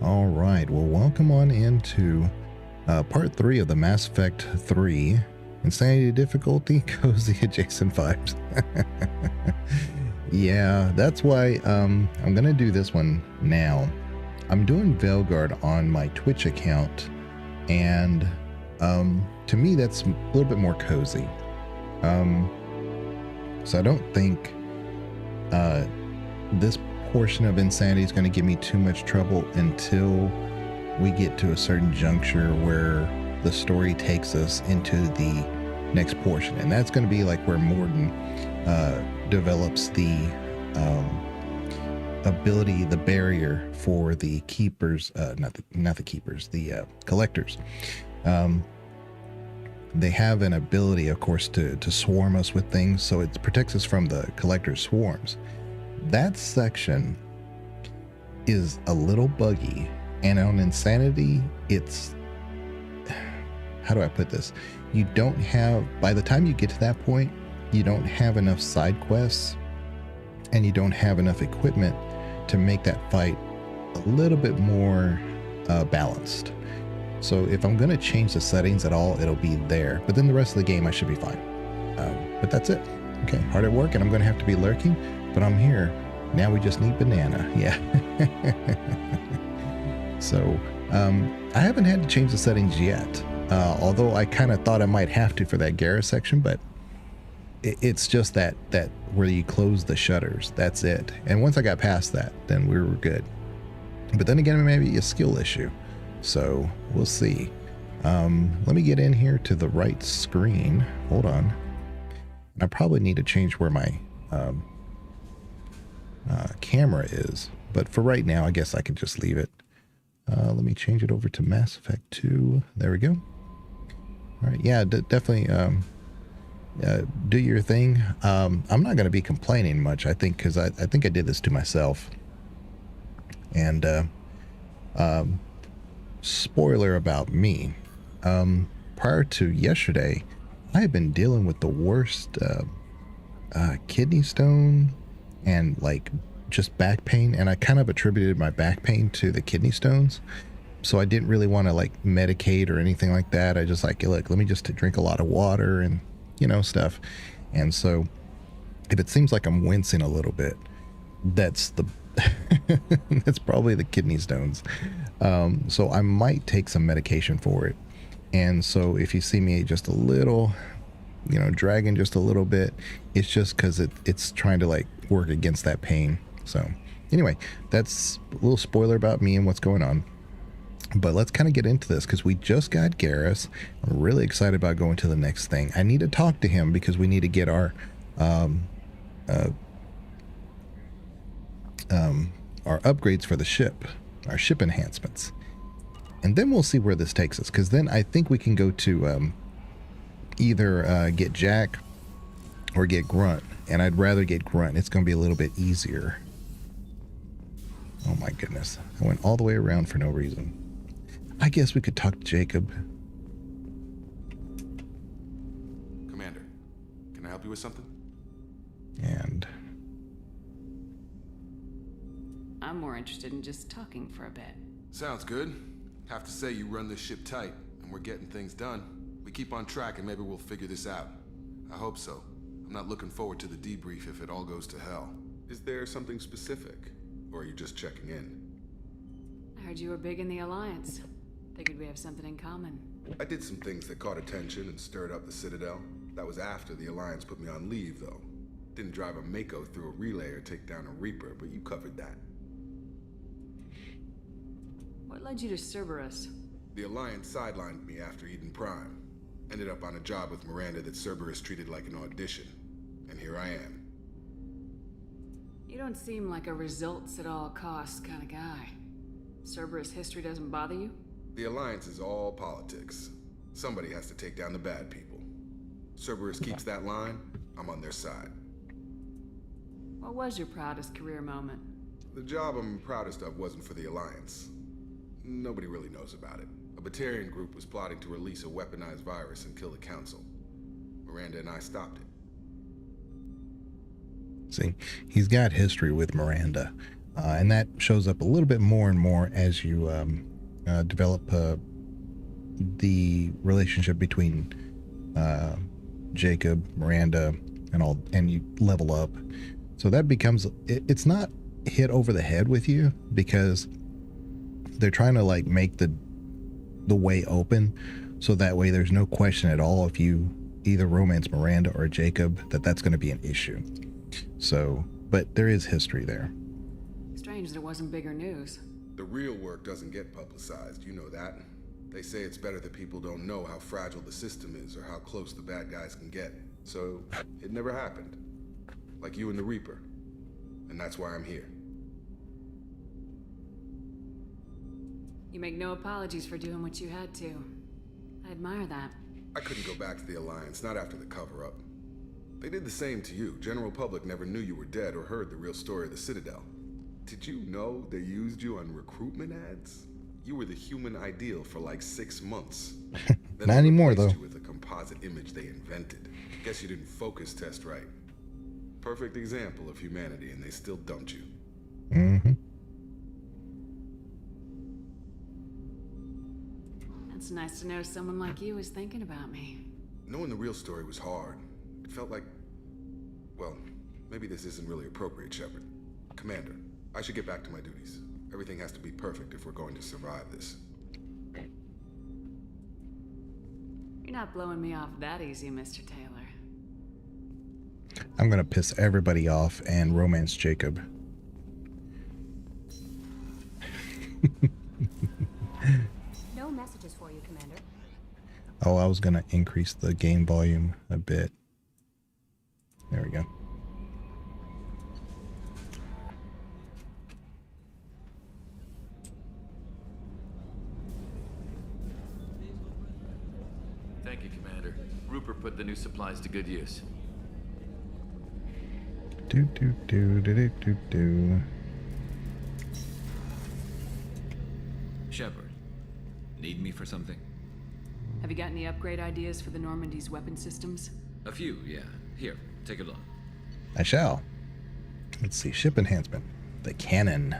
All right, well, welcome on into part 3 of the Mass Effect 3 Insanity Difficulty Cozy Adjacent Vibes. Yeah, that's why I'm going to do this one now. I'm doing Veilguard on my Twitch account, and to me, that's a little bit more cozy. So I don't think this portion of Insanity is going to give me too much trouble until we get to a certain juncture where the story takes us into the next portion, and that's going to be like where Morden develops the ability, the barrier for the keepers, not the keepers, the collectors. They have an ability, of course, to swarm us with things, so it protects us from the collector's swarms. That section is a little buggy, and on Insanity, it's, how do I put this? You don't have, by the time you get to that point, you don't have enough side quests, and you don't have enough equipment to make that fight a little bit more balanced. So if I'm going to change the settings at all, it'll be there. But then the rest of the game, I should be fine. But that's it. Okay, hard at work, and I'm going to have to be lurking, but I'm here. Now we just need banana. Yeah. So I haven't had to change the settings yet, although I kind of thought I might have to for that Garrus section, but it's just that where you close the shutters. That's it. And once I got past that, then we were good. But then again, maybe a skill issue. So we'll see. Let me get in here to the right screen. Hold on. I probably need to change where my camera is. But for right now, I guess I could just leave it. Let me change it over to Mass Effect 2. There we go. All right. Yeah, definitely do your thing. I'm not going to be complaining much, I think, because I think I did this to myself. And spoiler about me. Prior to yesterday, I had been dealing with the worst kidney stone and like just back pain, and I kind of attributed my back pain to the kidney stones. So I didn't really want to like medicate or anything like that. I just like, look, let me just drink a lot of water and stuff. And so if it seems like I'm wincing a little bit, that's the that's probably the kidney stones. So I might take some medication for it. And so if you see me just a little, dragging just a little bit, it's just because it's trying to like work against that pain. So anyway, that's a little spoiler about me and what's going on. But let's kind of get into this because we just got Garrus. I'm really excited about going to the next thing. I need to talk to him because we need to get our upgrades for the ship, our ship enhancements. And then we'll see where this takes us, because then I think we can go to either get Jack or get Grunt. And I'd rather get Grunt. It's going to be a little bit easier. Oh my goodness. I went all the way around for no reason. I guess we could talk to Jacob. Commander, can I help you with something? And I'm more interested in just talking for a bit. Sounds good. Have to say you run this ship tight, and we're getting things done. We keep on track and maybe we'll figure this out. I hope so. I'm not looking forward to the debrief if it all goes to hell. Is there something specific? Or are you just checking in? I heard you were big in the Alliance. Figured we have something in common. I did some things that caught attention and stirred up the Citadel. That was after the Alliance put me on leave, though. Didn't drive a Mako through a relay or take down a Reaper, but you covered that. What led you to Cerberus? The Alliance sidelined me after Eden Prime. Ended up on a job with Miranda that Cerberus treated like an audition. And here I am. You don't seem like a results at all costs kind of guy. Cerberus history doesn't bother you? The Alliance is all politics. Somebody has to take down the bad people. Cerberus keeps that line, I'm on their side. What was your proudest career moment? The job I'm proudest of wasn't for the Alliance. Nobody really knows about it. A Batarian group was plotting to release a weaponized virus and kill the Council. Miranda and I stopped it. See, he's got history with Miranda. And that shows up a little bit more and more as you develop the relationship between Jacob, Miranda, and you level up. So that becomes, it's not hit over the head with you because they're trying to like make the way open, so that way there's no question at all if you either romance Miranda or Jacob that's going to be an issue. So, but there is history there. Strange there wasn't bigger news. The real work doesn't get publicized, you know that. They say it's better that people don't know how fragile the system is or how close the bad guys can get. So, it never happened. Like you and the Reaper. And that's why I'm here. You make no apologies for doing what you had to. I admire that. I couldn't go back to the Alliance, not after the cover-up. They did the same to you. General public never knew you were dead or heard the real story of the Citadel. Did you know they used you on recruitment ads? You were the human ideal for like 6 months. Not anymore, though. You with a composite image they invented. Guess you didn't focus test right. Perfect example of humanity, and they still dumped you. Mm-hmm. It's nice to know someone like you is thinking about me. Knowing the real story was hard. It felt like... Well, maybe this isn't really appropriate, Shepard. Commander, I should get back to my duties. Everything has to be perfect if we're going to survive this. You're not blowing me off that easy, Mr. Taylor. I'm going to piss everybody off and romance Jacob. No messages for you, Commander. Oh, I was going to increase the game volume a bit. There we go. Thank you, Commander. Rupert put the new supplies to good use. Do. Shepard, need me for something? Have you got any upgrade ideas for the Normandy's weapon systems? A few, yeah. Here, take a look. I shall. Let's see. Ship enhancement. The cannon.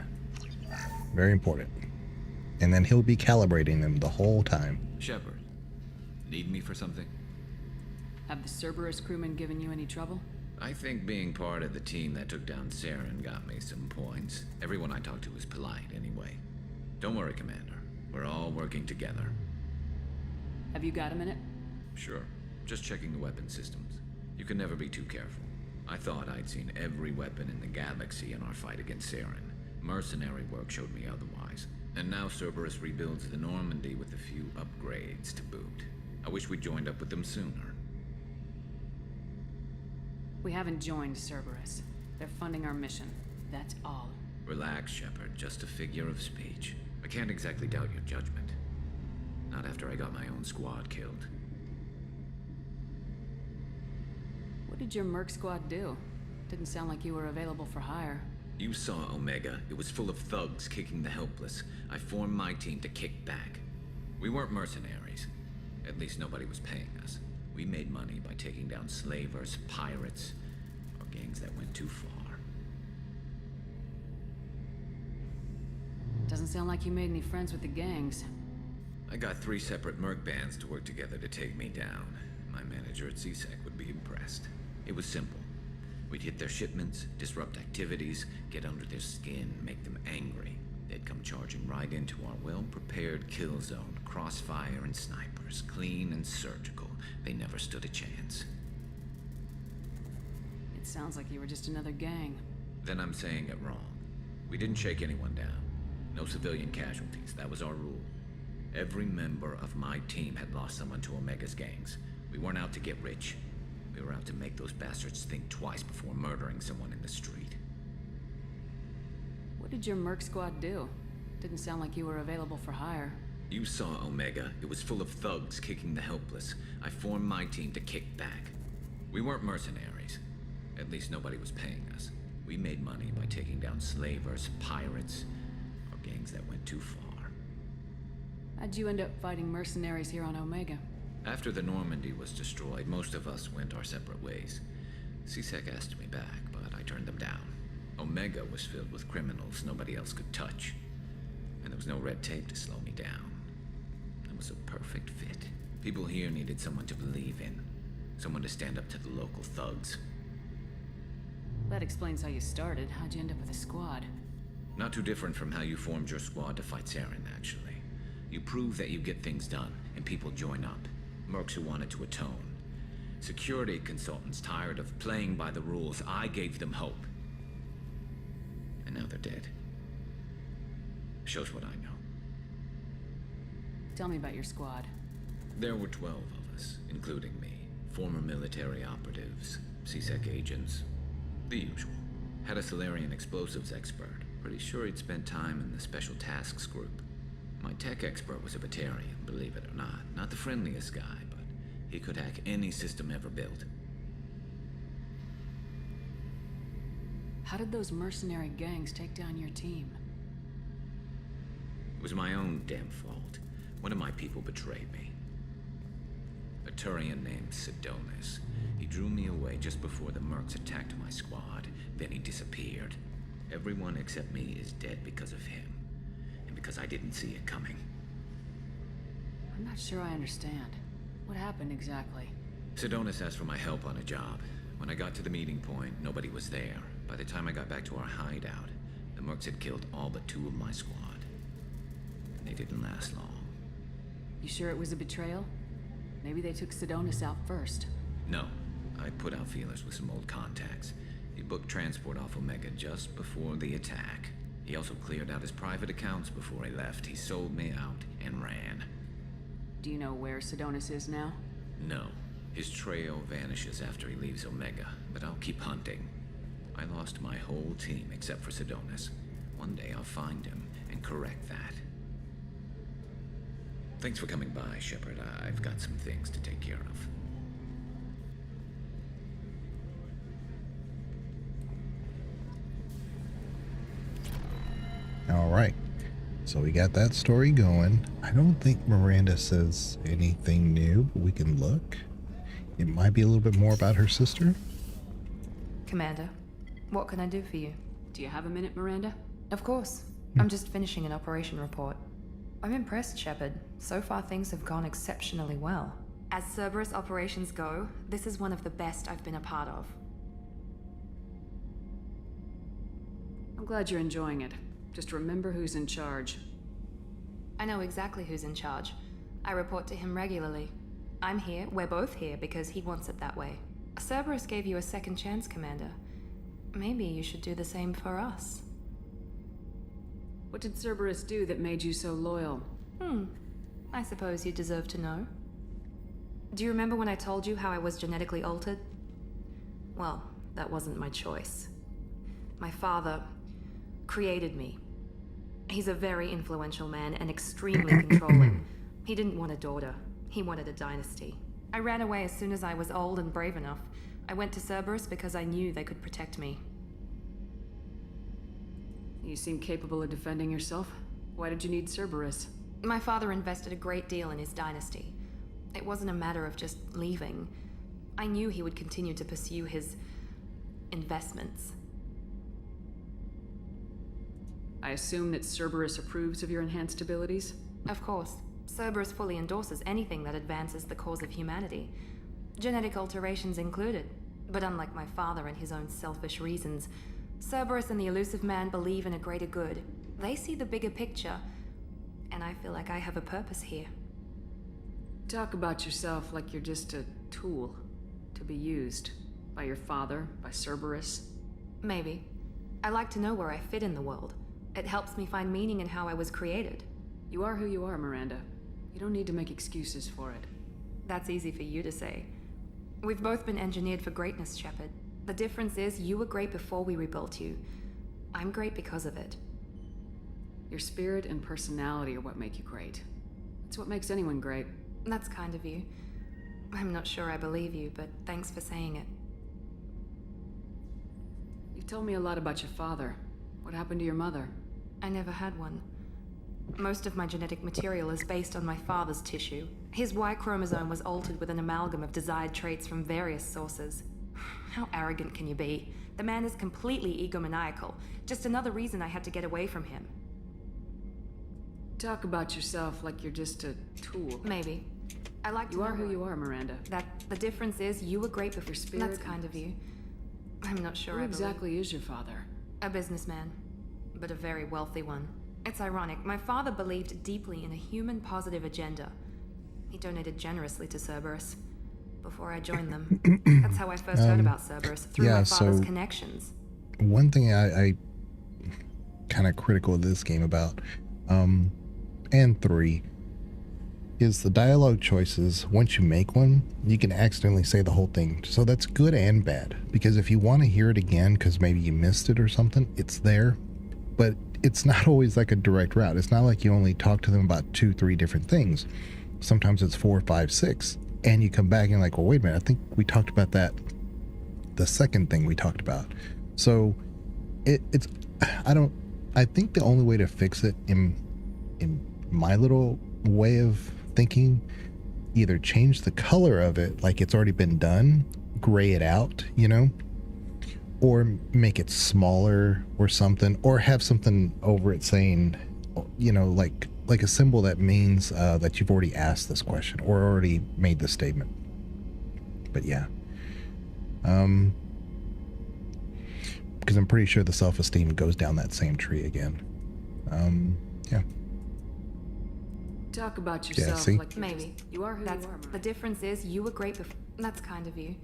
Very important. And then he'll be calibrating them the whole time. Shepard, need me for something? Have the Cerberus crewmen given you any trouble? I think being part of the team that took down Saren got me some points. Everyone I talked to was polite anyway. Don't worry, Commander. We're all working together. Have you got a minute? Sure. Just checking the weapon systems. You can never be too careful. I thought I'd seen every weapon in the galaxy in our fight against Saren. Mercenary work showed me otherwise. And now Cerberus rebuilds the Normandy with a few upgrades to boot. I wish we'd joined up with them sooner. We haven't joined Cerberus. They're funding our mission. That's all. Relax, Shepard. Just a figure of speech. I can't exactly doubt your judgment. Not after I got my own squad killed. What did your merc squad do? Didn't sound like you were available for hire. You saw Omega. It was full of thugs kicking the helpless. I formed my team to kick back. We weren't mercenaries. At least nobody was paying us. We made money by taking down slavers, pirates, or gangs that went too far. Doesn't sound like you made any friends with the gangs. I got 3 separate merc bands to work together to take me down. My manager at CSEC would be impressed. It was simple. We'd hit their shipments, disrupt activities, get under their skin, make them angry. They'd come charging right into our well-prepared kill zone, crossfire and snipers, clean and surgical. They never stood a chance. It sounds like you were just another gang. Then I'm saying it wrong. We didn't shake anyone down. No civilian casualties, that was our rule. Every member of my team had lost someone to Omega's gangs. We weren't out to get rich. We were out to make those bastards think twice before murdering someone in the street. What did your merc squad do? Didn't sound like you were available for hire. You saw Omega. It was full of thugs kicking the helpless. I formed my team to kick back. We weren't mercenaries. At least nobody was paying us. We made money by taking down slavers, pirates, or gangs that went too far. How'd you end up fighting mercenaries here on Omega? After the Normandy was destroyed, most of us went our separate ways. CSEC asked me back, but I turned them down. Omega was filled with criminals nobody else could touch. And there was no red tape to slow me down. It was a perfect fit. People here needed someone to believe in. Someone to stand up to the local thugs. That explains how you started. How'd you end up with a squad? Not too different from how you formed your squad to fight Saren, actually. You prove that you get things done, and people join up. Mercs who wanted to atone. Security consultants tired of playing by the rules. I gave them hope. And now they're dead. Shows what I know. Tell me about your squad. There were 12 of us, including me. Former military operatives, CSEC agents, the usual. Had a Solarian explosives expert. Pretty sure he'd spent time in the Special Tasks group. My tech expert was a Batarian, believe it or not. Not the friendliest guy, but he could hack any system ever built. How did those mercenary gangs take down your team? It was my own damn fault. One of my people betrayed me. A Turian named Sidonis. He drew me away just before the Mercs attacked my squad. Then he disappeared. Everyone except me is dead because of him. And because I didn't see it coming. I'm not sure I understand. What happened exactly? Sidonis asked for my help on a job. When I got to the meeting point, nobody was there. By the time I got back to our hideout, the Mercs had killed all but 2 of my squad. And they didn't last long. You sure it was a betrayal? Maybe they took Sidonis out first. No. I put out feelers with some old contacts. He booked transport off Omega just before the attack. He also cleared out his private accounts before he left. He sold me out and ran. Do you know where Sidonis is now? No. His trail vanishes after he leaves Omega, but I'll keep hunting. I lost my whole team except for Sidonis. One day I'll find him and correct that. Thanks for coming by, Shepard. I've got some things to take care of. All right. So we got that story going. I don't think Miranda says anything new, but we can look. It might be a little bit more about her sister. Commander, what can I do for you? Do you have a minute, Miranda? Of course. I'm just finishing an operation report. I'm impressed, Shepard. So far things have gone exceptionally well. As Cerberus operations go, this is one of the best I've been a part of. I'm glad you're enjoying it. Just remember who's in charge. I know exactly who's in charge. I report to him regularly. I'm here, we're both here, because he wants it that way. Cerberus gave you a second chance, Commander. Maybe you should do the same for us. What did Cerberus do that made you so loyal? I suppose you deserve to know. Do you remember when I told you how I was genetically altered? Well, that wasn't my choice. My father created me. He's a very influential man and extremely controlling. He didn't want a daughter. He wanted a dynasty. I ran away as soon as I was old and brave enough. I went to Cerberus because I knew they could protect me. You seem capable of defending yourself. Why did you need Cerberus? My father invested a great deal in his dynasty. It wasn't a matter of just leaving. I knew he would continue to pursue his investments. I assume that Cerberus approves of your enhanced abilities? Of course. Cerberus fully endorses anything that advances the cause of humanity. Genetic alterations included. But unlike my father and his own selfish reasons, Cerberus and the Elusive Man believe in a greater good. They see the bigger picture, and I feel like I have a purpose here. Talk about yourself like you're just a tool to be used by your father, by Cerberus. Maybe. I like to know where I fit in the world. It helps me find meaning in how I was created. You are who you are, Miranda. You don't need to make excuses for it. That's easy for you to say. We've both been engineered for greatness, Shepard. The difference is you were great before we rebuilt you. I'm great because of it. Your spirit and personality are what make you great. It's what makes anyone great. That's kind of you. I'm not sure I believe you, but thanks for saying it. You've told me a lot about your father. What happened to your mother? I never had one. Most of my genetic material is based on my father's tissue. His Y chromosome was altered with an amalgam of desired traits from various sources. How arrogant can you be? The man is completely egomaniacal. Just another reason I had to get away from him. Talk about yourself like you're just a tool. Maybe. I like to You are know who you are, Miranda. that the difference is you were great before spirit That's kind of you. I'm not sure Who I believe. exactly is your father? A businessman, but a very wealthy one. It's ironic. My father believed deeply in a human-positive agenda. He donated generously to Cerberus before I joined them. That's how I first heard about Cerberus, through yeah, my father's so- connections. One thing I kind of critical of this game about, and 3, is the dialogue choices. Once you make one, you can accidentally say the whole thing. So that's good and bad, because if you want to hear it again because maybe you missed it or something, it's there, but it's not always like a direct route. It's not like you only talk to them about 2-3 different things. Sometimes it's 4, 5, 6, and you come back and you're like, well, wait a minute, I think we talked about that, the second thing we talked about. So it's I think the only way to fix it in my little way of thinking, either change the color of it like it's already been done, gray it out, or make it smaller or something, or have something over it saying, like a symbol that means that you've already asked this question or already made the statement. But yeah, because I'm pretty sure the self-esteem goes down that same tree again. Yeah. Talk about yourself see? like you're Maybe. just- You are who That's you are, the Miranda. difference is you were great before. That's kind of you.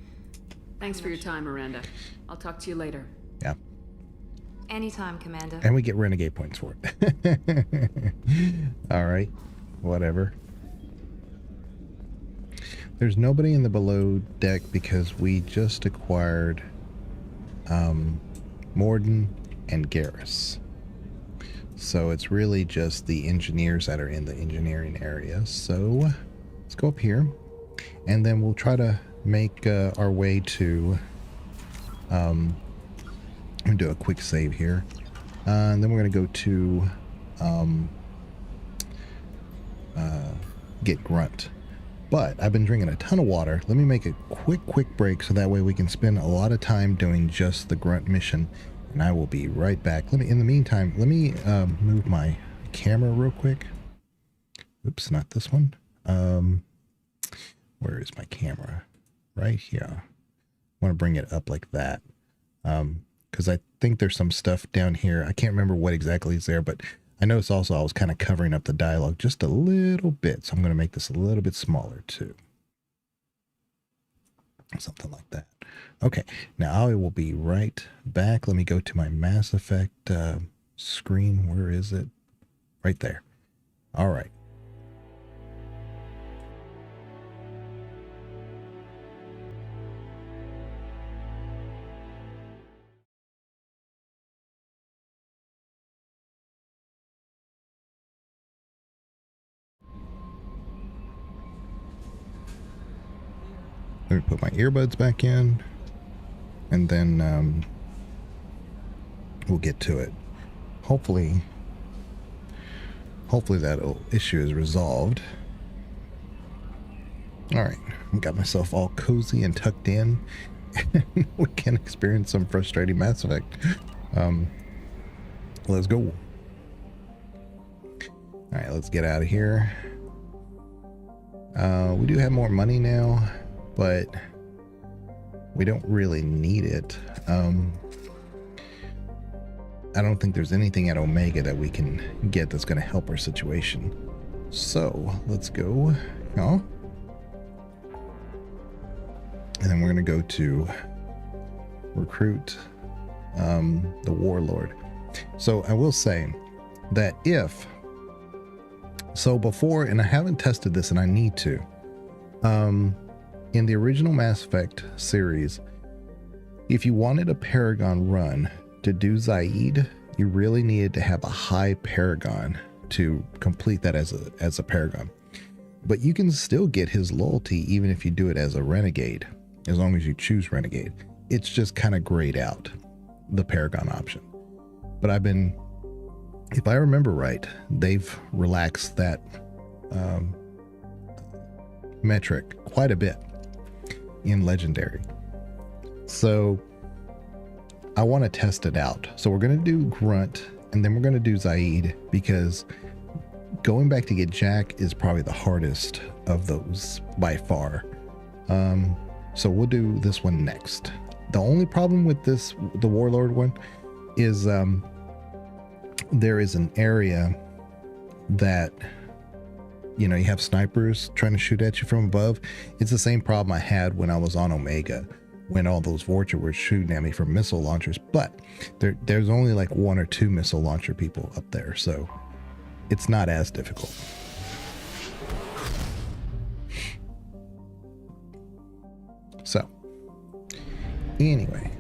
Thanks for your time, Miranda. I'll talk to you later. Yeah. Anytime, Commander. And we get renegade points for it. All right. Whatever. There's nobody in the below deck because we just acquired Morden and Garrus. So it's really just the engineers that are in the engineering area. So let's go up here, and then we'll try to make our way to I'm gonna do a quick save here, and then we're gonna go to get Grunt. But I've been drinking a ton of water. Let me make a quick break so that way we can spend a lot of time doing just the Grunt mission, and I will be right back. In the meantime, let me move my camera real quick. Oops, not this one. Where is my camera? Right here. I want to bring it up like that, because I think there's some stuff down here. I can't remember what exactly is there, but I noticed also I was kind of covering up the dialogue just a little bit, so I'm going to make this a little bit smaller too. Something like that. Okay, now I will be right back. Let me go to my Mass Effect screen. Where is it? Right there. All right. Let me put my earbuds back in, and then we'll get to it. Hopefully that issue is resolved. All right, got myself all cozy and tucked in, and we can experience some frustrating Mass Effect. Let's go. All right, let's get out of here. We do have more money now, but we don't really need it. I don't think there's anything at Omega that we can get that's going to help our situation. So let's go. Oh. And then we're going to go to recruit the Warlord. So I will say that before, and I haven't tested this and I need to, in the original Mass Effect series, if you wanted a Paragon run to do Zaid, you really needed to have a high Paragon to complete that as a Paragon. But you can still get his loyalty even if you do it as a Renegade, as long as you choose Renegade. It's just kind of grayed out, the Paragon option. But if I remember right, they've relaxed that metric quite a bit in Legendary. So I want to test it out. So we're going to do Grunt, and then we're going to do Zaid, because going back to get Jack is probably the hardest of those by far. So we'll do this one next. The only problem with this, the Warlord one, is there is an area that, you know, you have snipers trying to shoot at you from above. It's the same problem I had when I was on Omega, when all those Vorcha were shooting at me from missile launchers, but there's only like 1 or 2 missile launcher people up there, so it's not as difficult. So anyway,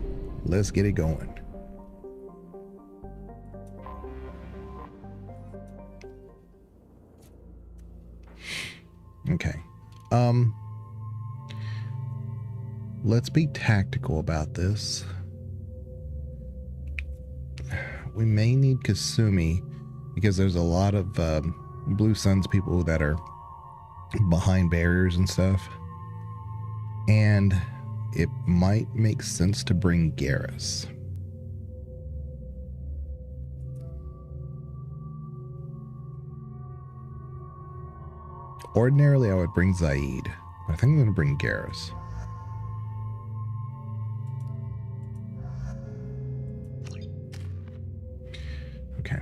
let's get it going. Okay. Let's be tactical about this. We may need Kasumi because there's a lot of Blue Suns people that are behind barriers and stuff. And it might make sense to bring Garrus. Ordinarily, I would bring Zaid, but I think I'm going to bring Garrus. Okay.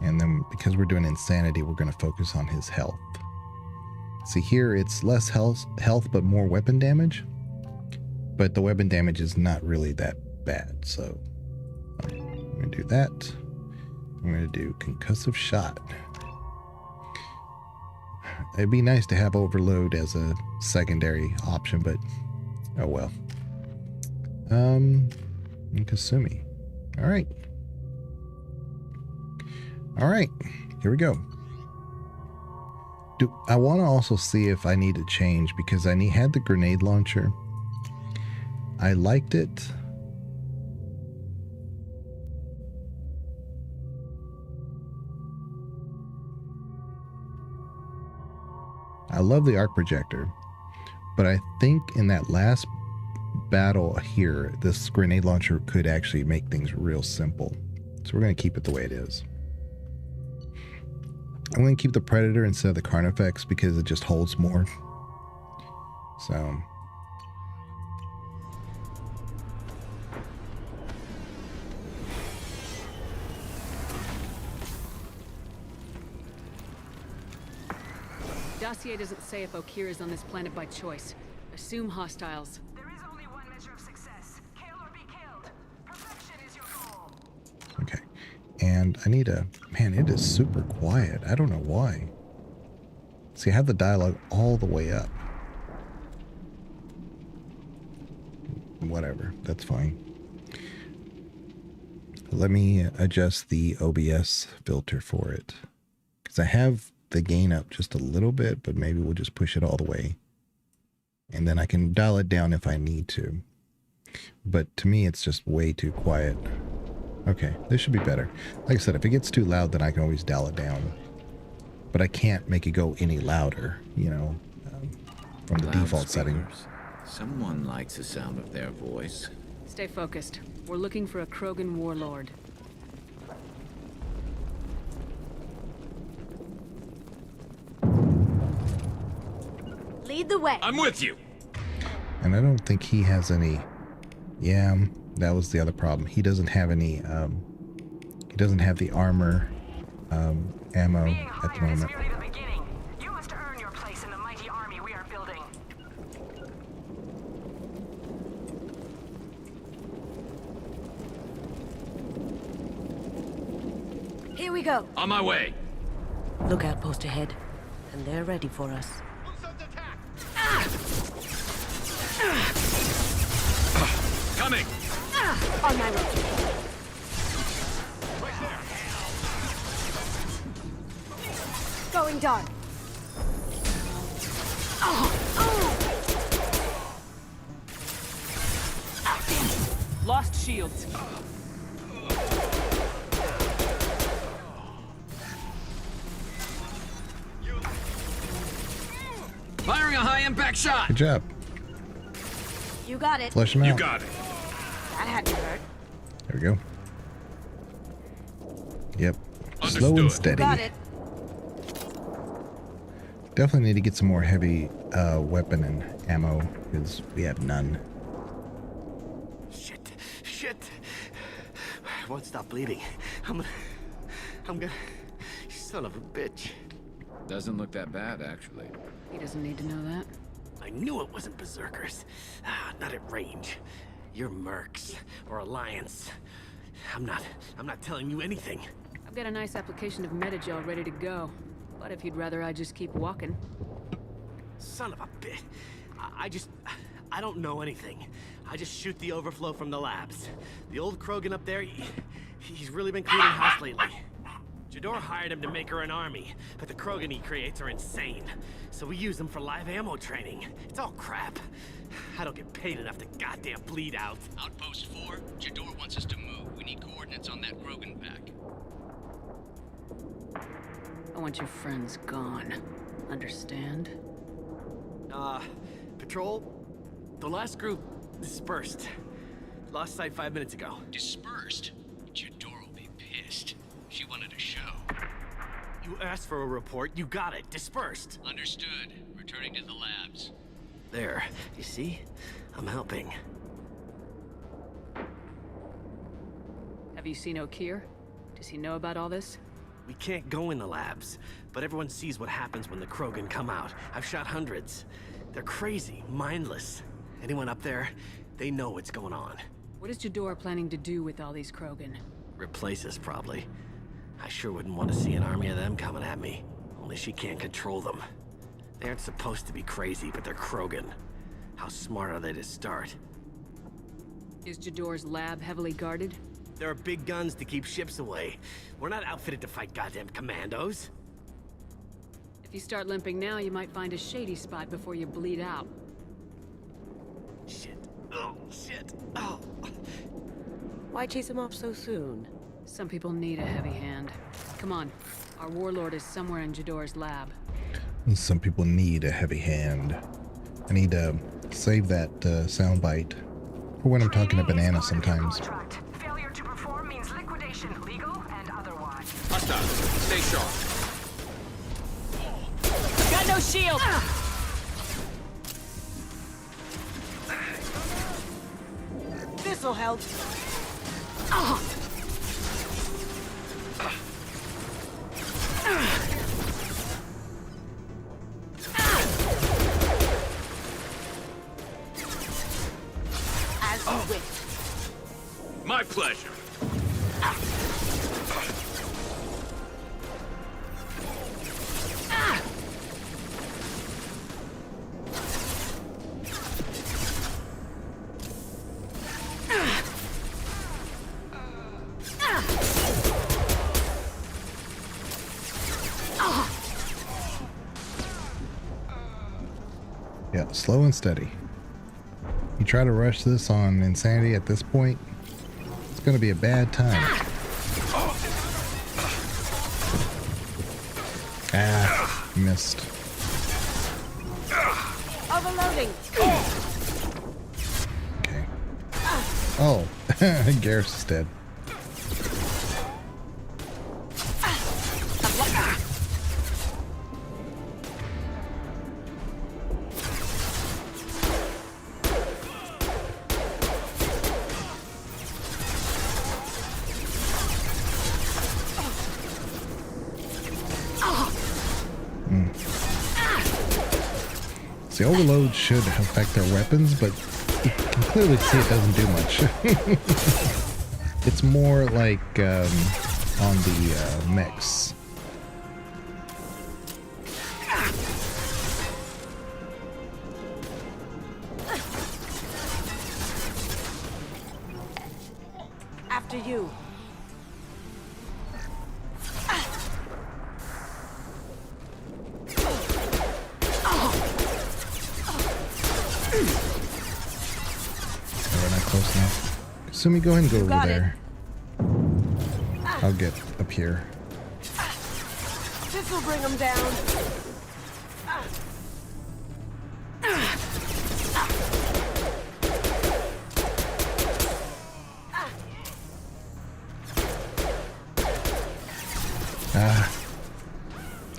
And then because we're doing Insanity, we're going to focus on his health. See here, it's less health, but more weapon damage. But the weapon damage is not really that bad, so I'm going to do that. I'm going to do Concussive Shot. It'd be nice to have Overload as a secondary option, but oh well. And Kasumi. All right. All right, here we go. I want to also see if I need to change, because I had the grenade launcher. I liked it. I love the arc projector, but I think in that last battle here, this grenade launcher could actually make things real simple. So we're going to keep it the way it is. I'm going to keep the Predator instead of the Carnifex because it just holds more. So Dossier doesn't say if Okir is on this planet by choice. Assume hostiles. There is only one measure of success. Kill or be killed. Perfection is your goal. okay. And I need a... Man, it is super quiet. I don't know why. See, I have the dialogue all the way up. Whatever. That's fine. Let me adjust the OBS filter for it. Because I have the gain up just a little bit, but maybe we'll just push it all the way. And then I can dial it down if I need to. But to me, it's just way too quiet. Okay, this should be better. Like I said, if it gets too loud, then I can always dial it down. But I can't make it go any louder, you know, from the default setting. Someone likes the sound of their voice. Stay focused. We're looking for a Krogan warlord. Lead the way. I'm with you. And I don't think he has any... Yeah, that was the other problem. He doesn't have any... he doesn't have the armor ammo Being at the hired is moment. merely the beginning. You must earn your place in the mighty army we are building. Here we go. On my way. Lookout post ahead, and they're ready for us. Coming. On my way. Going dark. Lost shields. Firing a high impact shot. Good job. You got it. Flush him out. You got it. That had to hurt. There we go. Yep. Understood. Slow and You steady. got it. Definitely need to get some more heavy weapon and ammo because we have none. Shit. I won't stop bleeding. I'm gonna... You son of a bitch. Doesn't look that bad, actually. He doesn't need to know that. I knew it wasn't berserkers. Not at range. You're mercs or Alliance. I'm not telling you anything. I've got a nice application of metagel ready to go. But if you'd rather I just keep walking. Son of a bitch. I don't know anything. I just shoot the overflow from the labs. The old Krogan up there, he's really been cleaning house lately. Jador hired him to make her an army, but the Krogan he creates are insane. So we use them for live ammo training. It's all crap. I don't get paid enough to goddamn bleed out. Outpost 4, Jador wants us to move. We need coordinates on that Krogan pack. I want your friends gone. Understand? Patrol? The last group dispersed. Lost sight 5 minutes ago. Dispersed? Jador will be pissed. She wanted a show. You asked for a report, you got it. Dispersed. Understood. Returning to the labs. There. You see? I'm helping. Have you seen O'Keir? Does he know about all this? We can't go in the labs, but everyone sees what happens when the Krogan come out. I've shot hundreds. They're crazy, mindless. Anyone up there, they know what's going on. What is Jador planning to do with all these Krogan? Replace us, probably. I sure wouldn't want to see an army of them coming at me. Only she can't control them. They aren't supposed to be crazy, but they're Krogan. How smart are they to start? Is Jador's lab heavily guarded? There are big guns to keep ships away. We're not outfitted to fight goddamn commandos. If you start limping now, you might find a shady spot before you bleed out. Shit. Oh, shit. Oh. Why chase him off so soon? Some people need a heavy hand. Come on. Our warlord is somewhere in Jador's lab. Some people need a heavy hand. I need to save that soundbite for when I'm talking to Banana sometimes. Failure to perform means liquidation, legal and otherwise. Hostile. Stay sharp. Got no shield. This'll help. As you wish. My pleasure. Yeah, slow and steady. You try to rush this on Insanity at this point, it's gonna be a bad time. Ah, missed. Overloading. Okay. Oh, Garrus is dead. The overload should affect their weapons, but you can clearly see it doesn't do much. It's more like on the mechs. After you. We're not close enough. Sumi, go ahead and go over got it. there. I'll get up here. This'll bring them down.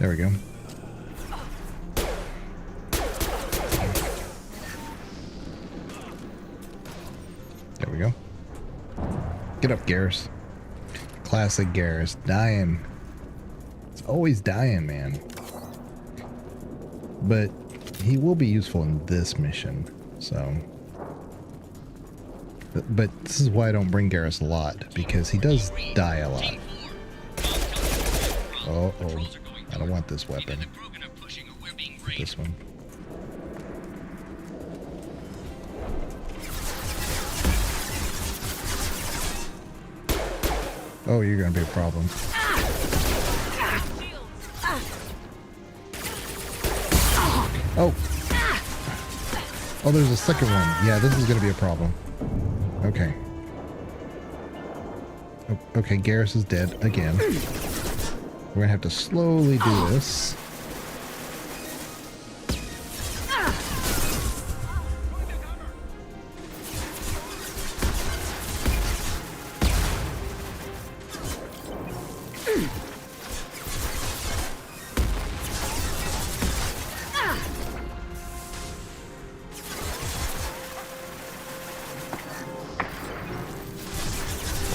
There we go. There we go. Get up, Garrus. Classic Garrus. Dying. It's always dying, man. But he will be useful in this mission, so... But this is why I don't bring Garrus a lot, because he does die a lot. Oh, I don't want this weapon. This one. Oh, you're gonna be a problem. Oh! Oh, there's a second one. Yeah, this is gonna be a problem. Okay. Oh, okay, Garrus is dead again. We're gonna have to slowly do this.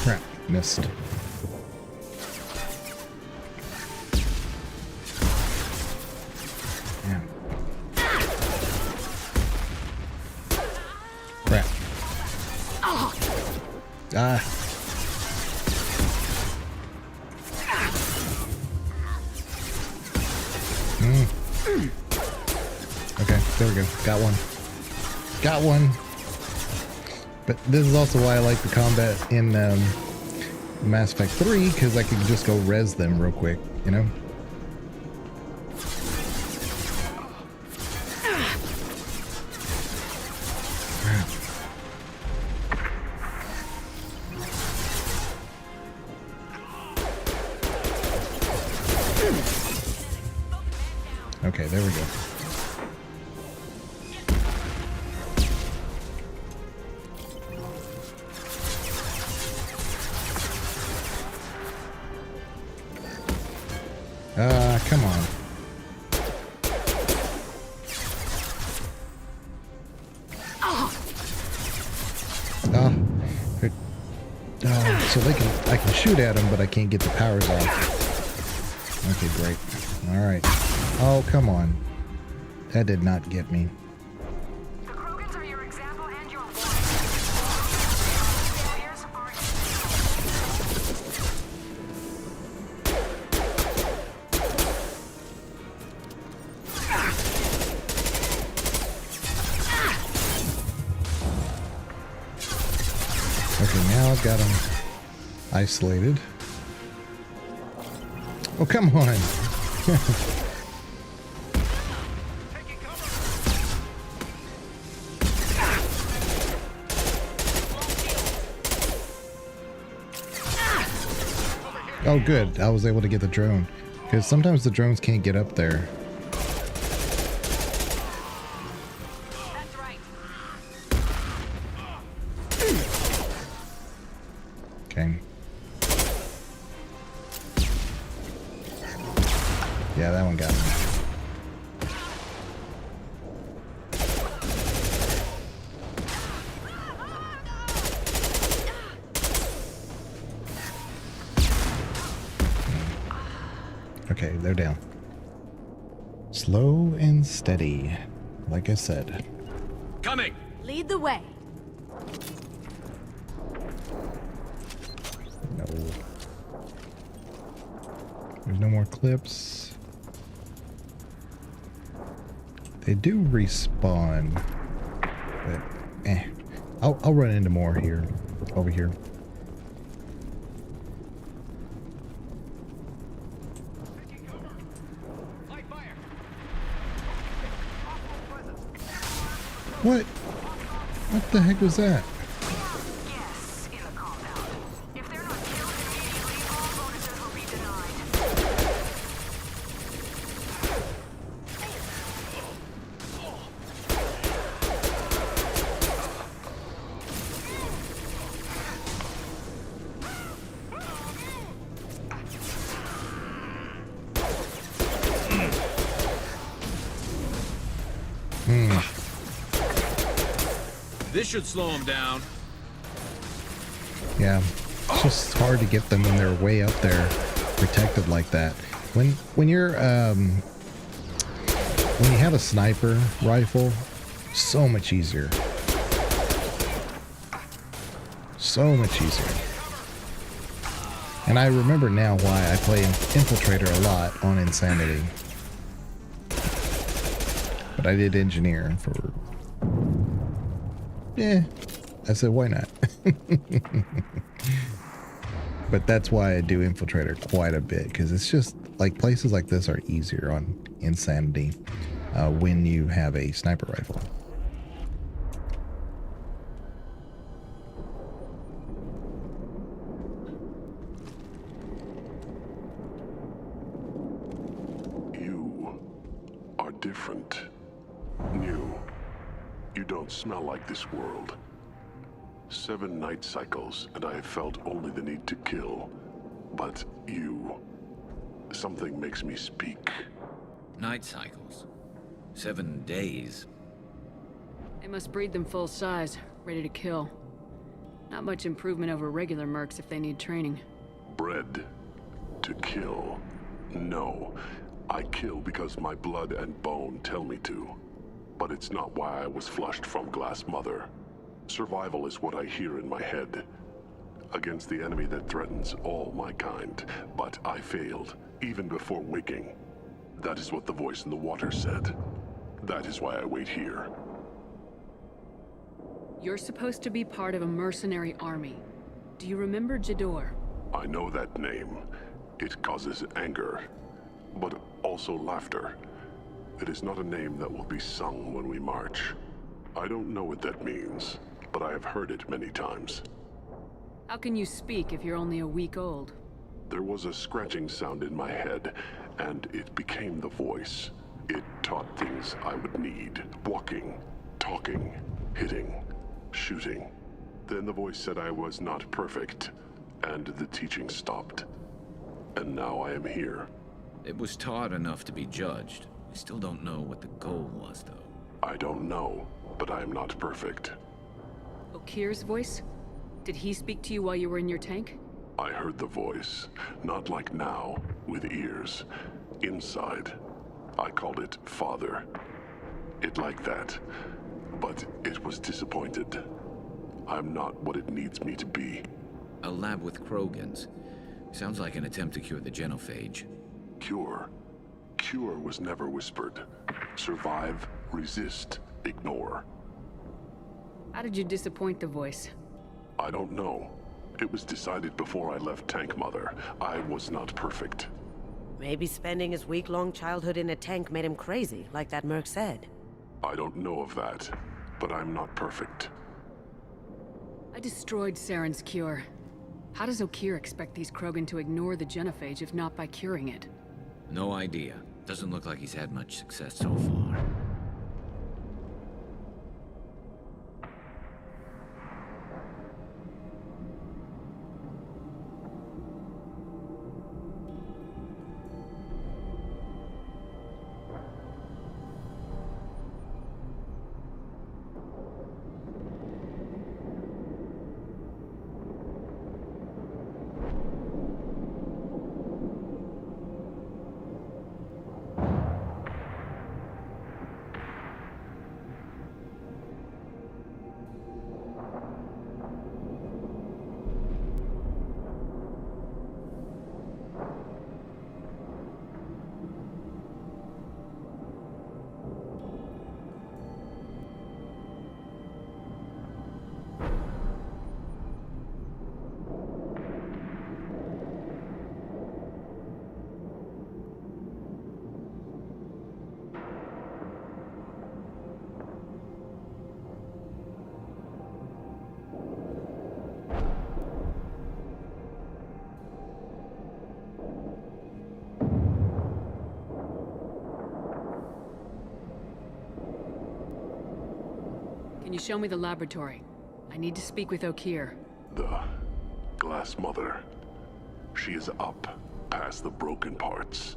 Crap, missed. Yeah. Crap. Ah. Okay, there we go. Got one. Got one. But this is also why I like the combat in Mass Effect 3, because I can just go res them real quick, you know? Okay, there we go. Come on. So I can shoot at them, but I can't get the powers off. Okay, great. All right. Oh, come on. That did not get me. The Krogans are your example and your warning. Failures are Okay, now I've got them isolated. Oh, come on. Oh, good. I was able to get the drone. Because sometimes the drones can't get up there. That's right. Okay. Yeah, that one got me. Okay, they're down. Slow and steady, like I said. Coming! Lead the way. No. There's no more clips. They do respawn, but I'll run into more here, over here. What? What the heck was that? Yes, in the compound. If they're not killed immediately, all bonuses will be denied. This should slow him down. Yeah, it's just hard to get them when they're way up there, protected like that. When you're when you have a sniper rifle, so much easier. So much easier. And I remember now why I play Infiltrator a lot on Insanity. But I did Engineer for... Yeah, I said why not? But that's why I do Infiltrator quite a bit, because it's just like places like this are easier on Insanity when you have a sniper rifle. You are different, new. You don't smell like this world. 7 night cycles, and I have felt only the need to kill. But you... something makes me speak. Night cycles. 7 days. They must breed them full size, ready to kill. Not much improvement over regular mercs if they need training. Bred to kill. No. I kill because my blood and bone tell me to. But it's not why I was flushed from Glass Mother. Survival is what I hear in my head. Against the enemy that threatens all my kind. But I failed, even before waking. That is what the voice in the water said. That is why I wait here. You're supposed to be part of a mercenary army. Do you remember Jador? I know that name. It causes anger, but also laughter. It is not a name that will be sung when we march. I don't know what that means, but I have heard it many times. How can you speak if you're only a week old? There was a scratching sound in my head, and it became the voice. It taught things I would need. Walking, talking, hitting, shooting. Then the voice said I was not perfect, and the teaching stopped. And now I am here. It was taught enough to be judged. We still don't know what the goal was, though. I don't know, but I am not perfect. Okir's voice? Did he speak to you while you were in your tank? I heard the voice, not like now, with ears. Inside. I called it Father. It like that. But it was disappointed. I'm not what it needs me to be. A lab with Krogans. Sounds like an attempt to cure the genophage. Cure? Cure was never whispered. Survive, resist, ignore. How did you disappoint the voice? I don't know. It was decided before I left Tank Mother. I was not perfect. Maybe spending his week-long childhood in a tank made him crazy, like that merc said. I don't know of that, but I'm not perfect. I destroyed Saren's cure. How does Okir expect these Krogan to ignore the genophage if not by curing it? No idea. Doesn't look like he's had much success so far. Can you show me the laboratory? I need to speak with Okir. The Glass Mother. She is up, past the broken parts,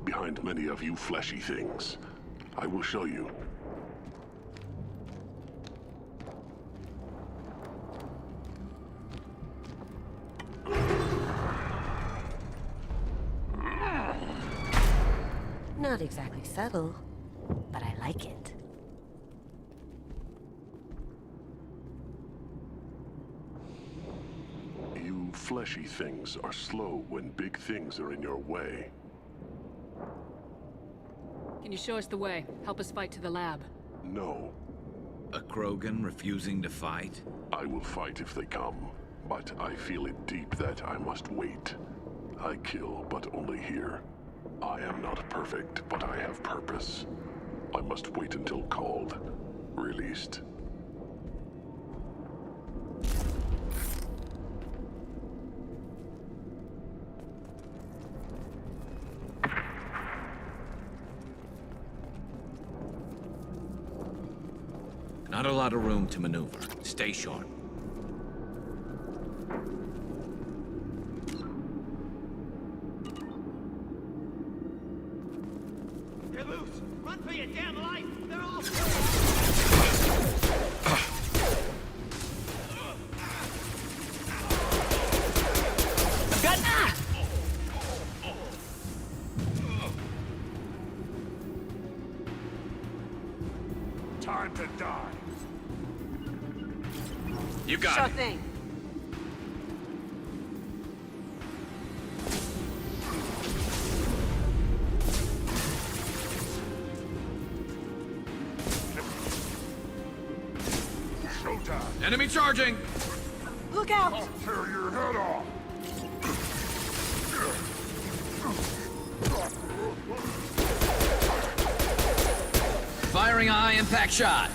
behind many of you fleshy things. I will show you. Not exactly subtle, but I like it. You fleshy things are slow when big things are in your way. Can you show us the way? Help us fight to the lab. No, A Krogan refusing to fight? I will fight if they come, but I feel it deep that I must wait. I kill, but only here. I am not perfect, but I have purpose. I must wait until called, released. Not a lot of room to maneuver. Stay sharp. They're loose! Run for your damn life! They're all... I've got... Time to die. You got Sure it. thing. Showtime. Enemy charging! Look out! I'll tear your head off. Firing a high-impact shot.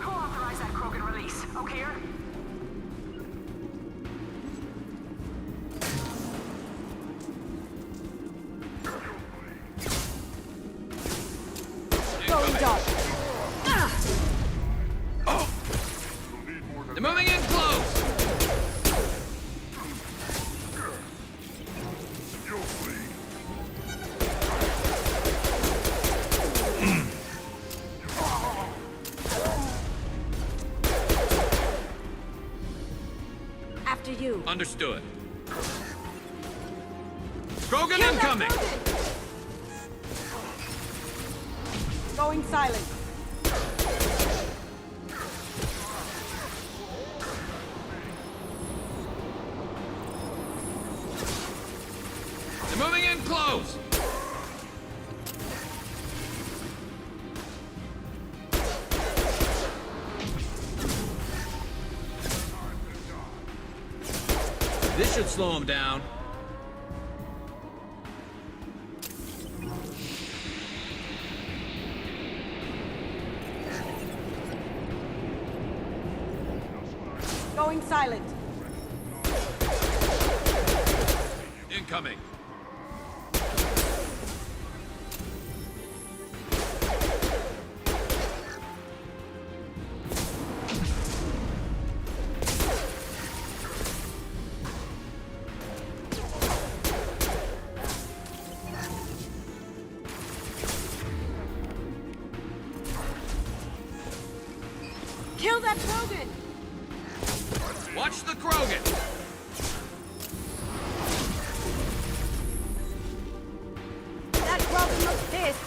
Who authorized that Krogan release? Okay? Going dark. They're moving in close. You'll bleed. After you. Understood. Krogan Kill that incoming. Krogan! Going silent. They're moving in close. This should slow them down. Going silent. Incoming. Kill that Krogan! Watch the Krogan. That Krogan looks pissed.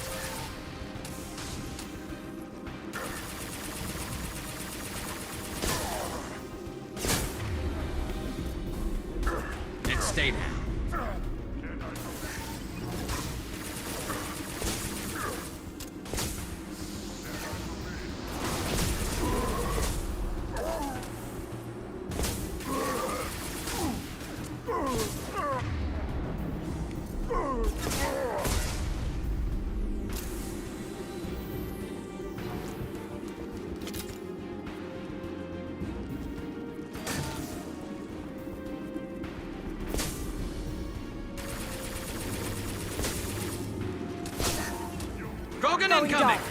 And stay down. Krogan Going incoming. dark.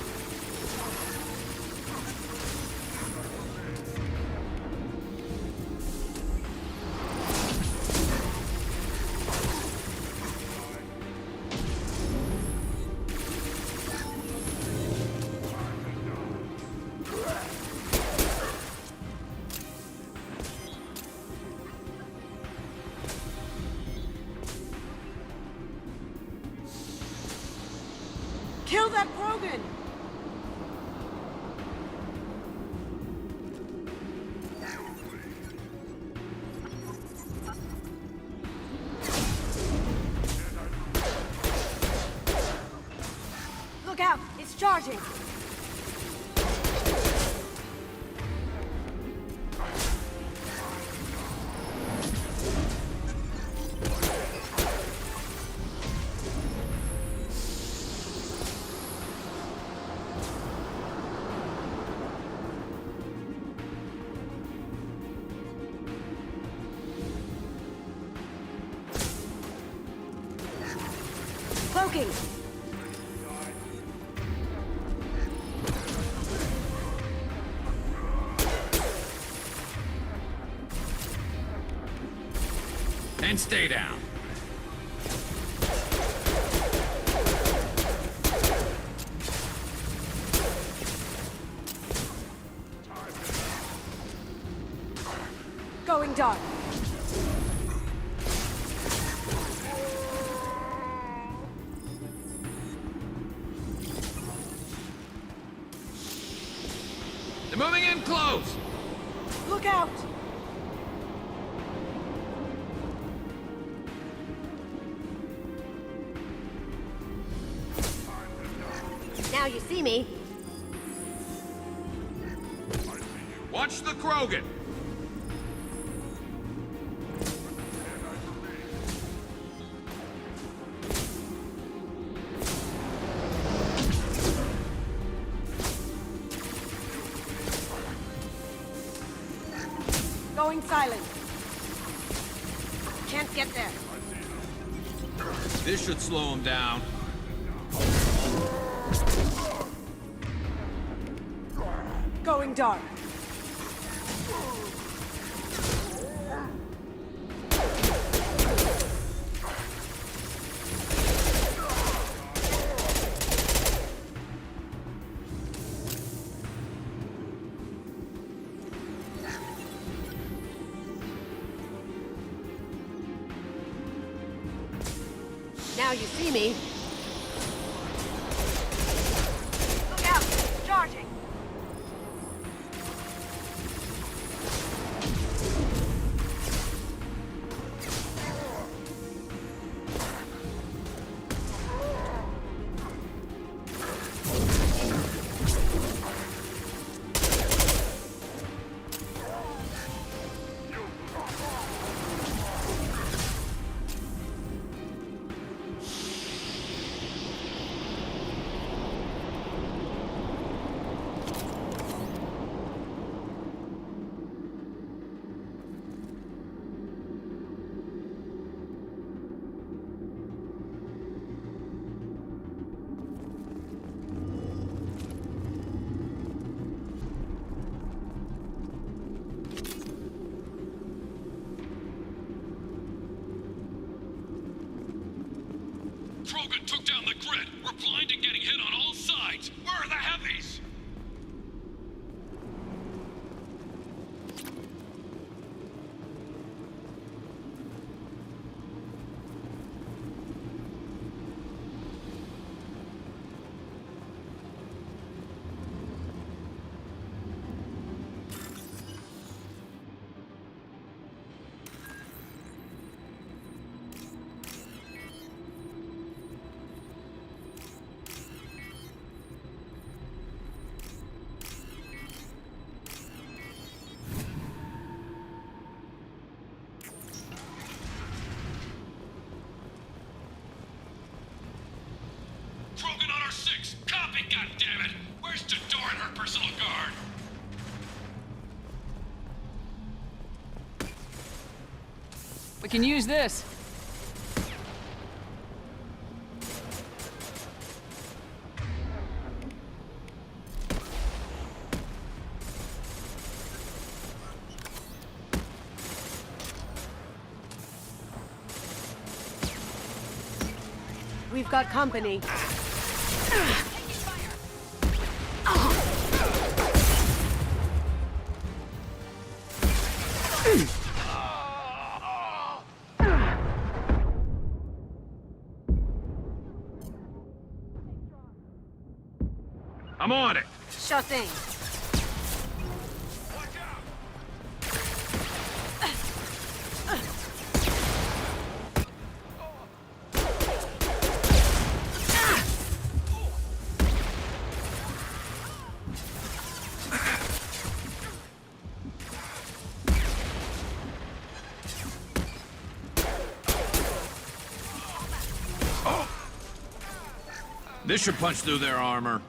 Krogan! Look out! It's charging! Cloaking! And stay down. Going dark. They're moving in close. Look out! Now you see me. Watch the Krogan. Going silent. Can't get there. This should slow them down. Going dark. Now you see me. Look out! Charging! Krogan took down the grid. We're blind and getting hit on all sides. Where are the heavies? Krogan on our 6. Copy, goddammit! Where's Tador and her personal guard? We can use this. We've got company. I'm on it. Sure thing. This should punch through their armor.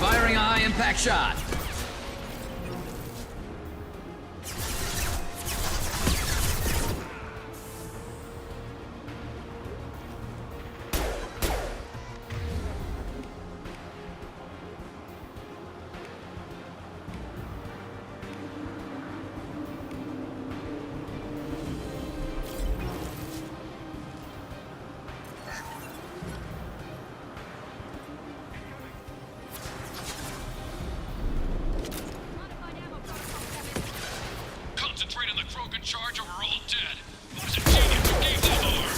Firing a high-impact shot. Concentrate on the Krogan charge or we're all dead. Who's a genius who gave that arm?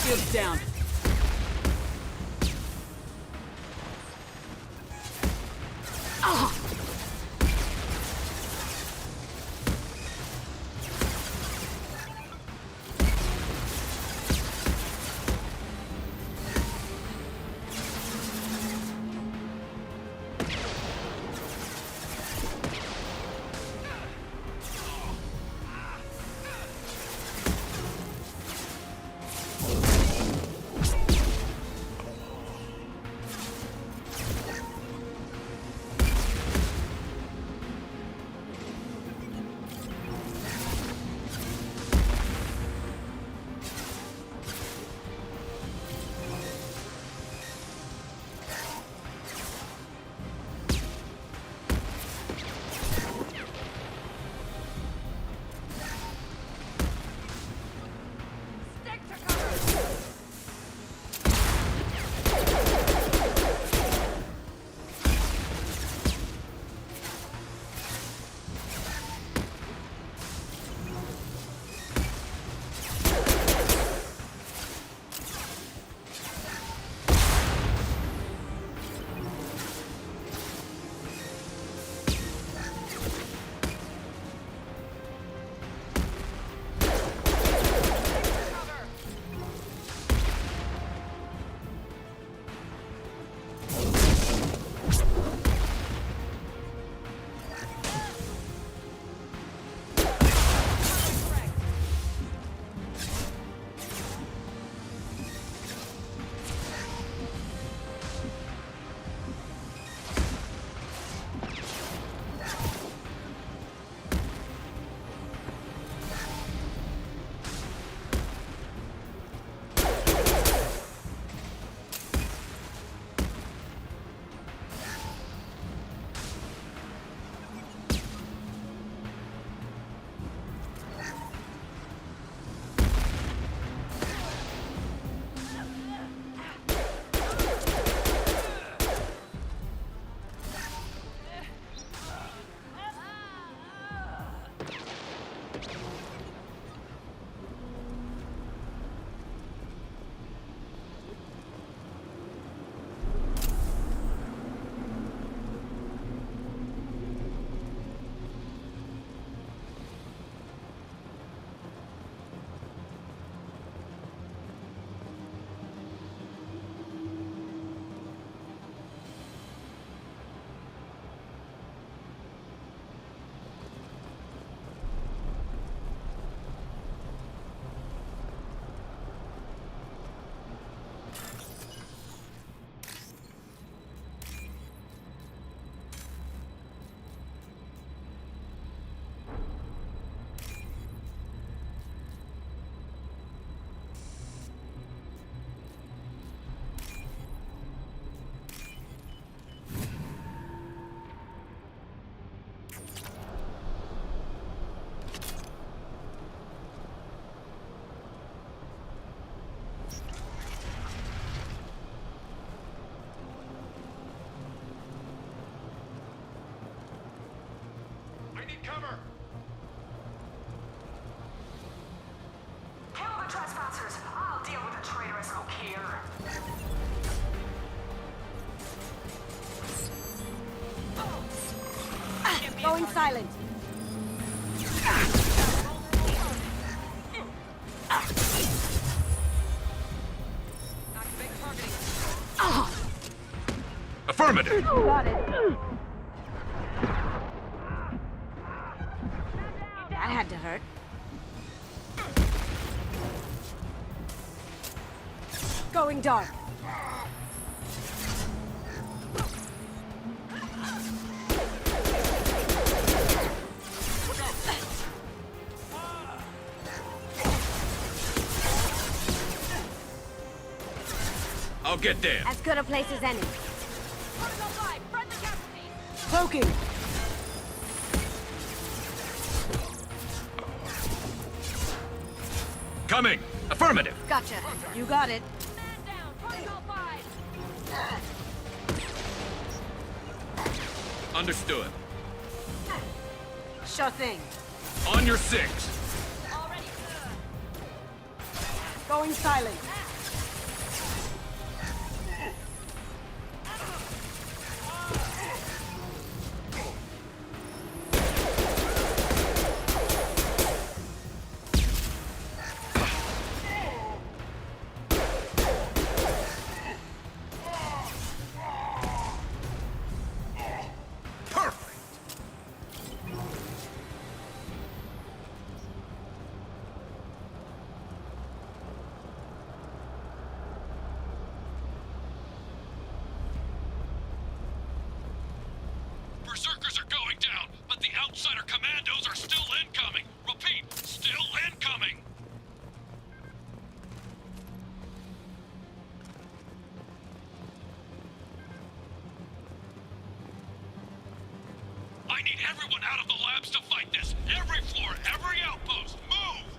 Shield's down. Going silent. Affirmative! Got it. That had to hurt. Going dark. I'll get there. As good a place as any. Cloaking. Coming! Affirmative! Gotcha. You got it. Understood. Sure thing. On your 6. Going silent. Berserkers are going down, but the outsider commandos are still incoming. Repeat, still incoming. I need everyone out of the labs to fight this. Every floor, every outpost, move!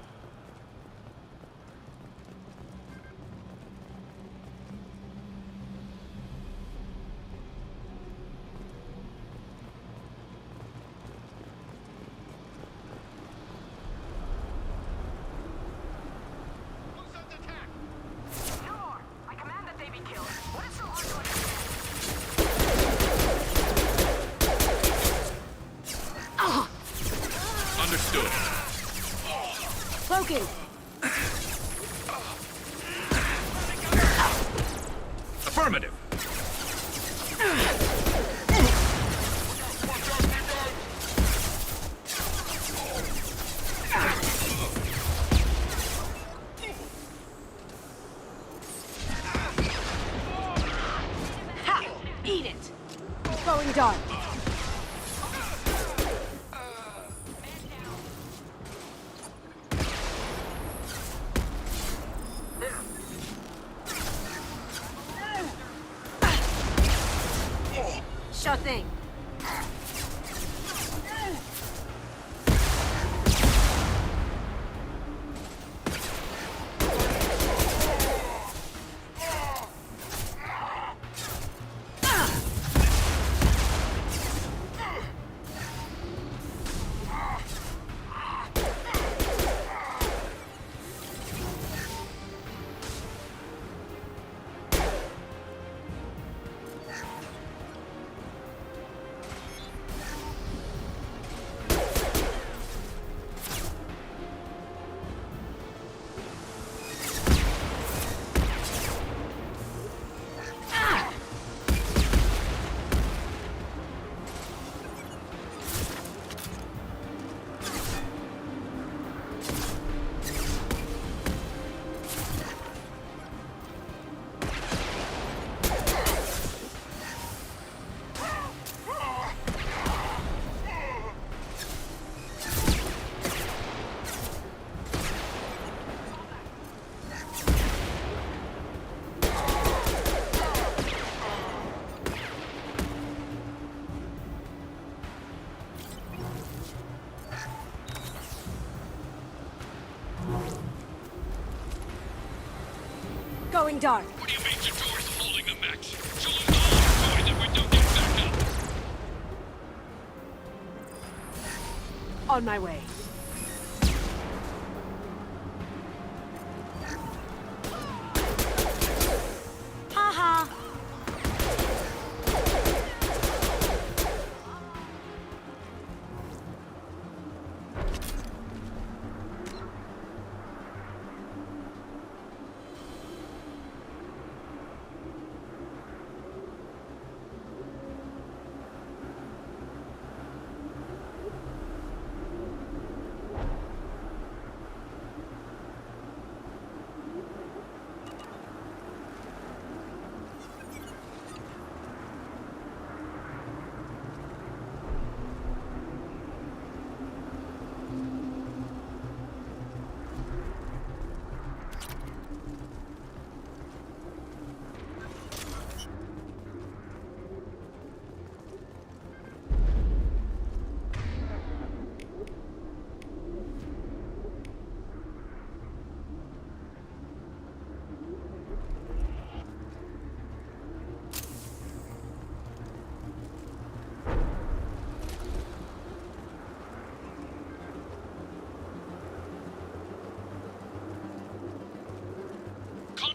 Understood. Cloaking. Affirmative. Ha! Eat it. Going dark. Sure thing. Going dark. What do you mean the door's holding them, Max? She'll lose all our coin if we don't get back up. On my way. Ha-ha.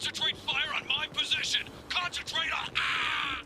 Concentrate fire on my position! Concentrate on... Ah!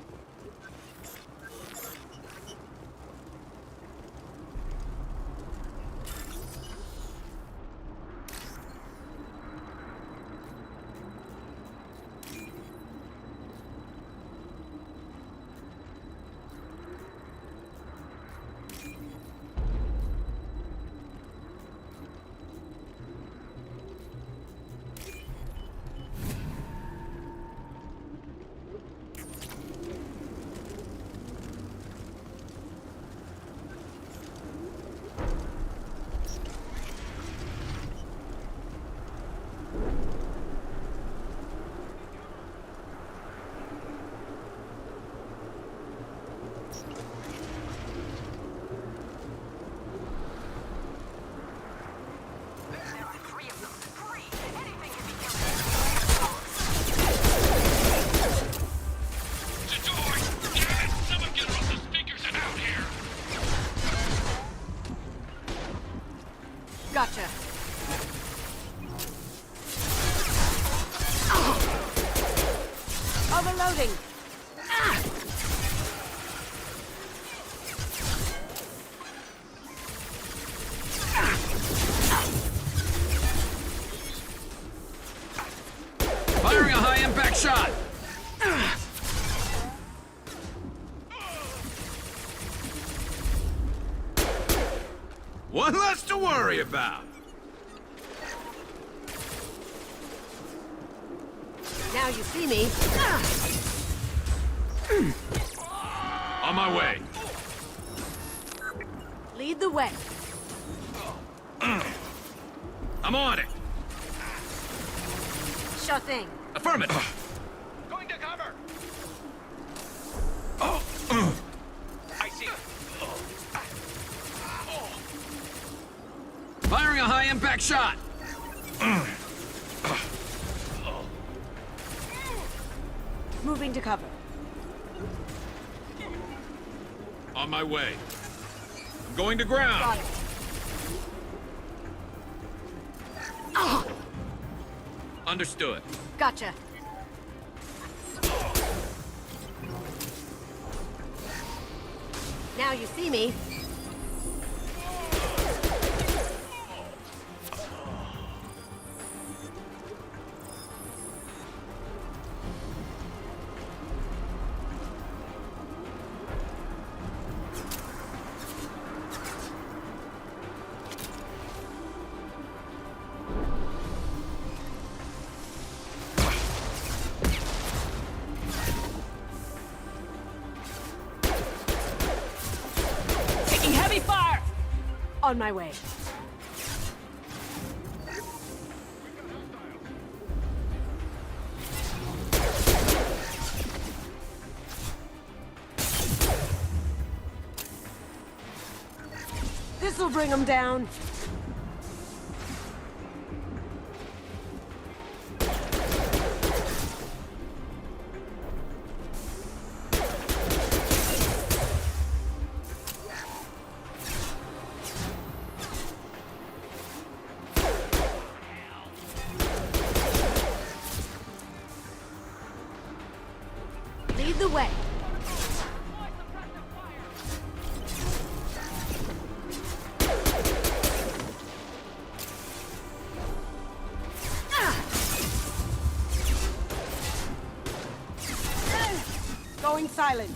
Gotcha. Overloading. Firing a high-impact shot! One less to worry about. Now you see me. On my way. Lead the way. I'm on it. Sure thing. Affirmative. Going to cover! I see. Firing a high-impact shot. Moving to cover. On my way. I'm going to ground. Got it. Understood. Gotcha. Now you see me. Taking heavy fire! On my way. This'll bring them down. Lead the way. Going silent.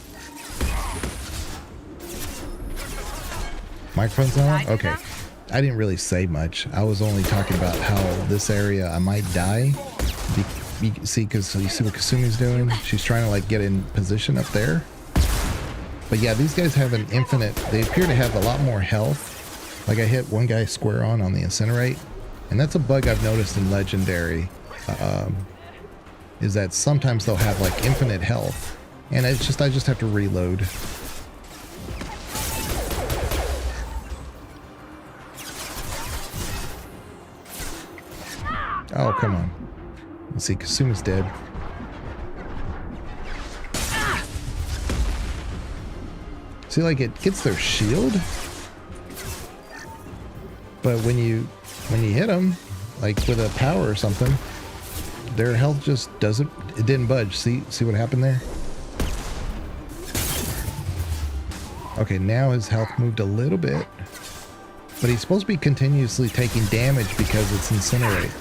Microphone's on? Okay. I didn't really say much. I was only talking about how this area I might die. See, because you see what Kasumi's doing? She's trying to like get in position up there. But yeah, these guys have an infinite, they appear to have a lot more health. Like I hit one guy square on the incinerate. And that's a bug I've noticed in Legendary. Is that sometimes they'll have like infinite health. And it's just, I just have to reload. Oh, come on. Let's see, Kasumi's dead. See, like it gets their shield, but when you hit them, like with a power or something, their health just it didn't budge. See what happened there? Okay, now his health moved a little bit. But he's supposed to be continuously taking damage because it's incinerate.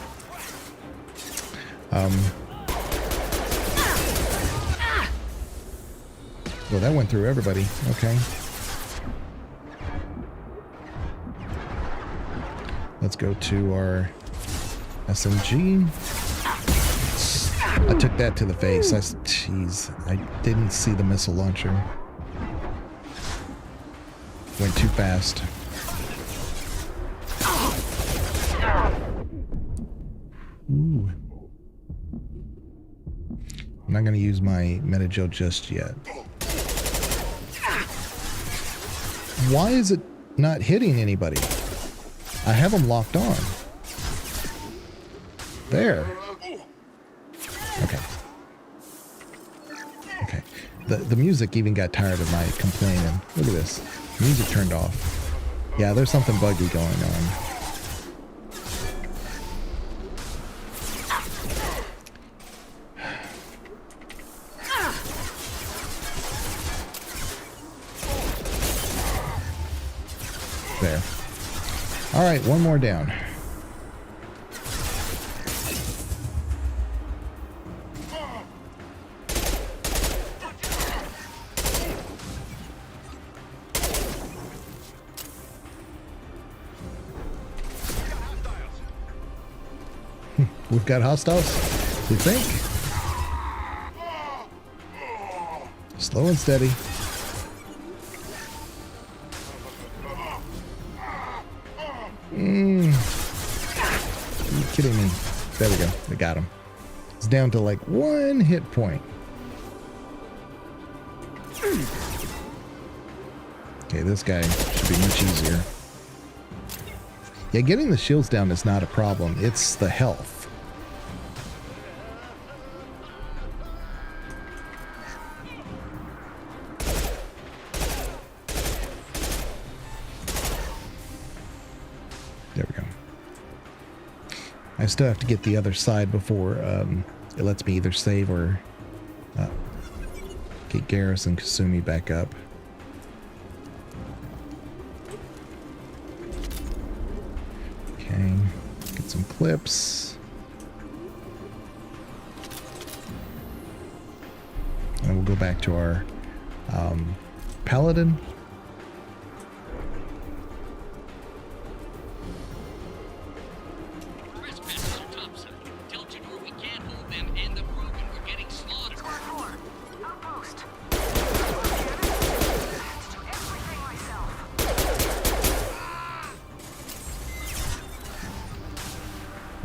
Well, that went through everybody. Okay. Let's go to our SMG. I took that to the face. Jeez, I didn't see the missile launcher. Went too fast. Ooh. I'm not going to use my Metagel just yet. Why is it not hitting anybody? I have them locked on. There. Okay. Okay. The music even got tired of my complaining. Look at this. Music turned off. Yeah, there's something buggy going on. There. All right, one more down. We've got hostiles? You think? Slow and steady. Are you kidding me? There we go. I got him. It's down to like 1 hit point. Okay, this guy should be much easier. Yeah, getting the shields down is not a problem. It's the health. There we go. I still have to get the other side before it lets me either save or get Garrus and Kasumi back up. Okay, get some clips. And we'll go back to our Paladin.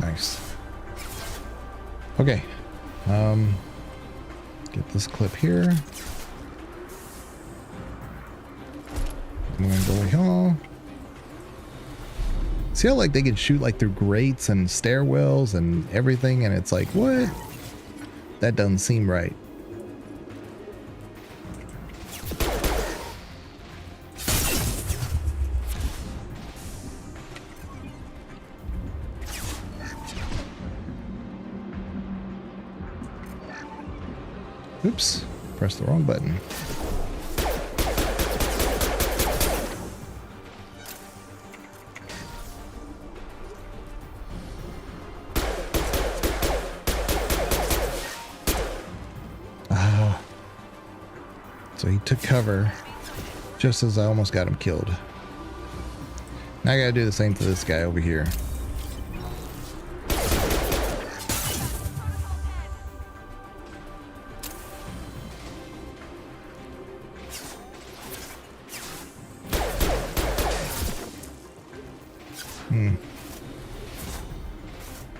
Nice. Okay. Get this clip here. I'm gonna go hall. See how like they can shoot like through grates and stairwells and everything, and it's like, what? That doesn't seem right. Oops, pressed the wrong button. So he took cover just as I almost got him killed. Now I gotta do the same to this guy over here.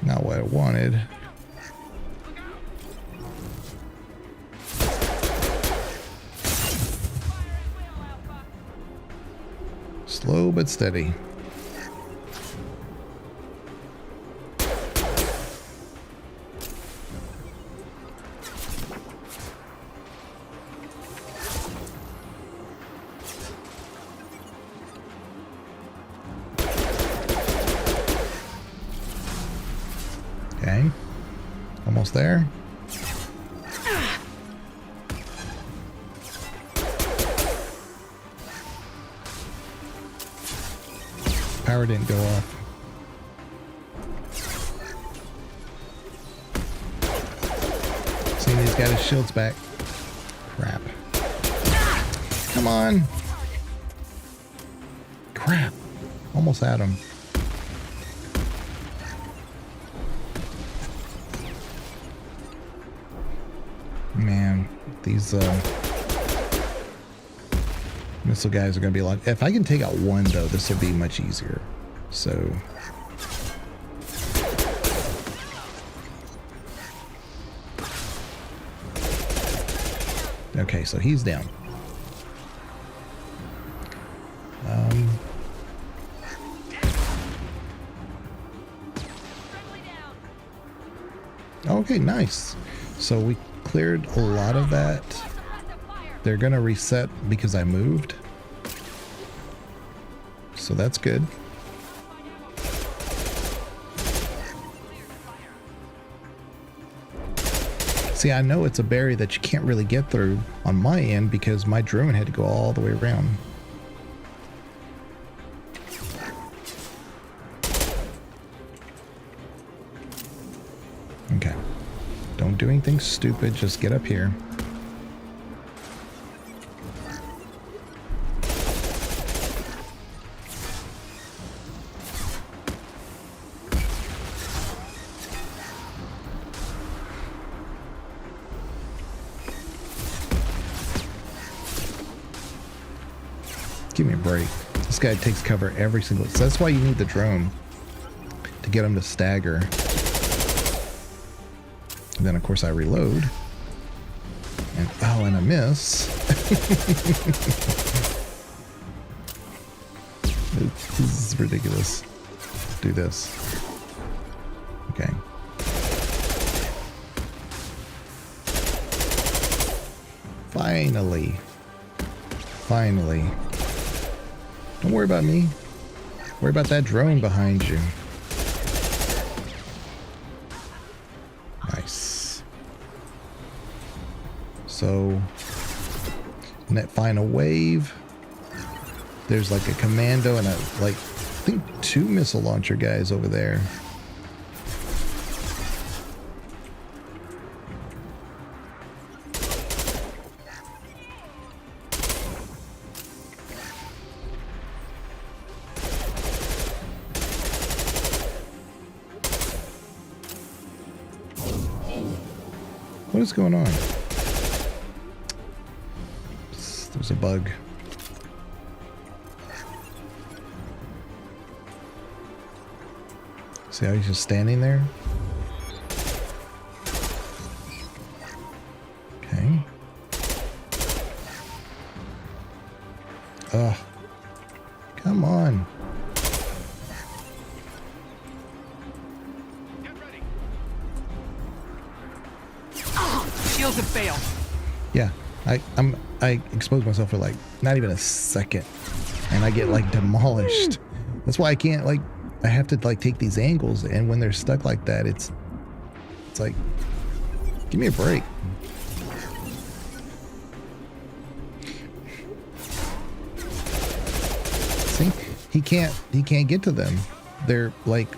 Not what I wanted. Slow but steady. Almost there. Power didn't go off. See, he's got his shields back. Crap. Come on. Crap. Almost had him. Man, these missile guys are going to be a lot. If I can take out one, though, this will be much easier. So... Okay, so he's down. Okay, nice. So we cleared a lot of that. They're gonna reset because I moved. So that's good. See, I know it's a barrier that you can't really get through on my end because my drone had to go all the way around. Okay. Don't do anything stupid, just get up here. Give me a break. This guy takes cover every single... So that's why you need the drone. To get him to stagger. And then, of course, I reload. And, oh, and I miss. This is ridiculous. Do this. Okay. Finally. Finally. Don't worry about me. Worry about that drone behind you. Nice. So, in that final wave, there's like a commando and I think 2 missile launcher guys over there. What is going on? There's a bug. See how he's just standing there? Okay. Ugh. Come on. Shields have failed. Yeah, I exposed myself for like not even a second, and I get like demolished. That's why I can't like. I have to like take these angles, and when they're stuck like that, it's like, give me a break. See, he can't get to them. They're like,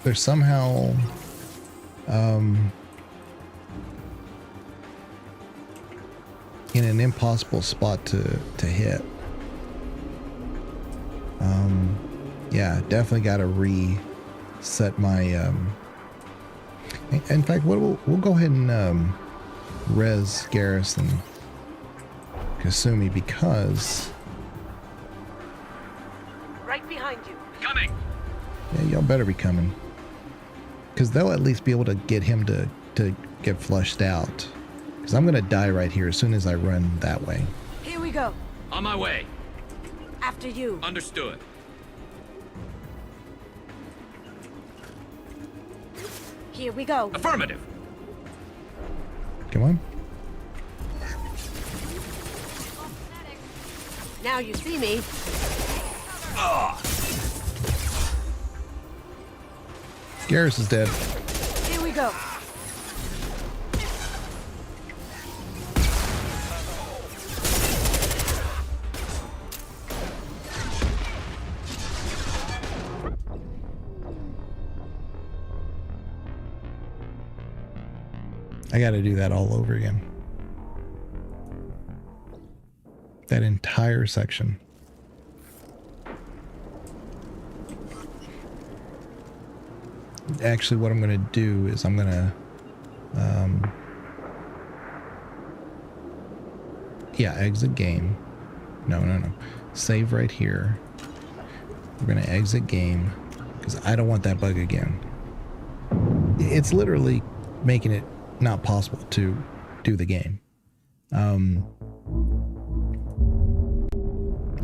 they're somehow, in an impossible spot to hit. Yeah, definitely got to reset my. In fact, we'll go ahead and res Garrus and Kasumi because. Right behind you. Coming. Yeah, y'all better be coming, because they'll at least be able to get him to get flushed out. Because I'm gonna die right here as soon as I run that way. Here we go. On my way. After you. Understood. Here we go. Affirmative. Come on. Now you see me. Garrus is dead. Here we go. gotta do that all over again. That entire section. Actually, what I'm gonna do is I'm gonna yeah, exit game. No. Save right here. We're gonna exit game because I don't want that bug again. It's literally making it not possible to do the game.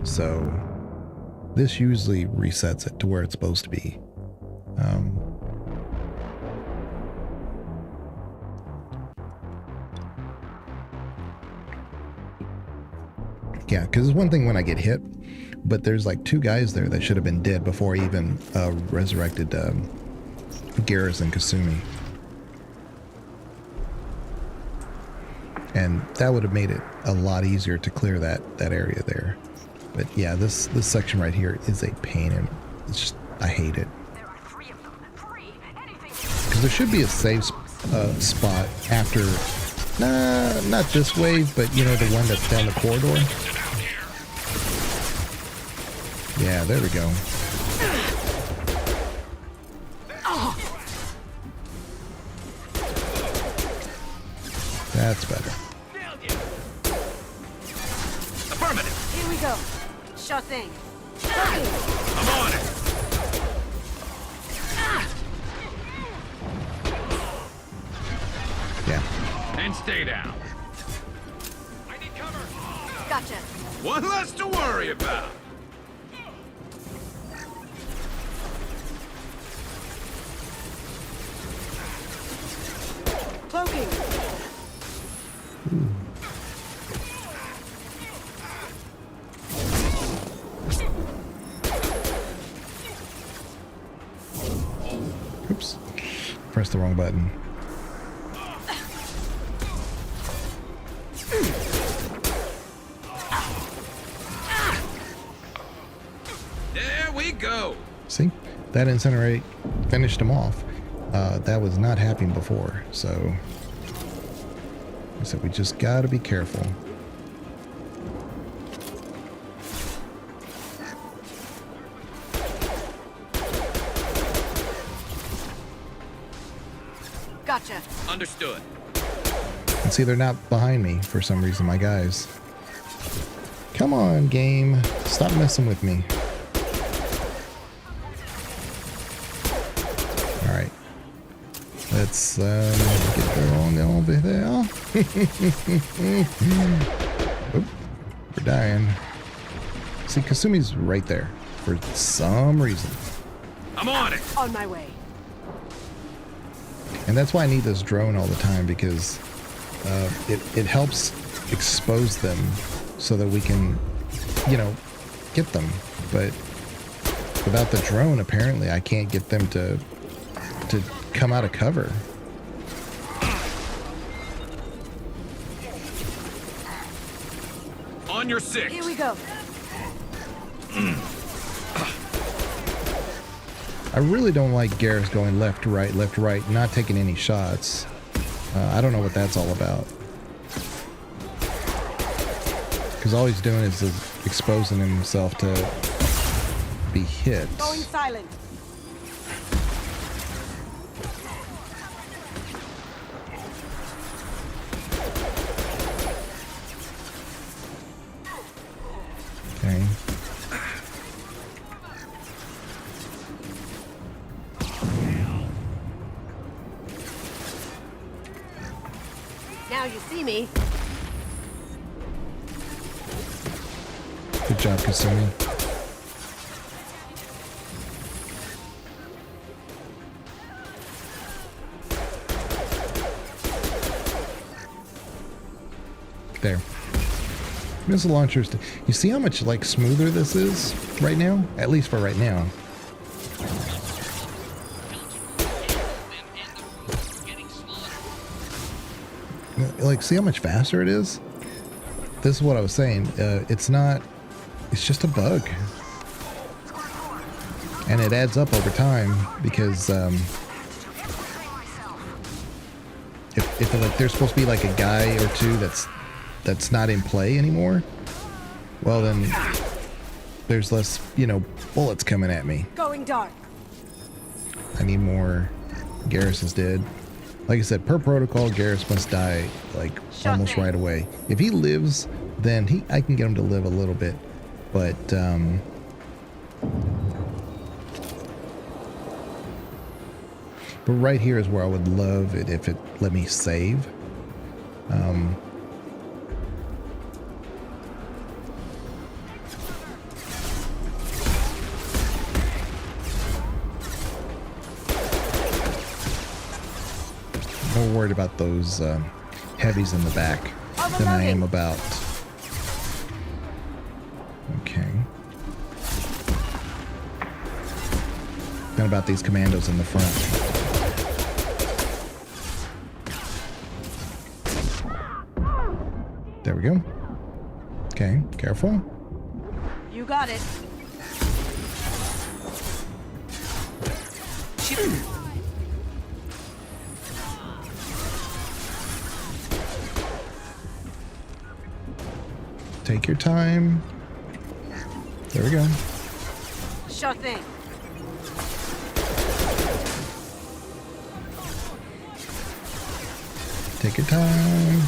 So this usually resets it to where it's supposed to be. Yeah, because it's one thing when I get hit, but there's like 2 guys there that should have been dead before I even resurrected Garrus and Kasumi. And that would have made it a lot easier to clear that area there. But yeah, this section right here is a pain, and it's just, I hate it. Because there should be a safe spot after, not this wave, but you know, the one that's down the corridor. Yeah, there we go. That's better. Affirmative. Here we go. Sure thing. I'm on it. Yeah. And stay down. I need cover. Gotcha. One less to worry about. Cloaking. Oops. Pressed the wrong button. There we go. See? That incinerate finished him off. That was not happening before, so we just gotta be careful. Gotcha. Understood. And see, they're not behind me for some reason, my guys. Come on, game. Stop messing with me. Alright. Let's get going over there. Oop, we're dying. See, Kasumi's right there for some reason. I'm on it. On my way. And that's why I need this drone all the time, because it helps expose them so that we can, you know, get them. But without the drone, apparently I can't get them to come out of cover. On your 6. Here we go. I really don't like Garrus going left to right, not taking any shots. I don't know what that's all about. Because all he's doing is exposing himself to be hit. Going silent. Okay. Now you see me. Good job, Kasumi. There. Missile launchers. You see how much like smoother this is right now? At least for right now. Like, see how much faster it is? This is what I was saying. It's not... It's just a bug. And it adds up over time because... if like there's supposed to be like a guy or two that's not in play anymore, well then there's less, you know, bullets coming at me. Going dark. I need more. Garrus is dead. Like I said, per protocol, Garrus must die like almost right away. If he lives, then I can get him to live a little bit, but right here is where I would love it if it let me save. More worried about those heavies in the back than I am about. Okay. Than about these commandos in the front. There we go. Okay, careful. You got it. Take your time. There we go. Sure thing. Take your time.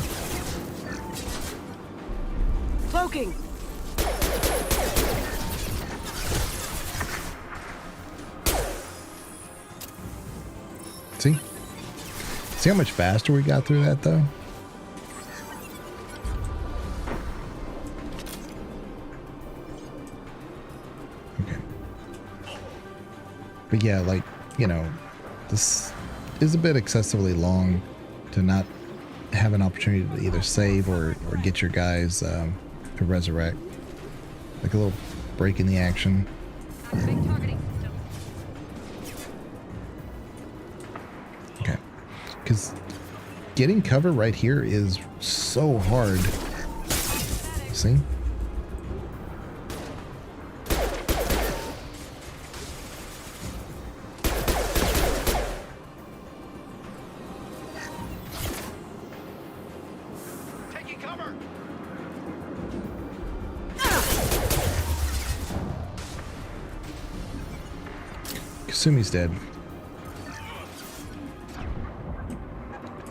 Cloaking. See? See how much faster we got through that though? But yeah, like, you know, this is a bit excessively long to not have an opportunity to either save or get your guys to resurrect. Like a little break in the action. Okay. Because getting cover right here is so hard. See? Kasumi's dead.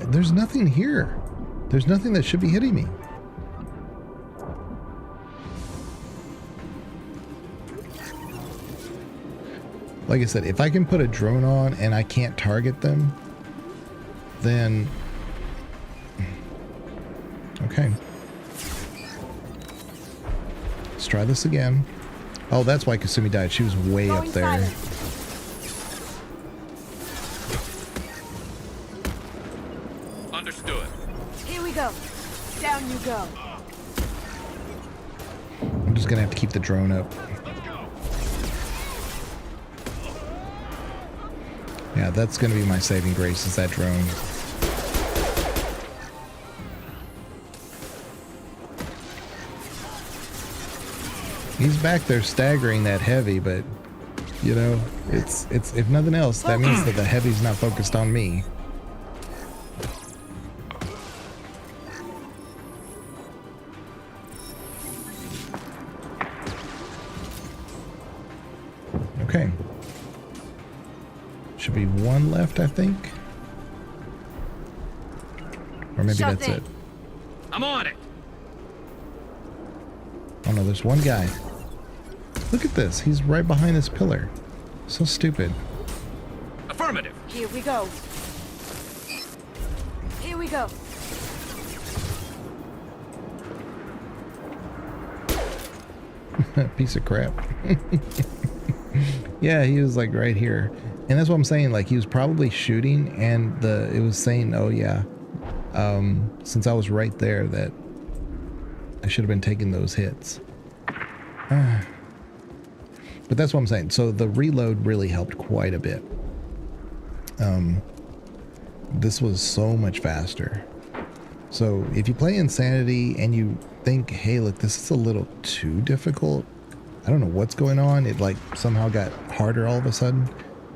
There's nothing here. There's nothing that should be hitting me. Like I said, if I can put a drone on and I can't target them, then... Okay. Let's try this again. Oh, that's why Kasumi died. She was way up there. Silent. Understood. Here we go. Down you go. I'm just gonna have to keep the drone up. Yeah, that's gonna be my saving grace, is that drone. He's back there staggering that heavy, but you know, it's if nothing else, that means that the heavy's not focused on me. Okay. Should be one left, I think. Or maybe that's it. I'm on it. Oh no, there's one guy. Look at this. He's right behind this pillar. So stupid. Affirmative. Here we go. Here we go. Piece of crap. Yeah, he was like right here. And that's what I'm saying. Like he was probably shooting and it was saying, oh yeah, since I was right there that I should have been taking those hits. But that's what I'm saying. So the reload really helped quite a bit. This was so much faster. So if you play Insanity and you think, hey, look, this is a little too difficult, I don't know what's going on, it like somehow got harder all of a sudden,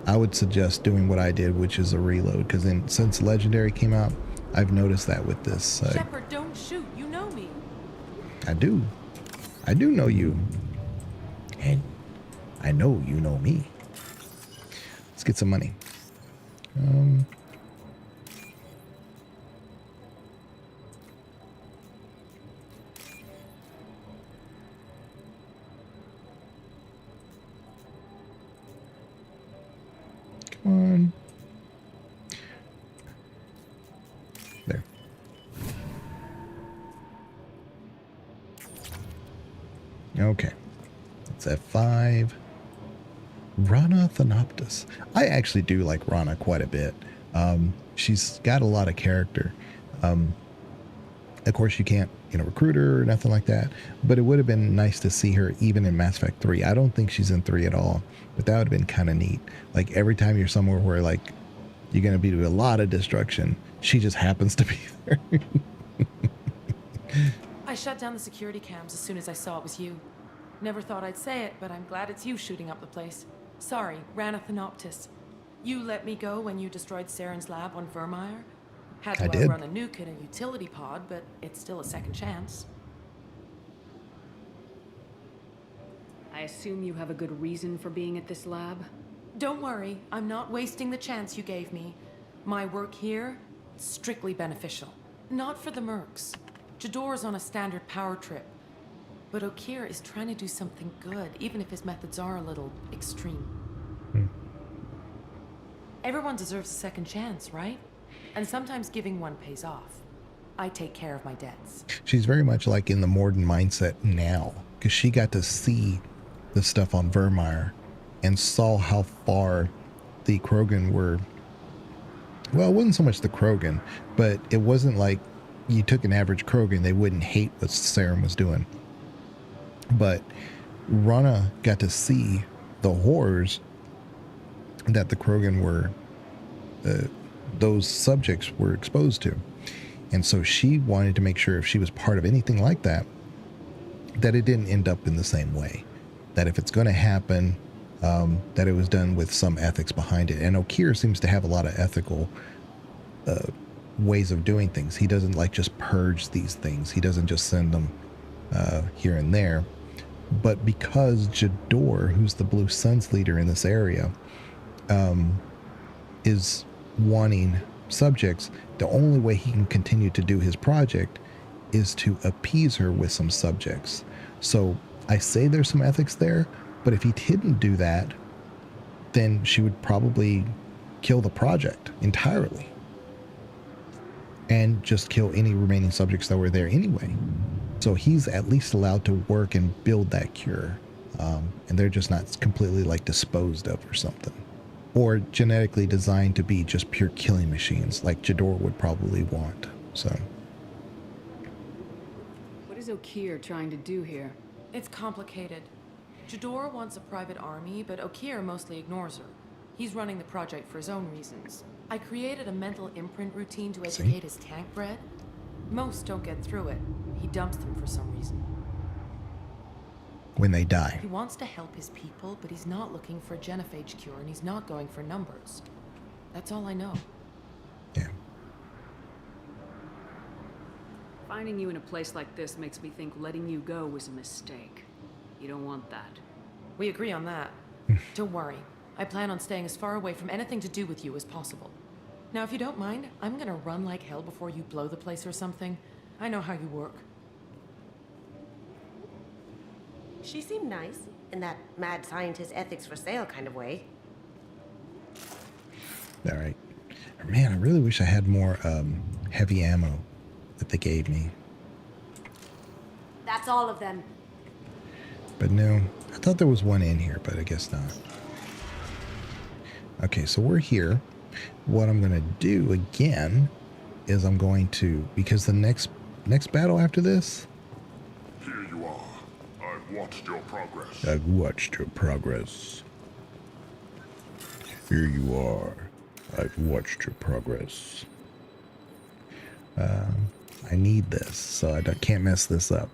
I would suggest doing what I did, which is a reload. Because then since Legendary came out, I've noticed that with this. Shepard, don't shoot. You know me. I do know you, and I know you know me. Let's get some money. Come on. There. Okay. It's F5. Rana Thanoptis. I actually do like Rana quite a bit. She's got a lot of character. Of course, you can't, recruit her or nothing like that. But it would have been nice to see her even in Mass Effect 3. I don't think she's in 3 at all. But that would have been kind of neat. Like, every time you're somewhere where, like, you're going to be doing a lot of destruction, she just happens to be there. I shut down the security cams as soon as I saw it was you. Never thought I'd say it, but I'm glad it's you shooting up the place. Sorry, Ranathanoptis. You let me go when you destroyed Saren's lab on Vermeer? Had to outrun a nuke in a utility pod, but it's still a second chance. I assume you have a good reason for being at this lab? Don't worry, I'm not wasting the chance you gave me. My work here, strictly beneficial. Not for the mercs. Jador's on a standard power trip. But Okeer is trying to do something good, even if his methods are a little extreme. Everyone deserves a second chance, right? And sometimes giving one pays off. I take care of my debts. She's very much like in the Morden mindset now, because she got to see the stuff on Vermeer and saw how far the Krogan were. Well, it wasn't so much the Krogan, but it wasn't like you took an average Krogan, they wouldn't hate what Saren was doing. But Rana got to see the horrors that the Krogan were, those subjects were exposed to. And so she wanted to make sure if she was part of anything like that, that it didn't end up in the same way. That if it's going to happen, that it was done with some ethics behind it. And Okeer seems to have a lot of ethical ways of doing things. He doesn't like just purge these things. He doesn't just send them here and there. But because Jador, who's the Blue Suns leader in this area, is wanting subjects, the only way he can continue to do his project is to appease her with some subjects. So I say there's some ethics there, but if he didn't do that, then she would probably kill the project entirely and just kill any remaining subjects that were there anyway. So he's at least allowed to work and build that cure. And they're just not completely like disposed of or something. Or genetically designed to be just pure killing machines like Jador would probably want. So. What is Okeer trying to do here? It's complicated. Jador wants a private army, but Okeer mostly ignores her. He's running the project for his own reasons. I created a mental imprint routine to educate his tank bred. Most don't get through it. He dumps them for some reason. When they die. He wants to help his people, but he's not looking for a genophage cure, and he's not going for numbers. That's all I know. Yeah. Finding you in a place like this makes me think letting you go was a mistake. You don't want that. We agree on that. Don't worry. I plan on staying as far away from anything to do with you as possible. Now, if you don't mind, I'm gonna run like hell before you blow the place or something. I know how you work. She seemed nice, in that mad scientist ethics for sale kind of way. All right. Man, I really wish I had more heavy ammo that they gave me. That's all of them. But no, I thought there was one in here, but I guess not. Okay, so we're here. What I'm going to do again is I'm going to, because the next battle after this. Here you are. I've watched your progress. I've watched your progress. Here you are. I've watched your progress. I need this, so I can't mess this up.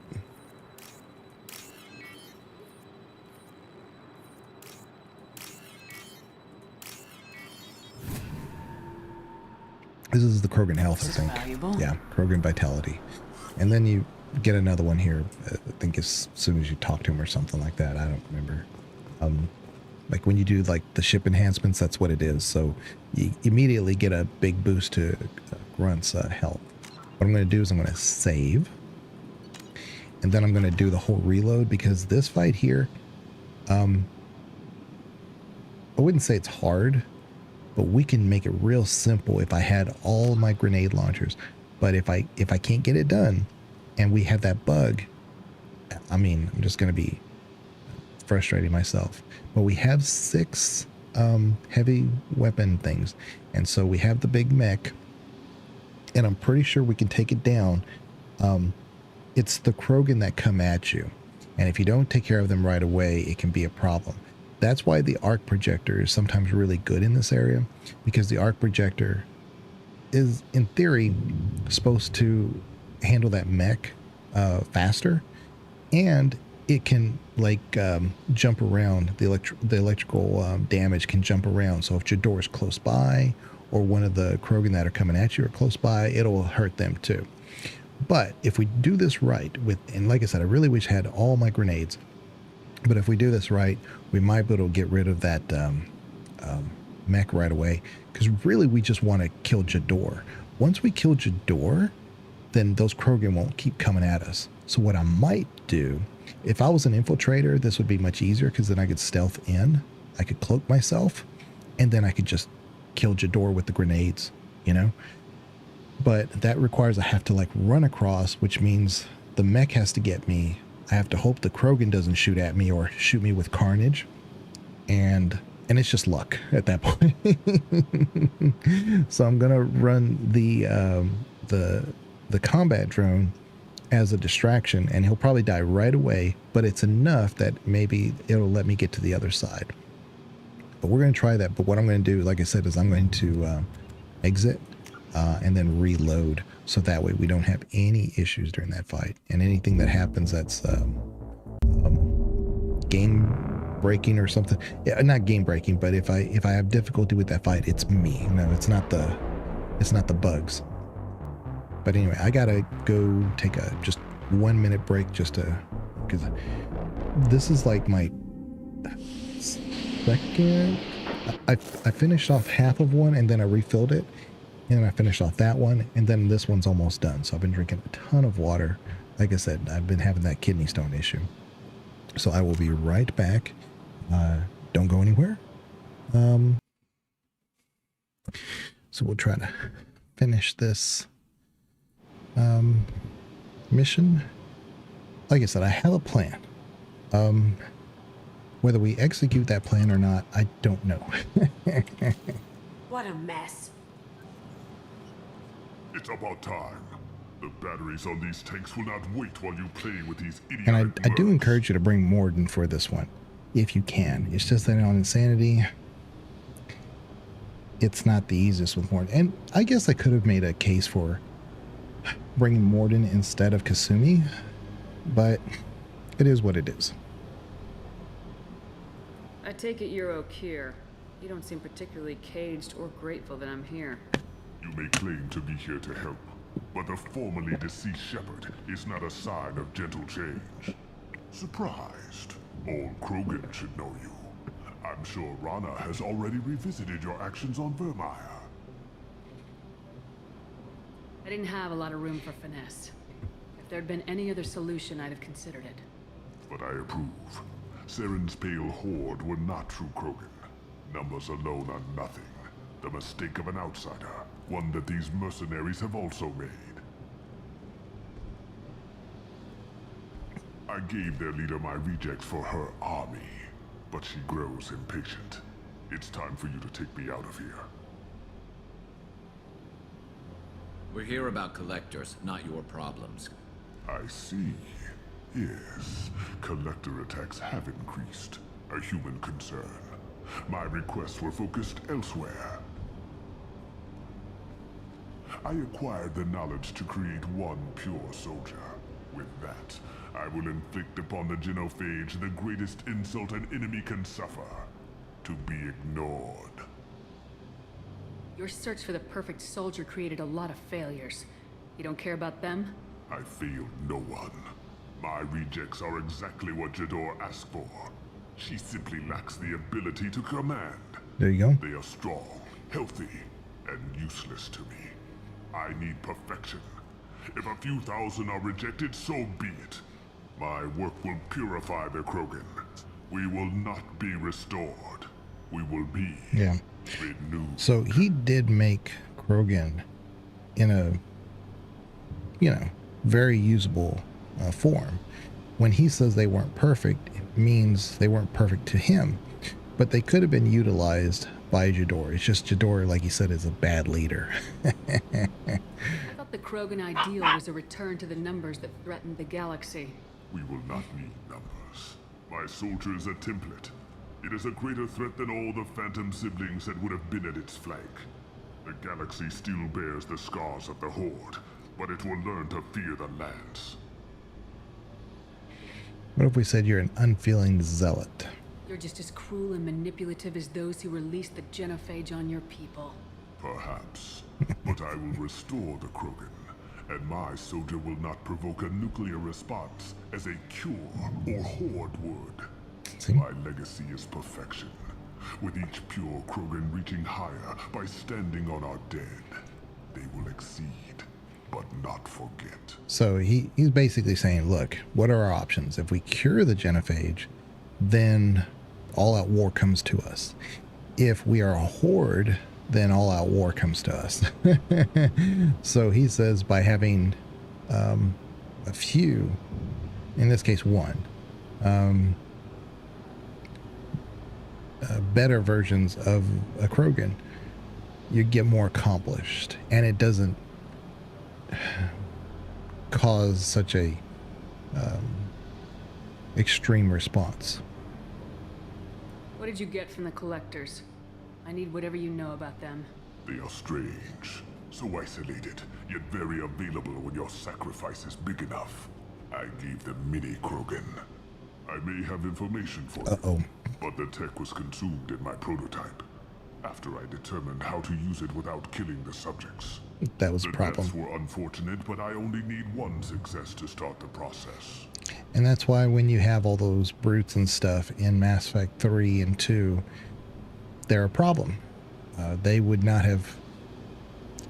This is the Krogan Health, I think. Valuable. Yeah, Krogan Vitality. And then you get another one here, I think as soon as you talk to him or something like that. I don't remember. Like when you do like the ship enhancements, that's what it is. So you immediately get a big boost to Grunt's health. What I'm going to do is I'm going to save. And then I'm going to do the whole reload because this fight here, I wouldn't say it's hard, but we can make it real simple if I had all my grenade launchers. But if I can't get it done and we have that bug, I mean, I'm just going to be frustrating myself. But we have 6 heavy weapon things. And so we have the big mech. And I'm pretty sure we can take it down. It's the Krogan that come at you. And if you don't take care of them right away, it can be a problem. That's why the arc projector is sometimes really good in this area. Because the arc projector is, in theory, supposed to handle that mech faster. And it can like jump around. The electrical damage can jump around. So if Jador's close by or one of the Krogan that are coming at you are close by, it'll hurt them too. But if we do this right, and like I said, I really wish I had all my grenades. But if we do this right, we might be able to get rid of that mech right away. Because really, we just want to kill Jador. Once we kill Jador, then those Krogan won't keep coming at us. So what I might do, if I was an infiltrator, this would be much easier because then I could stealth in. I could cloak myself, and then I could just kill Jador with the grenades, you know? But that requires I have to like run across, which means the mech has to get me. I have to hope the Krogan doesn't shoot at me or shoot me with carnage. And it's just luck at that point. So I'm going to run the combat drone as a distraction, and he'll probably die right away, but it's enough that maybe it'll let me get to the other side. But we're going to try that. But what I'm going to do, like I said, is I'm going to exit and then reload, so that way we don't have any issues during that fight. And anything that happens that's game breaking or something, yeah, not game breaking, but if I have difficulty with that fight, it's me. No, it's not the bugs. But anyway, I gotta go take a just 1 minute break just to, because this is like my second. I finished off half of one and then I refilled it, and I finished off that one, and then this one's almost done. So I've been drinking a ton of water. Like I said, I've been having that kidney stone issue. So I will be right back. Don't go anywhere. So we'll try to finish this mission. Like I said, I have a plan. Whether we execute that plan or not, I don't know. What a mess. It's about time. The batteries on these tanks will not wait while you play with these idiotic And I do mercs. encourage you to bring Morden for this one, if you can. It's just that on Insanity, it's not the easiest with Morden. And I guess I could have made a case for bringing Morden instead of Kasumi, but it is what it is. I take it you're Okir. You don't seem particularly caged or grateful that I'm here. You may claim to be here to help, but the formerly deceased shepherd is not a sign of gentle change. Surprised? All Krogan should know you. I'm sure Rana has already revisited your actions on Vermeer. I didn't have a lot of room for finesse. If there'd been any other solution, I'd have considered it. But I approve. Saren's pale horde were not true Krogan. Numbers alone are nothing. The mistake of an outsider, one that these mercenaries have also made. I gave their leader my rejects for her army, but she grows impatient. It's time for you to take me out of here. We're here about collectors, not your problems. I see. Yes, collector attacks have increased. A human concern. My requests were focused elsewhere. I acquired the knowledge to create one pure soldier. With that, I will inflict upon the genophage the greatest insult an enemy can suffer. To be ignored. Your search for the perfect soldier created a lot of failures. You don't care about them? I failed no one. My rejects are exactly what Jador asked for. She simply lacks the ability to command. There you go. They are strong, healthy, and useless to me. I need perfection. If a few thousand are rejected, so be it. My work will purify the Krogan. We will not be restored. We will be renewed. So he did make Krogan in a, very usable form. When he says they weren't perfect, it means they weren't perfect to him. But they could have been utilized by Jador. It's just Jador, like you said, is a bad leader. I thought the Krogan ideal was a return to the numbers that threatened the galaxy. We will not need numbers. My soldier is a template. It is a greater threat than all the Phantom siblings that would have been at its flank. The galaxy still bears the scars of the Horde, but it will learn to fear the Lance. What if we said you're an unfeeling zealot? You're just as cruel and manipulative as those who released the genophage on your people. Perhaps. But I will restore the Krogan, and my soldier will not provoke a nuclear response as a cure or Horde would. See? My legacy is perfection, with each pure Krogan reaching higher by standing on our dead. They will exceed, but not forget. So he's basically saying, look, what are our options? If we cure the genophage, then all-out war comes to us. If we are a Horde, then all-out war comes to us. So he says by having a few, in this case one, better versions of a Krogan, you get more accomplished, and it doesn't cause such a extreme response. What did you get from the collectors? I need whatever you know about them. They are strange, so isolated, yet very available when your sacrifice is big enough. I gave them mini Krogan. I may have information for you, but the tech was consumed in my prototype, after I determined how to use it without killing the subjects. That was a problem. The deaths were unfortunate, but I only need one success to start the process. And that's why when you have all those brutes and stuff in Mass Effect 3 and 2, they're a problem. They would not have...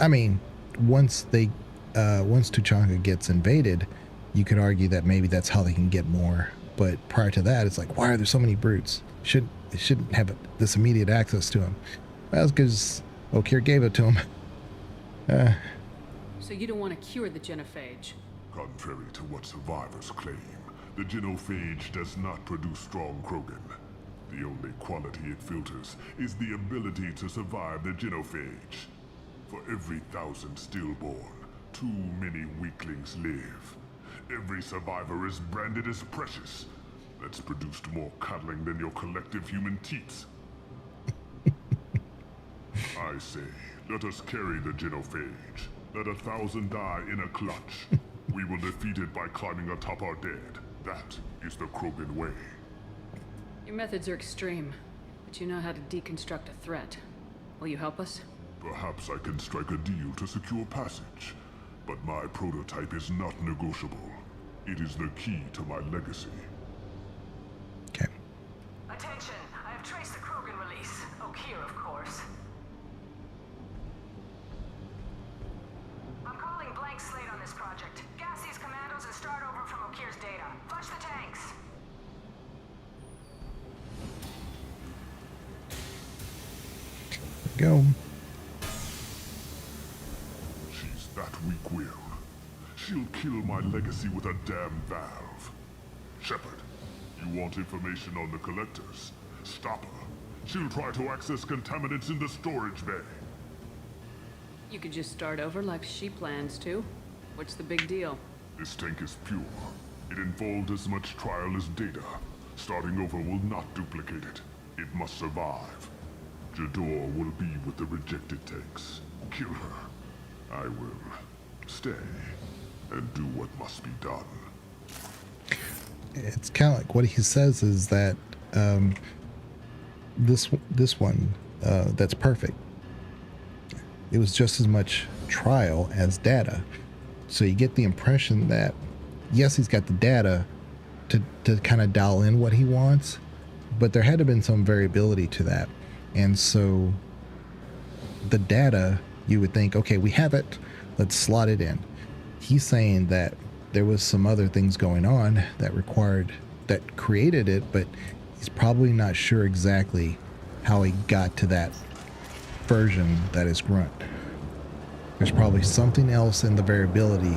I mean, once Tuchanka gets invaded, you could argue that maybe that's how they can get more. But prior to that, it's like, why are there so many brutes? They shouldn't have this immediate access to them. Well, that's because Okir gave it to them. So you don't want to cure the genophage? Contrary to what survivors claim, the genophage does not produce strong Krogan. The only quality it filters is the ability to survive the genophage. For every 1,000 stillborn, too many weaklings live. Every survivor is branded as precious. That's produced more cuddling than your collective human teats. I say, let us carry the genophage. Let 1,000 die in a clutch. We will defeat it by climbing atop our dead. That is the Krogan way. Your methods are extreme, but you know how to deconstruct a threat. Will you help us? Perhaps I can strike a deal to secure passage, but my prototype is not negotiable. It is the key to my legacy. Okay. Attention, I have traced the Krogan release. Okir, of course. I'm calling blank slate on this project. Gas these commandos and start over from Okir's data. Flush the tanks. Go. She's that weak-willed. She'll kill my legacy with a damn valve. Shepard, you want information on the collectors? Stop her. She'll try to access contaminants in the storage bay. You could just start over like she plans to. What's the big deal? This tank is pure. It involved as much trial as data. Starting over will not duplicate it. It must survive. Jador will be with the rejected tanks. Kill her. I will stay and do what must be done. It's kind of like what he says is that this one that's perfect. it was just as much trial as data. So you get the impression that, yes, he's got the data to kind of dial in what he wants, but there had to have been some variability to that. And so the data, you would think, okay, we have it, let's slot it in. He's saying that there was some other things going on that created it, but he's probably not sure exactly how he got to that version that is Grunt. There's probably something else in the variability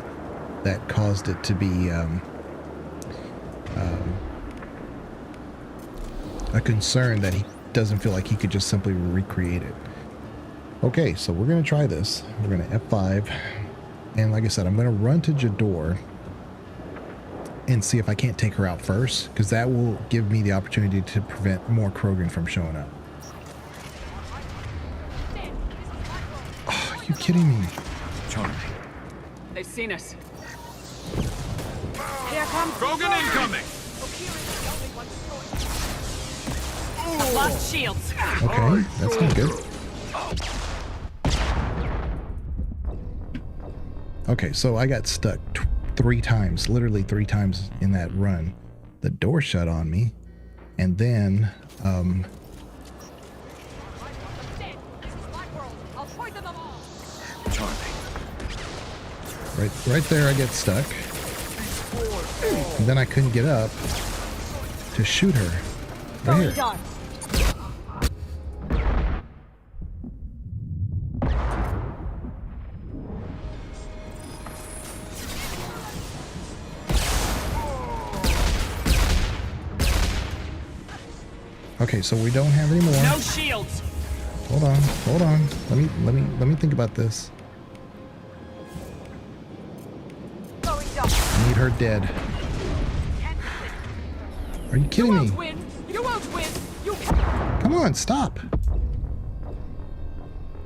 that caused it to be a concern that he doesn't feel like he could just simply recreate it. Okay, so we're going to try this. We're going to F5. And like I said, I'm going to run to Jador and see if I can't take her out first, because that will give me the opportunity to prevent more Krogan from showing up. Oh, are you kidding me? Charlie. They've seen us. Here comes Krogan incoming! Lost shields. Okay, that's not good. Okay, so I got stuck 3 times, literally 3 times in that run. The door shut on me, and then Charlie. right there I get stuck, and then I couldn't get up to shoot her. Right here. Okay, so we don't have any more. No shields. Hold on. Let me think about this. I need her dead. Are you kidding me? You won't win. Come on, stop.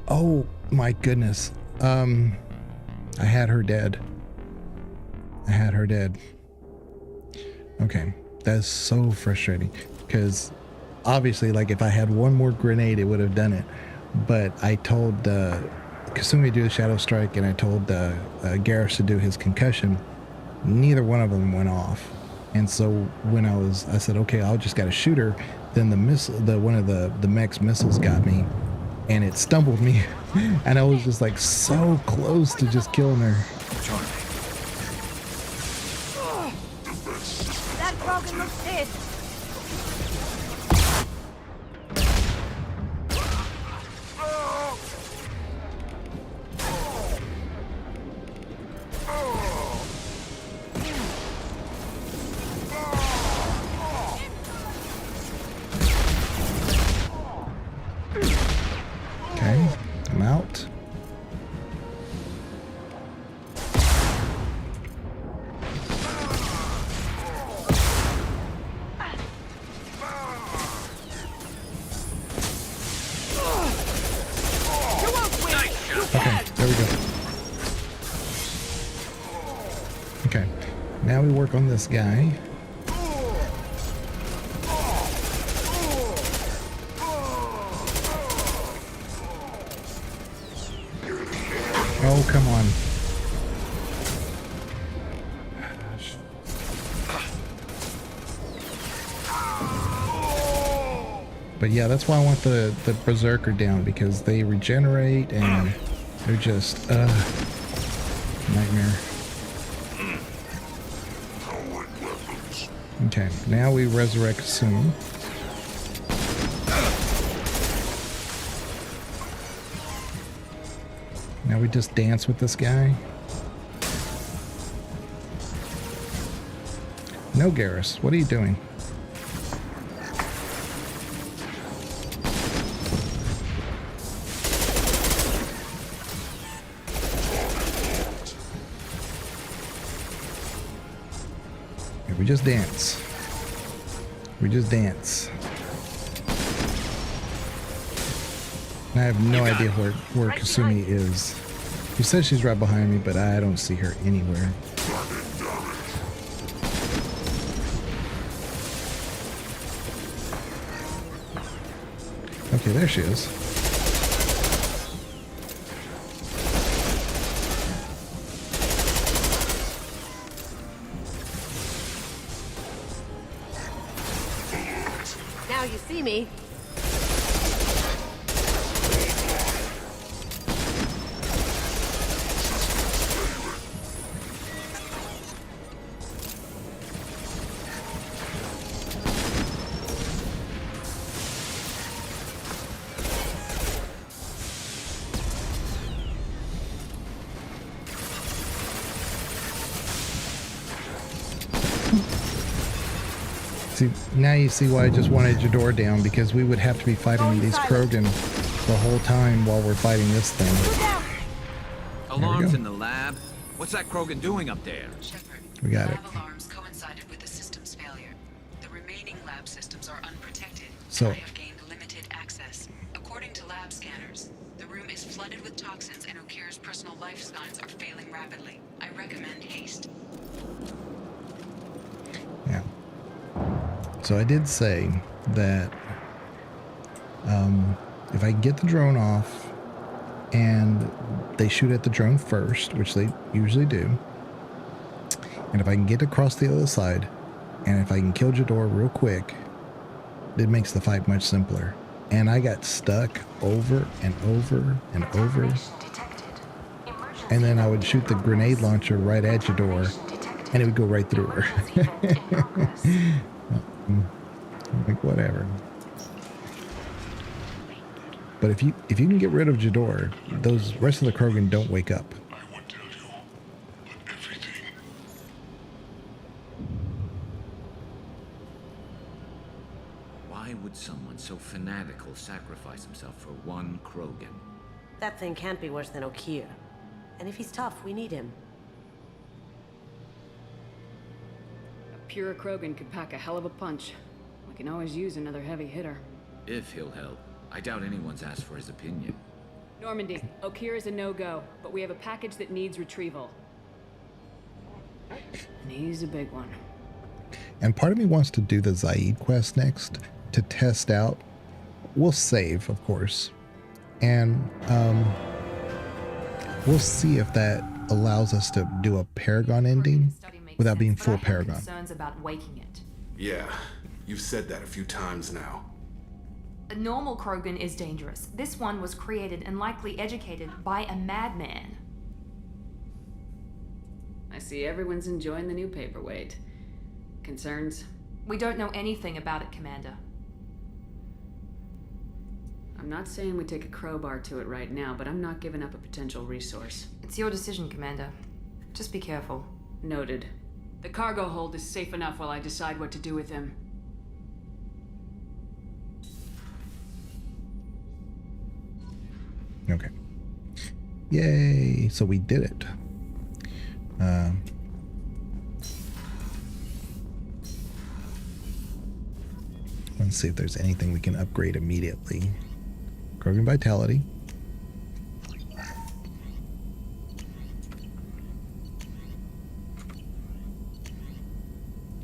Oh my goodness. I had her dead. Okay, that's so frustrating, because obviously, like, if I had one more grenade, it would have done it. But I told Kasumi to do the Shadow Strike, and I told Garrus to do his concussion. Neither one of them went off. And so when I said, okay, I'll just gotta shoot her. Then one of the mech's missiles got me, and it stumbled me, and I was just like so close to just killing her. Charlie. That Krogan looks dead. Okay, I'm out. Okay, there we go. Okay, now we work on this guy. Oh, come on. But yeah, that's why I want the Berserker down, because they regenerate and they're just nightmare. Okay, now we resurrect Kasumi. Now we just dance with this guy. No, Garrus, what are you doing? Okay, we just dance. We just dance. And I have no idea where Kasumi is. She says she's right behind me, but I don't see her anywhere. Okay, there she is. Now you see me. See, now you see why I just wanted your door down, because we would have to be fighting these Krogan the whole time while we're fighting this thing. Alarms in the lab? What's that Krogan doing up there? Shepard, We got it. lab alarms coincided with the system's failure. The remaining lab systems are unprotected. So I have gained limited access. According to lab scanners, the room is flooded with toxins and Okira's personal life signs are failing rapidly. I recommend haste. Yeah. So I did say that if I can get the drone off and they shoot at the drone first, which they usually do, and if I can get across the other side, and if I can kill Jador real quick, it makes the fight much simpler. And I got stuck over and over and over, and then I would shoot the grenade launcher right at Jador, and it would go right through her. Like, whatever. But if you can get rid of Jador, those rest of the Krogan don't wake up. Why would someone so fanatical sacrifice himself for one Krogan? That thing can't be worse than Okir. And if he's tough, we need him. A pure Krogan could pack a hell of a punch. We can always use another heavy hitter. If he'll help. I doubt anyone's asked for his opinion. Normandy, Okir is a no-go, but we have a package that needs retrieval. And he's a big one. And part of me wants to do the Zaid quest next to test out. We'll save, of course. And we'll see if that allows us to do a Paragon ending without being full Paragon. Concerns about waking it. Yeah, you've said that a few times now. A normal Krogan is dangerous. This one was created and likely educated by a madman. I see everyone's enjoying the new paperweight. Concerns? We don't know anything about it, Commander. I'm not saying we take a crowbar to it right now, but I'm not giving up a potential resource. It's your decision, Commander. Just be careful. Noted. The cargo hold is safe enough while I decide what to do with him. Okay. Yay! So we did it. Let's see if there's anything we can upgrade immediately. Krogan Vitality.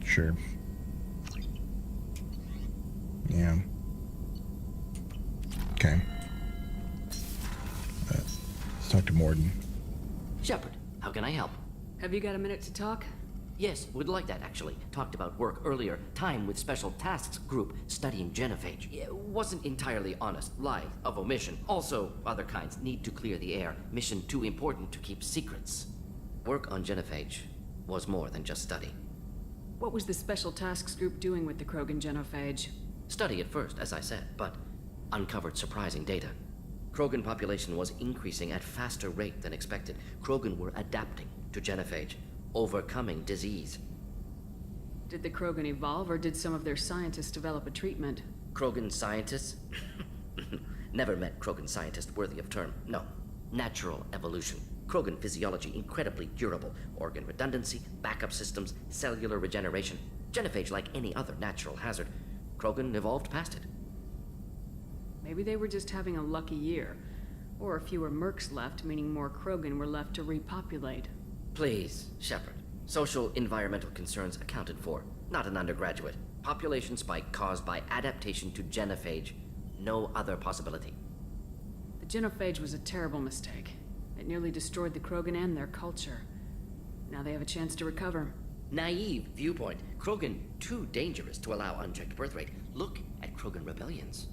Sure. Yeah. Okay. Let's talk to Morden. Shepard, how can I help? Have you got a minute to talk? Yes, would like that actually. Talked about work earlier. Time with Special Tasks Group studying genophage. It wasn't entirely honest. Lie of omission. Also, other kinds need to clear the air. Mission too important to keep secrets. Work on genophage was more than just study. What was the Special Tasks Group doing with the Krogan genophage? Study at first, as I said, but uncovered surprising data. Krogan population was increasing at faster rate than expected. Krogan were adapting to genophage, overcoming disease. Did the Krogan evolve, or did some of their scientists develop a treatment? Krogan scientists? Never met Krogan scientist worthy of term. No. Natural evolution. Krogan physiology incredibly durable. Organ redundancy, backup systems, cellular regeneration. Genophage like any other natural hazard. Krogan evolved past it. Maybe they were just having a lucky year. Or fewer mercs left, meaning more Krogan were left to repopulate. Please, Shepard. Social environmental concerns accounted for. Not an undergraduate. Population spike caused by adaptation to genophage. No other possibility. The genophage was a terrible mistake. It nearly destroyed the Krogan and their culture. Now they have a chance to recover. Naive viewpoint. Krogan too dangerous to allow unchecked birth rate. Look at Krogan rebellions.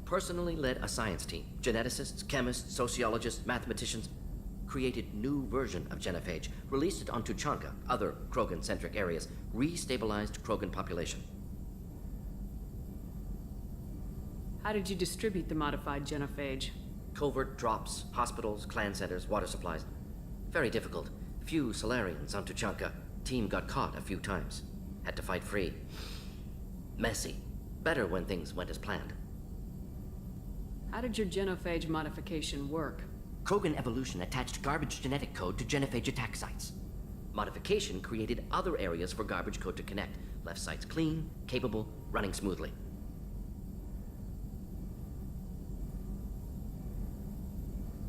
Personally led a science team. Geneticists, chemists, sociologists, mathematicians. Created new version of genophage. Released it on Tuchanka, other Krogan-centric areas. Restabilized Krogan population. How did you distribute the modified genophage? Covert drops, hospitals, clan centers, water supplies. Very difficult. Few Solarians on Tuchanka. Team got caught a few times. Had to fight free. Messy. Better when things went as planned. How did your genophage modification work? Krogan evolution attached garbage genetic code to genophage attack sites. Modification created other areas for garbage code to connect. Left sites clean, capable, running smoothly.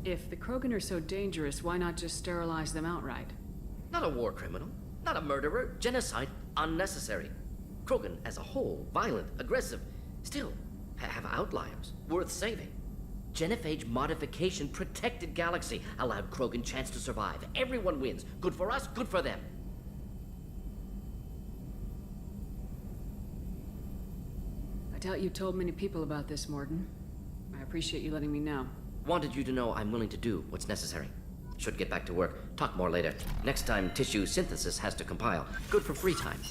If the Krogan are so dangerous, why not just sterilize them outright? Not a war criminal, not a murderer, genocide, unnecessary. Krogan as a whole, violent, aggressive, still have outliers, worth saving. Genophage modification protected Galaxy, allowed Krogan chance to survive. Everyone wins. Good for us, good for them. I doubt you told many people about this, Morden. I appreciate you letting me know. Wanted you to know I'm willing to do what's necessary. Should get back to work. Talk more later. Next time, tissue synthesis has to compile. Good for free time.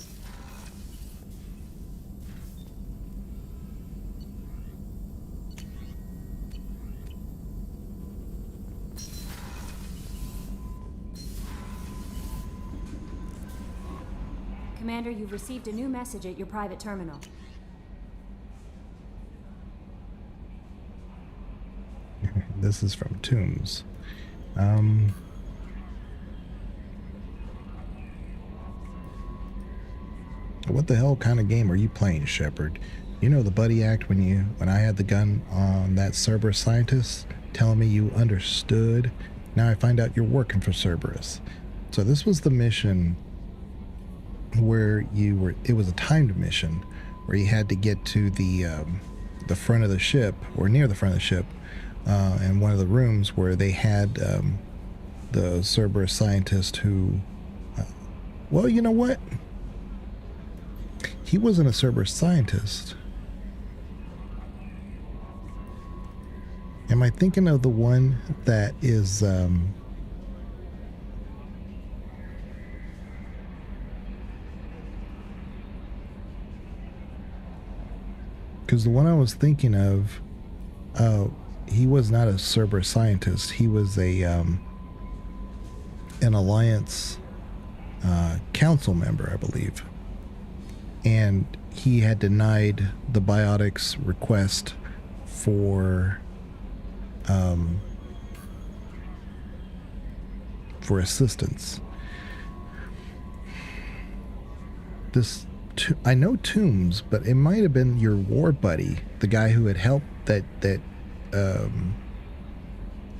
Commander, you've received a new message at your private terminal. This is from Tombs. What the hell kind of game are you playing, Shepard? You know the buddy act when I had the gun on that Cerberus scientist, telling me you understood. Now I find out you're working for Cerberus. So this was the mission where it was a timed mission where you had to get to the front of the ship, or near the front of the ship, in one of the rooms where they had the Cerberus scientist who, well, you know what? He wasn't a Cerberus scientist. Am I thinking of the one that is because the one I was thinking of, he was not a Cerberus scientist. He was an Alliance council member, I believe. And he had denied the biotics request for assistance. I know Tombs, but it might have been your war buddy, the guy who had helped that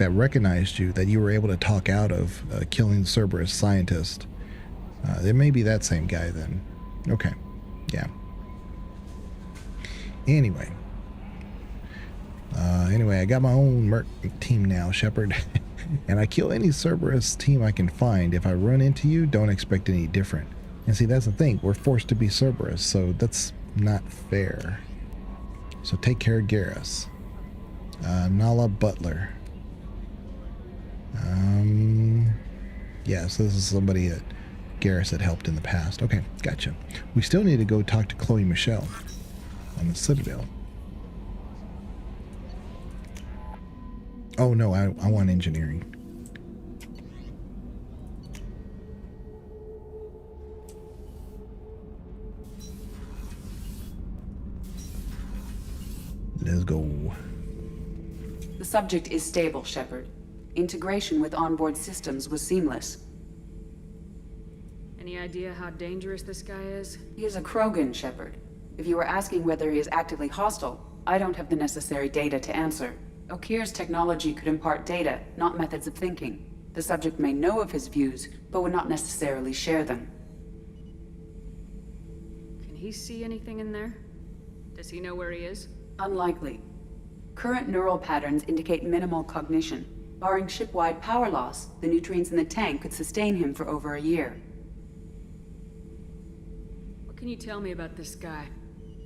recognized you, that you were able to talk out of killing the Cerberus scientist. It may be that same guy then. Okay, yeah. Anyway, I got my own merc team now, Shepard, and I kill any Cerberus team I can find. If I run into you, don't expect any different. And see, that's the thing. We're forced to be Cerberus, so that's not fair. So take care of Garrus. Nala Butler. Yeah, so this is somebody that Garrus had helped in the past. Okay, gotcha. We still need to go talk to Chloe Michelle on the Citadel. Oh no, I want engineering. Let's go. The subject is stable, Shepard. Integration with onboard systems was seamless. Any idea how dangerous this guy is? He is a Krogan, Shepard. If you were asking whether he is actively hostile, I don't have the necessary data to answer. Okir's technology could impart data, not methods of thinking. The subject may know of his views, but would not necessarily share them. Can he see anything in there? Does he know where he is? Unlikely. Current neural patterns indicate minimal cognition. Barring ship-wide power loss, the nutrients in the tank could sustain him for over a year. can you tell me about this guy?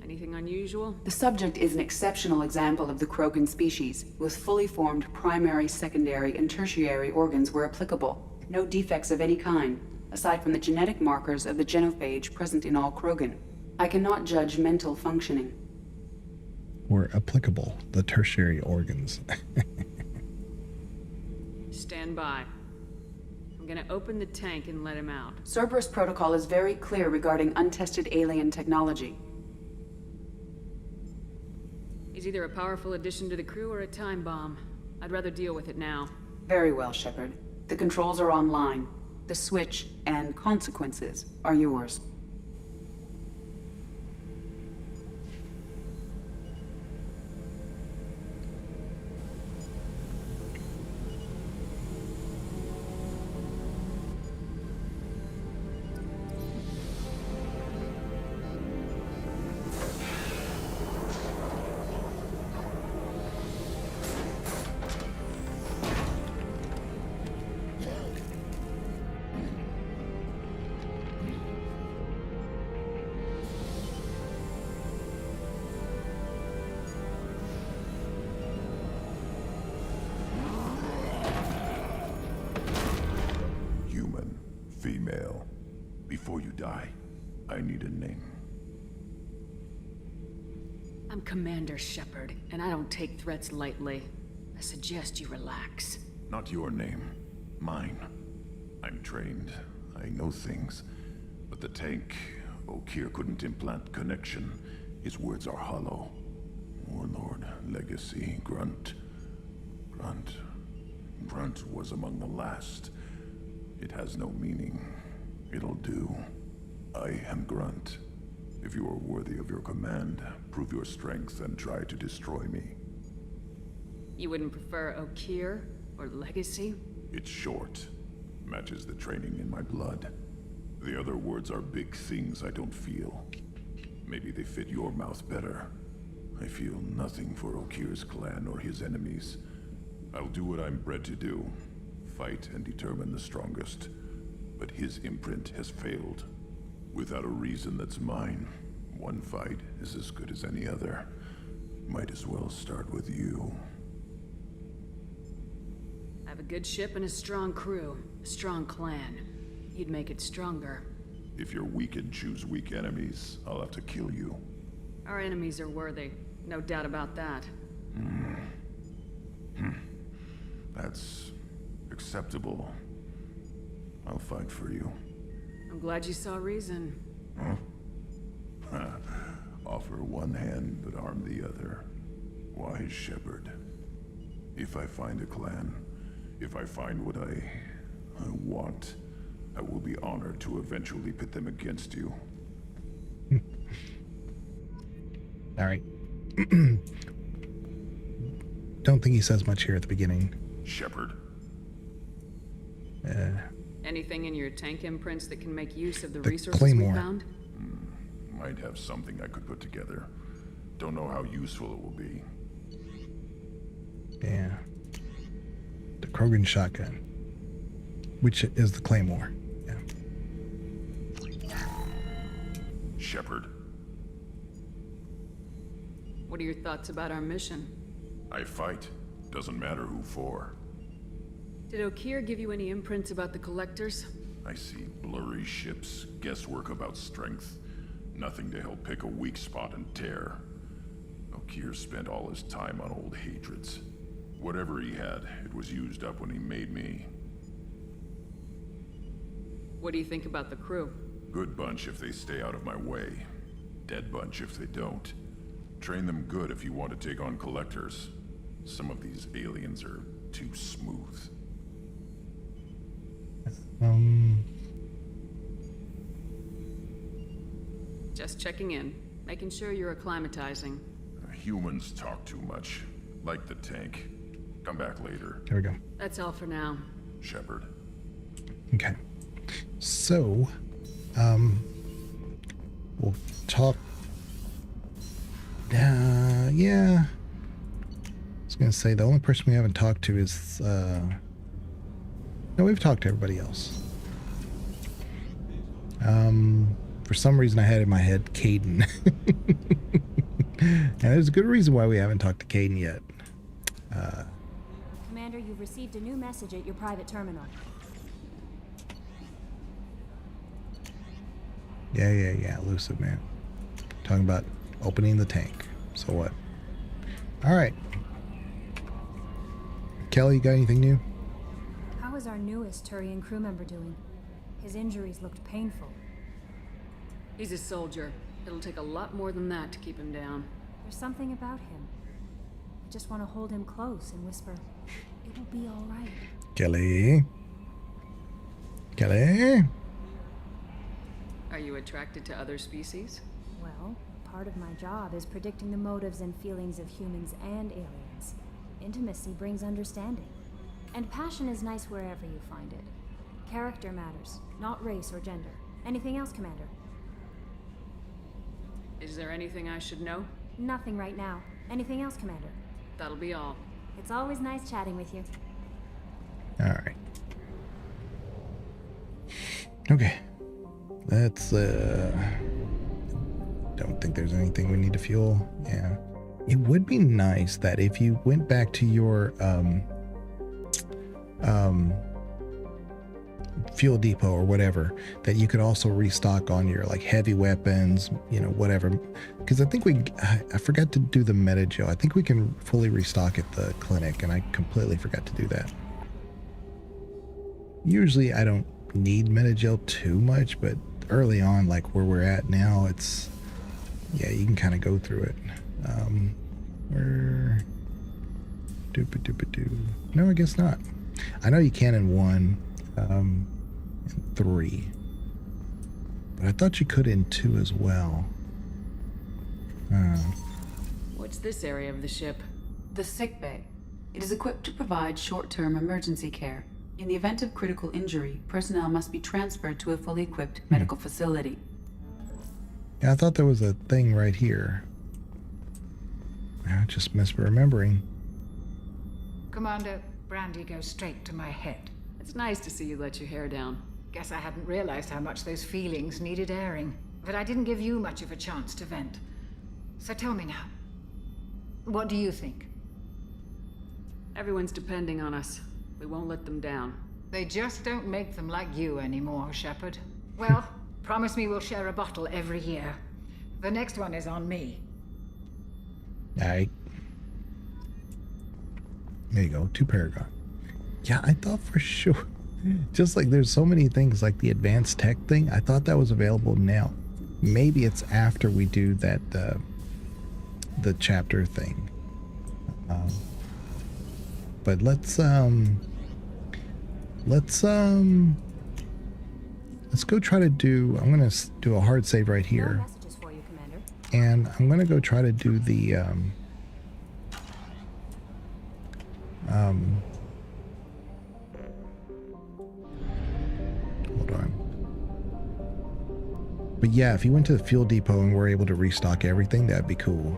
Anything unusual? The subject is an exceptional example of the Krogan species, with fully formed primary, secondary, and tertiary organs where applicable. No defects of any kind, aside from the genetic markers of the genophage present in all Krogan. I cannot judge mental functioning. Where applicable, the tertiary organs. Stand by. I'm gonna open the tank and let him out. Cerberus protocol is very clear regarding untested alien technology. He's either a powerful addition to the crew or a time bomb. I'd rather deal with it now. Very well, Shepard. The controls are online. The switch and consequences are yours. Female. Before you die, I need a name. I'm Commander Shepard, and I don't take threats lightly. I suggest you relax. Not your name. Mine. I'm trained. I know things. But the tank, Okeer couldn't implant connection. His words are hollow. Warlord, Legacy, Grunt. Grunt was among the last. It has no meaning. It'll do. I am Grunt. If you are worthy of your command, prove your strength and try to destroy me. You wouldn't prefer Okeer or Legacy? It's short. Matches the training in my blood. The other words are big things I don't feel. Maybe they fit your mouth better. I feel nothing for Okeer's clan or his enemies. I'll do what I'm bred to do. Fight and determine the strongest. But his imprint has failed. Without a reason that's mine, one fight is as good as any other. Might as well start with you. I have a good ship and a strong crew. A strong clan. You'd make it stronger. If you're weak and choose weak enemies, I'll have to kill you. Our enemies are worthy. No doubt about that. That's acceptable. I'll fight for you. I'm glad you saw reason. Huh? Offer one hand, but arm the other. Wise Shepard. If I find a clan, if I find what I want, I will be honored to eventually pit them against you. All right. Don't think he says much here at the beginning. Shepard. Anything in your tank imprints that can make use of the The resources Claymore. we found? Might have something I could put together. Don't know how useful it will be. Yeah. The Krogan shotgun. Which is the Claymore. Yeah. Shepard. What are your thoughts about our mission? I fight. Doesn't matter who for. Did Okeer give you any imprints about the Collectors? I see blurry ships, guesswork about strength. Nothing to help pick a weak spot and tear. Okeer spent all his time on old hatreds. Whatever he had, it was used up when he made me. What do you think about the crew? Good bunch if they stay out of my way. Dead bunch if they don't. Train them good if you want to take on Collectors. Some of these aliens are too smooth. Just checking in. Making sure you're acclimatizing. Humans talk too much. Like the tank. Come back later. There we go. That's all for now. Shepard. Okay. So, we'll talk. Yeah. I was gonna say the only person we haven't talked to is, no, we've talked to everybody else. For some reason, I had in my head Caden. And there's a good reason why we haven't talked to Caden yet. Commander, you've received a new message at your private terminal. Yeah, Lucid, man. Talking about opening the tank. So what? Alright. Kelly, you got anything new? How is our newest Turian crew member doing? His injuries looked painful. He's a soldier. It'll take a lot more than that to keep him down. There's something about him. I just want to hold him close and whisper, "It will be all right." Kelly? Kelly? Are you attracted to other species? Well, part of my job is predicting the motives and feelings of humans and aliens. Intimacy brings understanding. And passion is nice wherever you find it. Character matters, not race or gender. Anything else, Commander? Is there anything I should know? Nothing right now. Anything else, Commander? That'll be all. It's always nice chatting with you. Alright. Okay. Let's, don't think there's anything we need to fuel. Yeah. It would be nice that if you went back to your, fuel depot or whatever, that you could also restock on your like heavy weapons, you know, whatever. Because I think I forgot to do the meta-gel. I think we can fully restock at the clinic, and I completely forgot to do that. Usually I don't need meta-gel too much, but early on, like where we're at now, it's, yeah, you can kind of go through it. Where no, I guess not. I know you can in 1 and 3, but I thought you could in 2 as well. What's this area of the ship? The sick bay. It is equipped to provide short-term emergency care. In the event of critical injury, personnel must be transferred to a fully equipped medical facility. Yeah, I thought there was a thing right here. I just misremembering. Commander, brandy goes straight to my head. It's nice to see you let your hair down. Guess I hadn't realized how much those feelings needed airing. But I didn't give you much of a chance to vent. So tell me now. What do you think? Everyone's depending on us. We won't let them down. They just don't make them like you anymore, Shepard. Well, promise me we'll share a bottle every year. The next one is on me. Alright. There you go, 2 Paragon. Yeah, I thought for sure. Just like there's so many things like the advanced tech thing, I thought that was available now. Maybe it's after we do that, the chapter thing. But let's go try to do, I'm gonna do a hard save right here. And I'm gonna go try to do the hold on. But yeah, if you went to the fuel depot and were able to restock everything, that'd be cool.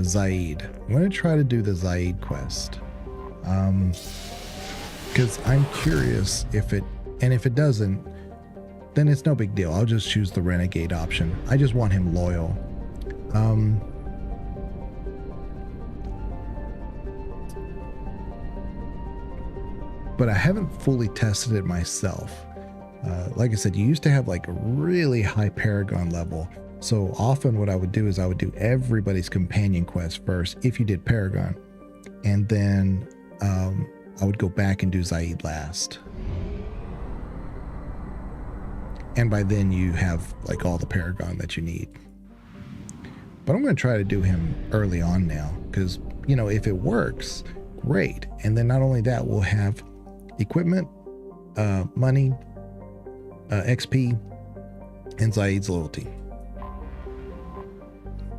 Zaid. I'm gonna try to do the Zaid quest. Because I'm curious if it doesn't, then it's no big deal. I'll just choose the Renegade option. I just want him loyal. But I haven't fully tested it myself. Like I said, you used to have like a really high Paragon level. So often what I would do is I would do everybody's companion quest first if you did Paragon. And then I would go back and do Zaid last. And by then you have like all the Paragon that you need. But I'm going to try to do him early on now because, you know, if it works, great. And then not only that, we'll have equipment, money, XP, and Zaid's loyalty.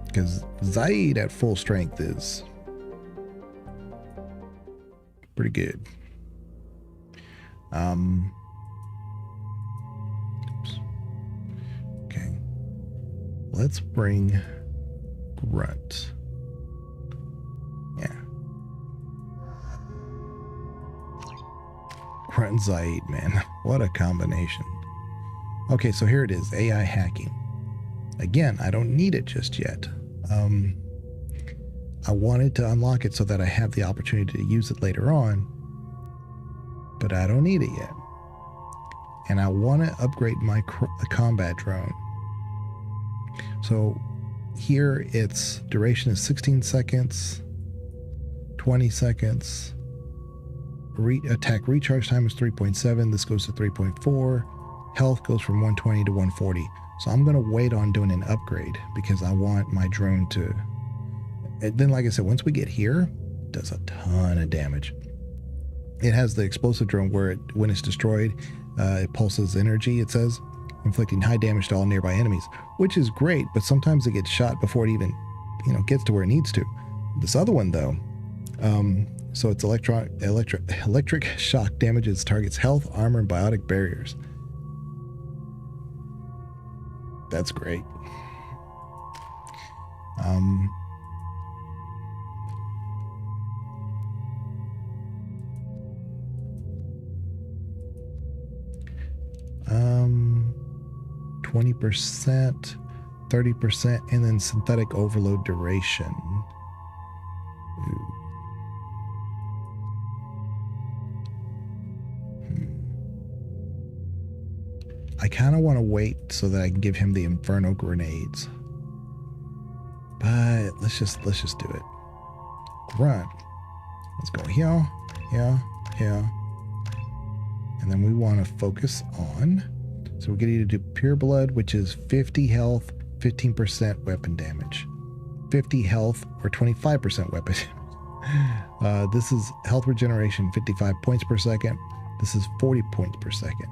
Because Zaid at full strength is pretty good. Oops. Okay. Let's bring Grunt. Yeah. Grunt and Zaid, man. What a combination. Okay, so here it is. AI hacking. Again, I don't need it just yet. I wanted to unlock it so that I have the opportunity to use it later on, but I don't need it yet. And I want to upgrade my combat drone. So here its duration is 16 seconds, 20 seconds. Attack recharge time is 3.7. This goes to 3.4. Health goes from 120 to 140. So I'm going to wait on doing an upgrade because I want my drone to... And then, like I said, once we get here, it does a ton of damage. It has the explosive drone where when it's destroyed, it pulses energy, it says, inflicting high damage to all nearby enemies, which is great, but sometimes it gets shot before it even, gets to where it needs to. This other one, though, so it's electric shock damages targets health, armor, and biotic barriers. That's great. Um, 20%, 30%, and then synthetic overload duration. Ooh. I kind of want to wait so that I can give him the Inferno grenades. But let's just do it. Grunt. Let's go here, here, here. And then we want to focus on, so we're going to either do Pure Blood, which is 50 health, 15% weapon damage. 50 health or 25% weapon damage. This is health regeneration, 55 points per second. This is 40 points per second.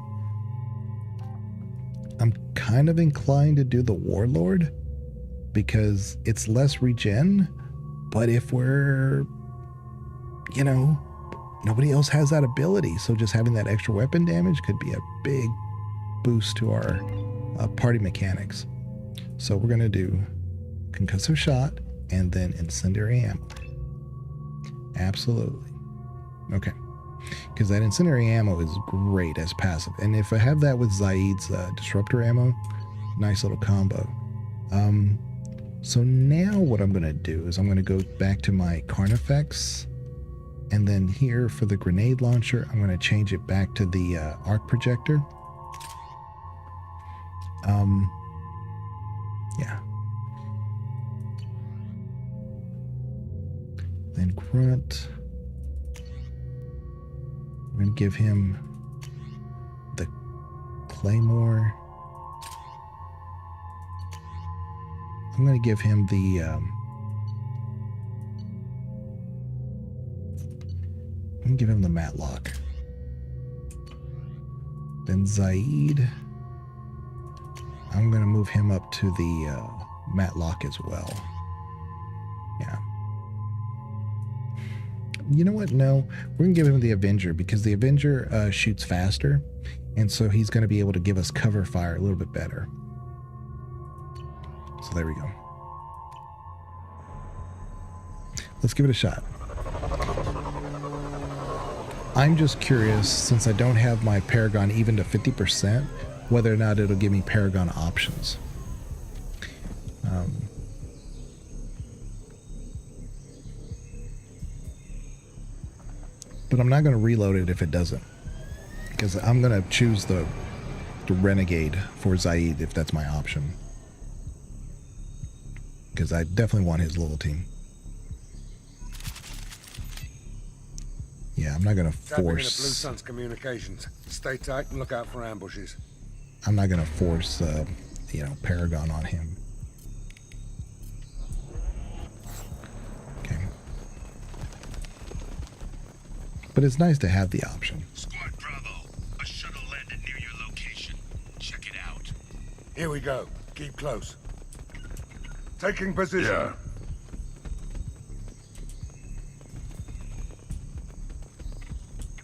I'm kind of inclined to do the Warlord because it's less regen, but if we're, nobody else has that ability, so just having that extra weapon damage could be a big boost to our party mechanics. So we're going to do Concussive Shot and then Incendiary Ammo. Absolutely. Okay. Because that Incendiary Ammo is great as passive. And if I have that with Zaid's Disruptor Ammo, nice little combo. So now what I'm going to do is I'm going to go back to my Carnifex. And then here for the grenade launcher, I'm going to change it back to the arc projector. Yeah. Then Grunt. I'm going to give him the Claymore. I'm going to give him the... I'm going to give him the Matlock. Then Zaid. I'm going to move him up to the Matlock as well. Yeah. You know what? No, we're going to give him the Avenger because the Avenger shoots faster. And so he's going to be able to give us cover fire a little bit better. So there we go. Let's give it a shot. I'm just curious, since I don't have my Paragon even to 50%, whether or not it'll give me Paragon options. But I'm not going to reload it if it doesn't. Because I'm going to choose the Renegade for Zaid if that's my option. Because I definitely want his little team. Yeah, I'm not going to force... Tapping into Blue Sun's communications. Stay tight and look out for ambushes. I'm not going to force, Paragon on him. Okay. But it's nice to have the option. Squad Bravo, a shuttle landed near your location. Check it out. Here we go. Keep close. Taking position. Yeah.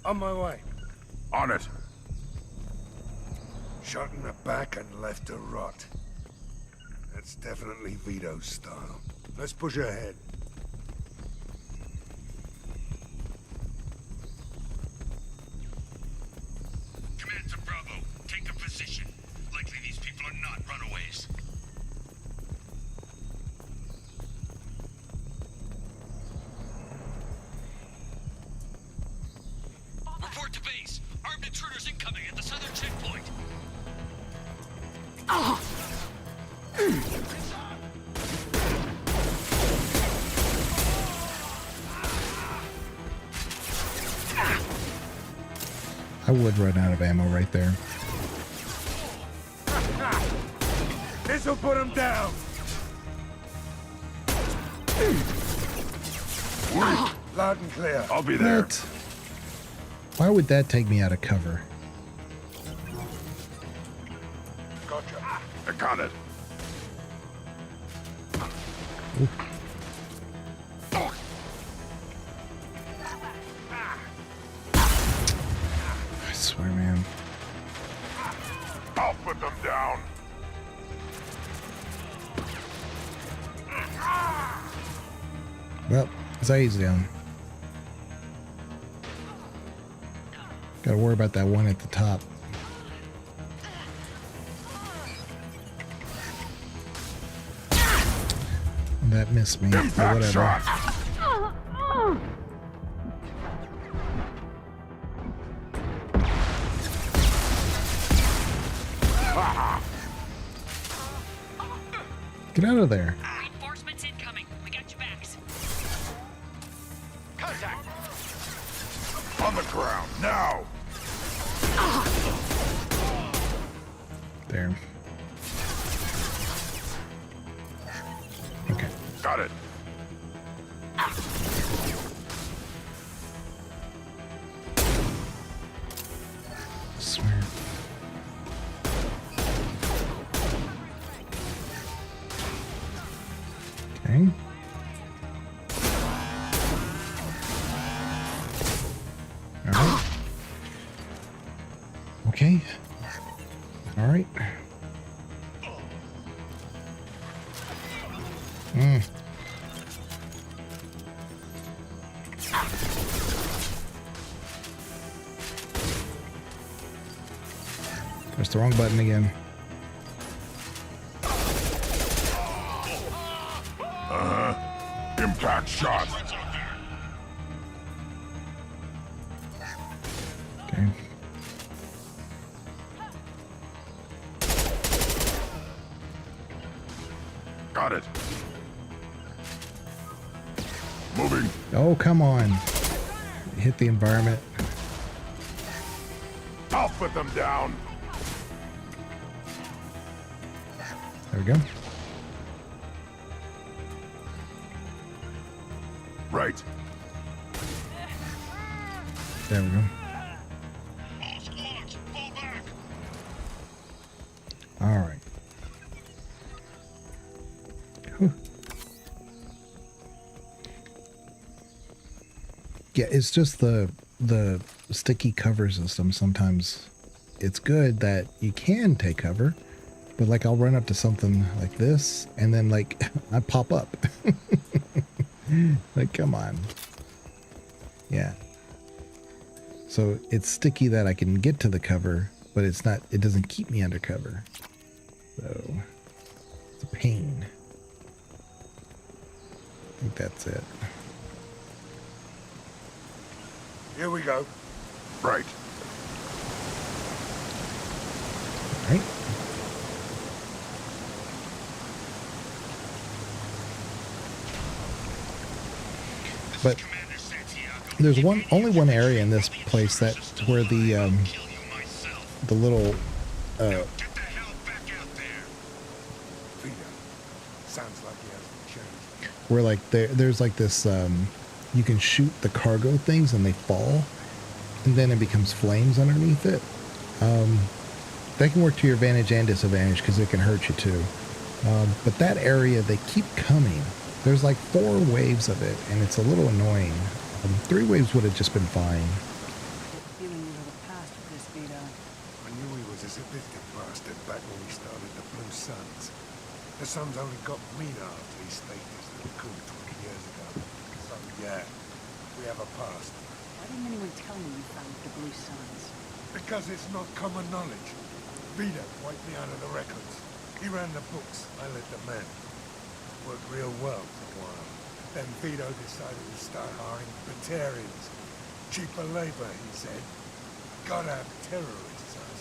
On my way. On it. Shot in the back and left to rot. That's definitely Vito's style. Let's push ahead. Command to Bravo, take a position. Likely these people are not runaways. to base. Armed intruders incoming at the southern checkpoint. I would run out of ammo right there. This'll put him down. Loud and clear. I'll be there. What? Why would that take me out of cover? Gotcha. I got it. Ooh. I swear, man. I'll put them down. Well, Zaid's down. Gotta worry about that one at the top. That missed me, but whatever. Shot. Get out of there. Reinforcements incoming. We got your backs. Contact. On the ground, now. There. Okay. Got it. I swear. Okay. All right. Okay. All right. Press the wrong button again. Impact shot. Okay. Got it. Moving. Oh, come on. Hit the environment. I'll put them down. There we go. Right. There we go. All squads, fall back. All right. Whew. Yeah, it's just the sticky cover system. Sometimes it's good that you can take cover, but like I'll run up to something like this and then like I pop up. Like, come on. Yeah. So it's sticky that I can get to the cover, but it's not, it doesn't keep me under cover. So it's a pain. I think that's it. Here we go. Right. Right? But there's only one area in this place that where the little Sounds like he hasn't changed. where like there's like this you can shoot the cargo things and they fall and then it becomes flames underneath it. That can work to your advantage and disadvantage because it can hurt you too. But that area, they keep coming. There's like 4 waves of it, and it's a little annoying. 3 waves would have just been fine. Feeling you have a past with this, Vito. I knew he was a sadistic bastard back when we started the Blue Suns. The Suns only got meaner after he staked his little coup 20 years ago. So yeah, we have a past. Why didn't anyone tell me you found the Blue Suns? Because it's not common knowledge. Vito wiped me out of the records. He ran the books, I led the men. Worked real well for a while. Then Vito decided to start hiring Batarians. Cheaper labor, he said. gotta have terrorists, us.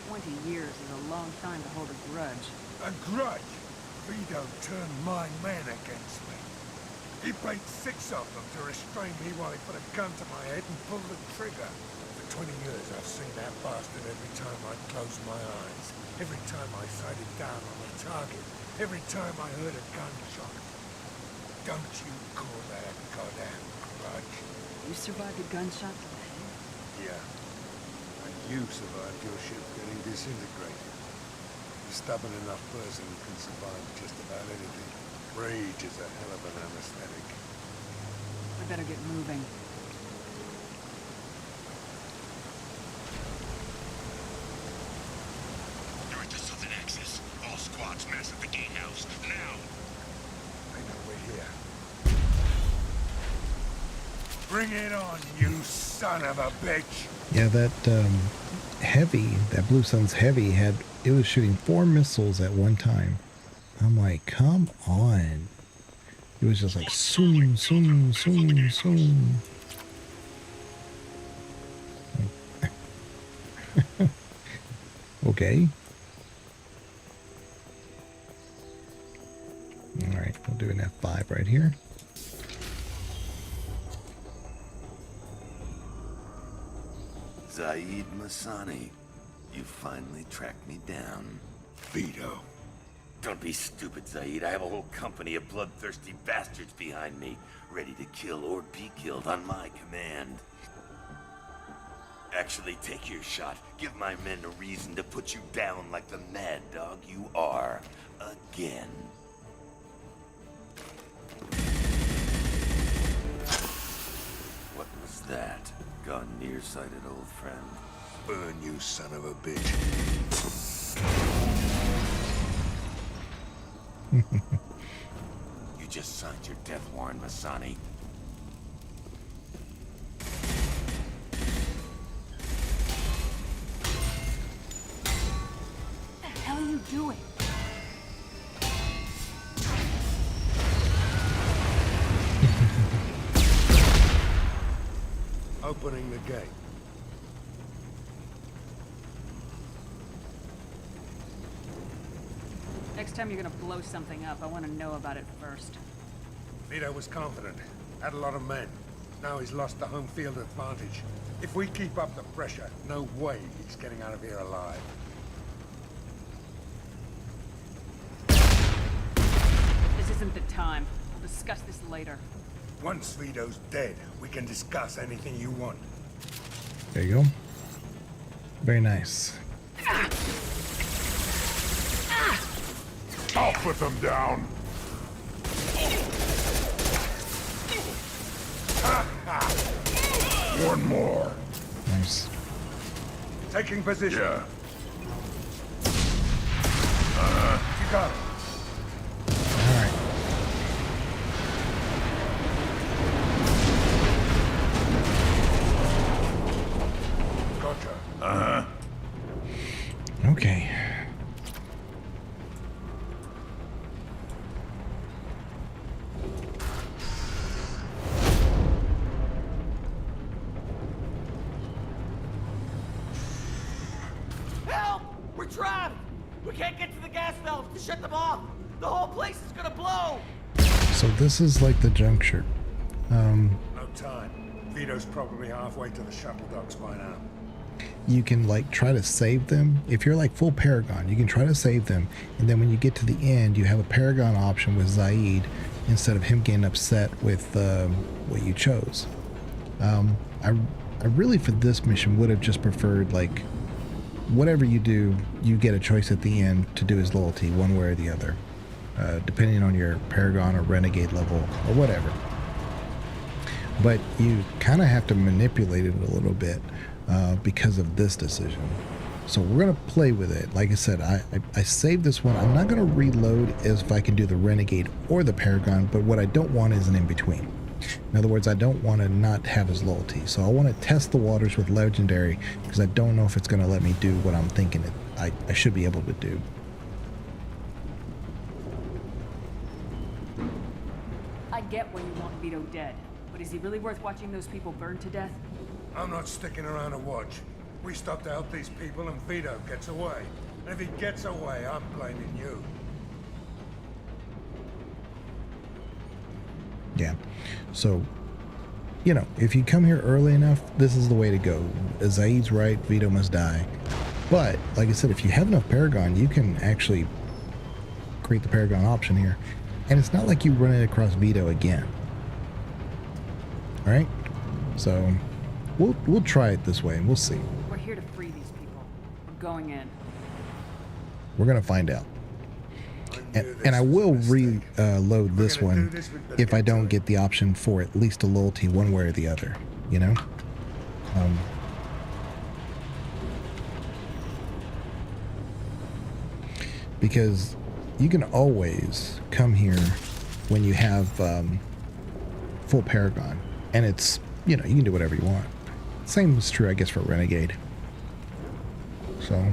20 years is a long time to hold a grudge. A grudge? Vito turned my men against me. He paid 6 of them to restrain me while he put a gun to my head and pulled the trigger. For 20 years I've seen that bastard every time I closed my eyes. Every time I sighted down on a target. Every time I heard a gunshot. Don't you call that a goddamn grudge? You survived a gunshot to the head? Yeah. And you survived your ship getting disintegrated. A stubborn enough person who can survive just about anything. Rage is a hell of an anesthetic. I better get moving. You're at the southern axis. All squads mass at the gatehouse. Now! I know we're here. Bring it on, you son of a bitch! Yeah, that heavy, that Blue Sun's heavy it was shooting 4 missiles at one time. I'm like, come on. It was just like, zoom, zoom, zoom, zoom. Okay. Alright, we'll do an F5 right here. Zaid Masani, you finally tracked me down. Vito. Don't be stupid, Zaid. I have a whole company of bloodthirsty bastards behind me, ready to kill or be killed on my command. Actually, take your shot. Give my men a reason to put you down like the mad dog you are. Again. What was that? Gone nearsighted, old friend. Burn, you son of a bitch. You just signed your death warrant, Masani. What the hell are you doing? Opening the gate. Next time you're gonna blow something up, I want to know about it first. Vito was confident. Had a lot of men. Now he's lost the home field advantage. If we keep up the pressure, no way he's getting out of here alive. This isn't the time. We'll discuss this later. Once Vito's dead, we can discuss anything you want. There you go. Very nice. I'll put them down. One more. Nice. Taking position. Yeah. You got it. Alright. Gotcha. Okay. Help! We're trapped! We can't get to the gas valves to shut them off! The whole place is gonna blow! So this is like the juncture. No time. Vito's probably halfway to the shuttle docks by now. You can like try to save them. If you're like full Paragon, you can try to save them, and then when you get to the end, you have a Paragon option with Zaid instead of him getting upset with what you chose. I really for this mission would have just preferred like whatever you do, you get a choice at the end to do his loyalty one way or the other, depending on your Paragon or Renegade level or whatever. But you kind of have to manipulate it a little bit because of this decision. So we're going to play with it. Like I said, I saved this one. I'm not going to reload as if I can do the Renegade or the Paragon, but what I don't want is an in-between. In other words, I don't want to not have his loyalty. So I want to test the waters with Legendary because I don't know if it's going to let me do what I'm thinking I should be able to do. I get why you want Vito dead, but is he really worth watching those people burn to death? I'm not sticking around to watch. We stop to help these people and Vito gets away. And if he gets away, I'm blaming you. Yeah. So, you know, if you come here early enough, this is the way to go. Zaid's right, Vito must die. But, like I said, if you have enough Paragon, you can actually create the Paragon option here. And it's not like you run it across Vito again. Alright? So, we'll try it this way and we'll see. We're here to free these people. We're going in. We're going to find out. And I will reload this one if I don't get the option for at least a loyalty one way or the other, you know? Because you can always come here when you have full Paragon. And it's, you know, you can do whatever you want. Same is true, I guess, for Renegade. So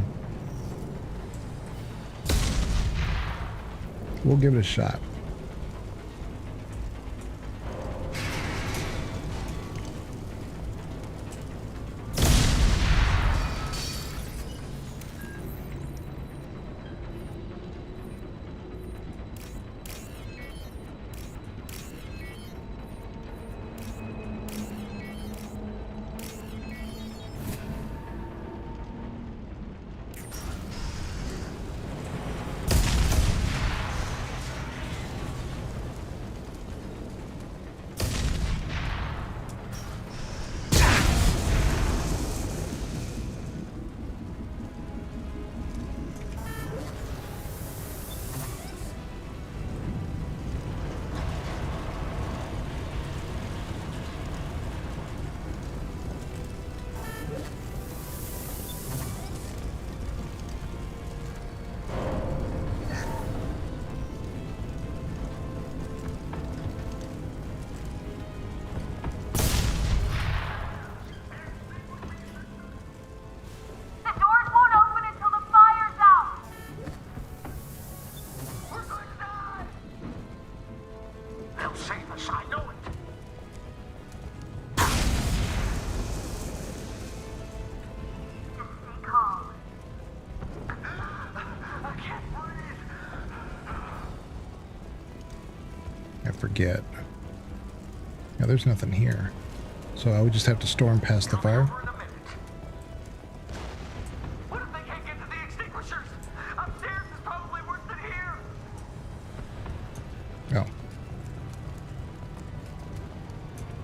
we'll give it a shot. Forget. Yeah, there's nothing here. So I would just have to storm past the fire. What if they can't get to the extinguishers? Upstairs is probably worse than here.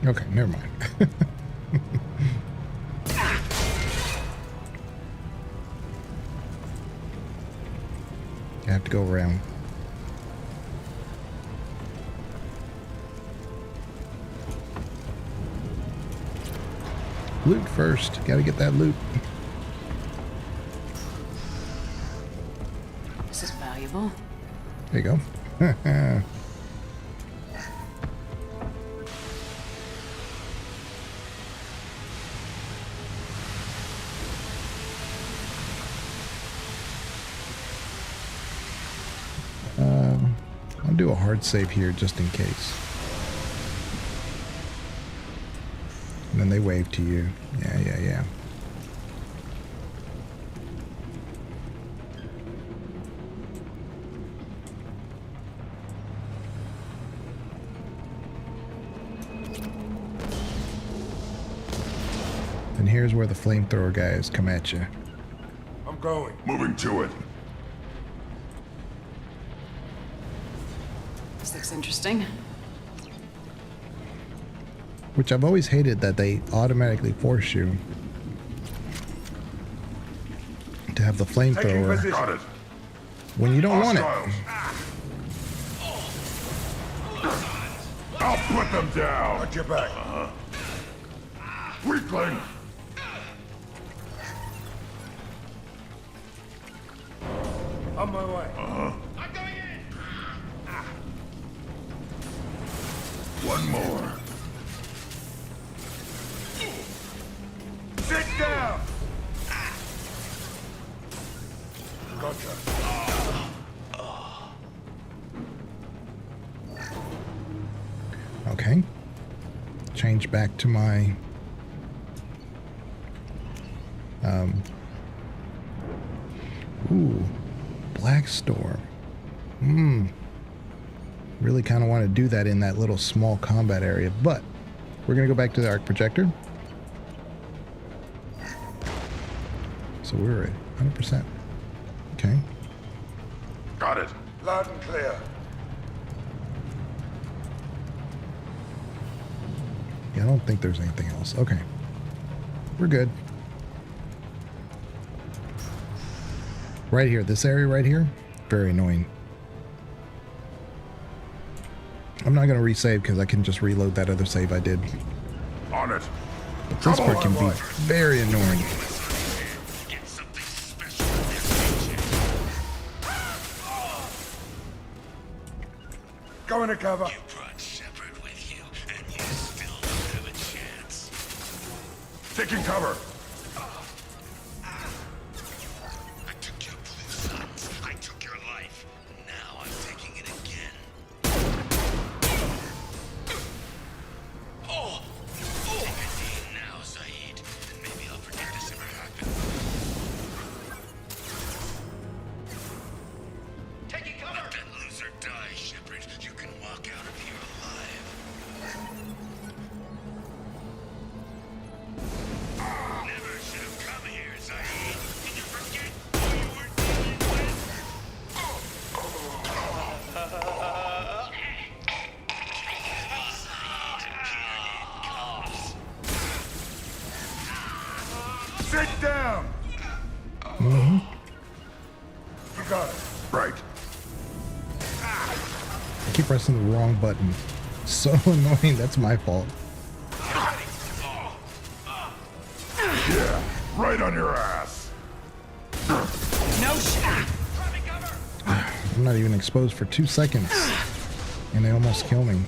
Oh. Okay, never mind. I have to go around. Loot first. Gotta get that loot. This is valuable. There you go. I'll do a hard save here just in case. And then they wave to you. Yeah. And here's where the flamethrower guys come at you. I'm going. Moving to it. This looks interesting. Which I've always hated that they automatically force you to have the flamethrower when you don't want it. I'll put them down. Watch your back. Weakling. On my way. I'm going in. One more. Sit down! Gotcha. Okay. Change back to my Ooh, Black Storm. Really kind of want to do that in that little small combat area, but we're going to go back to the arc projector. So we're at 100%. Okay. Got it. Loud and clear. Yeah, I don't think there's anything else. Okay. We're good. Right here, this area right here, very annoying. I'm not going to resave because I can just reload that other save I did. On it. But this part can be very annoying. Go into cover. You brought Shepard with you, and you still don't have a chance. Taking cover. I took your blue suns. I took your life. Now I'm taking it again. Oh! Take a knee now, Zaid. And maybe I'll forget this ever happened. Taking cover! Let that loser die, Shepard. You can walk out of here alive. Never should have come here, Zaid. Did you forget who you were dealing with? Sit down. Mm-hmm. You got it. Right. I keep pressing the wrong button. So annoying. That's my fault. Yeah, right on your ass. No shot. I'm not even exposed for 2 seconds. And they almost kill me.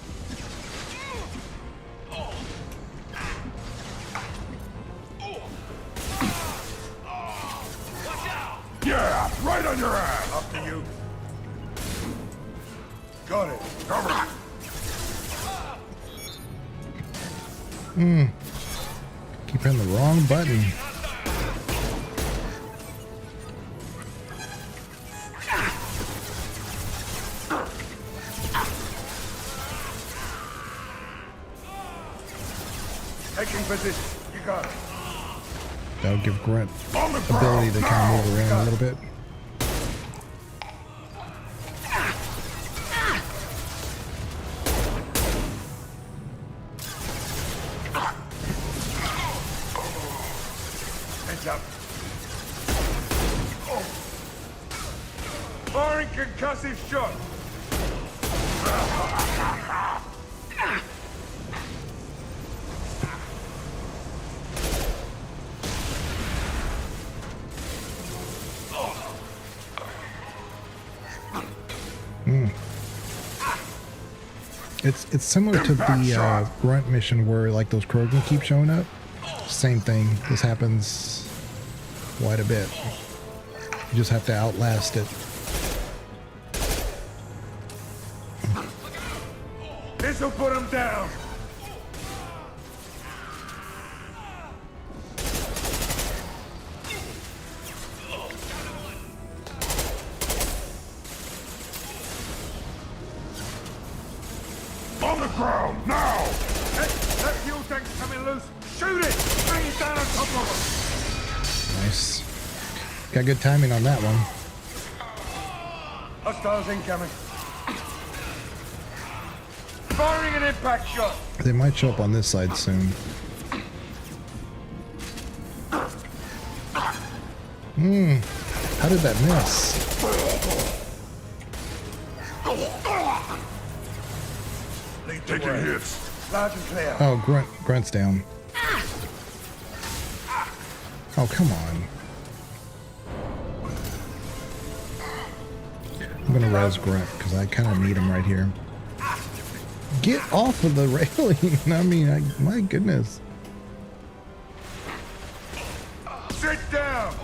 Yeah, right on your ass. Up to you. Got it. Cover. Keep hitting the wrong button. Taking position. You got it. That'll give Grunt On the ability to ground. kind of move Now. around a little bit. Heads up. Oh. Firing concussive shot. It's similar to the Grunt mission where like those Krogan keep showing up. Same thing. This happens quite a bit. You just have to outlast it. This'll put him down. On the ground, now! Hey, that fuel tank's coming loose. Shoot it! Bring it down on top of him! Nice. Got good timing on that one. Hostiles incoming. Firing an impact shot. They might show up on this side soon. How did that miss? Taking hits. Loud and clear. Oh, Grunt's down. Oh, come on. I'm gonna res Grunt because I kind of need him right here. Get off of the railing! I mean, my goodness. Sit down.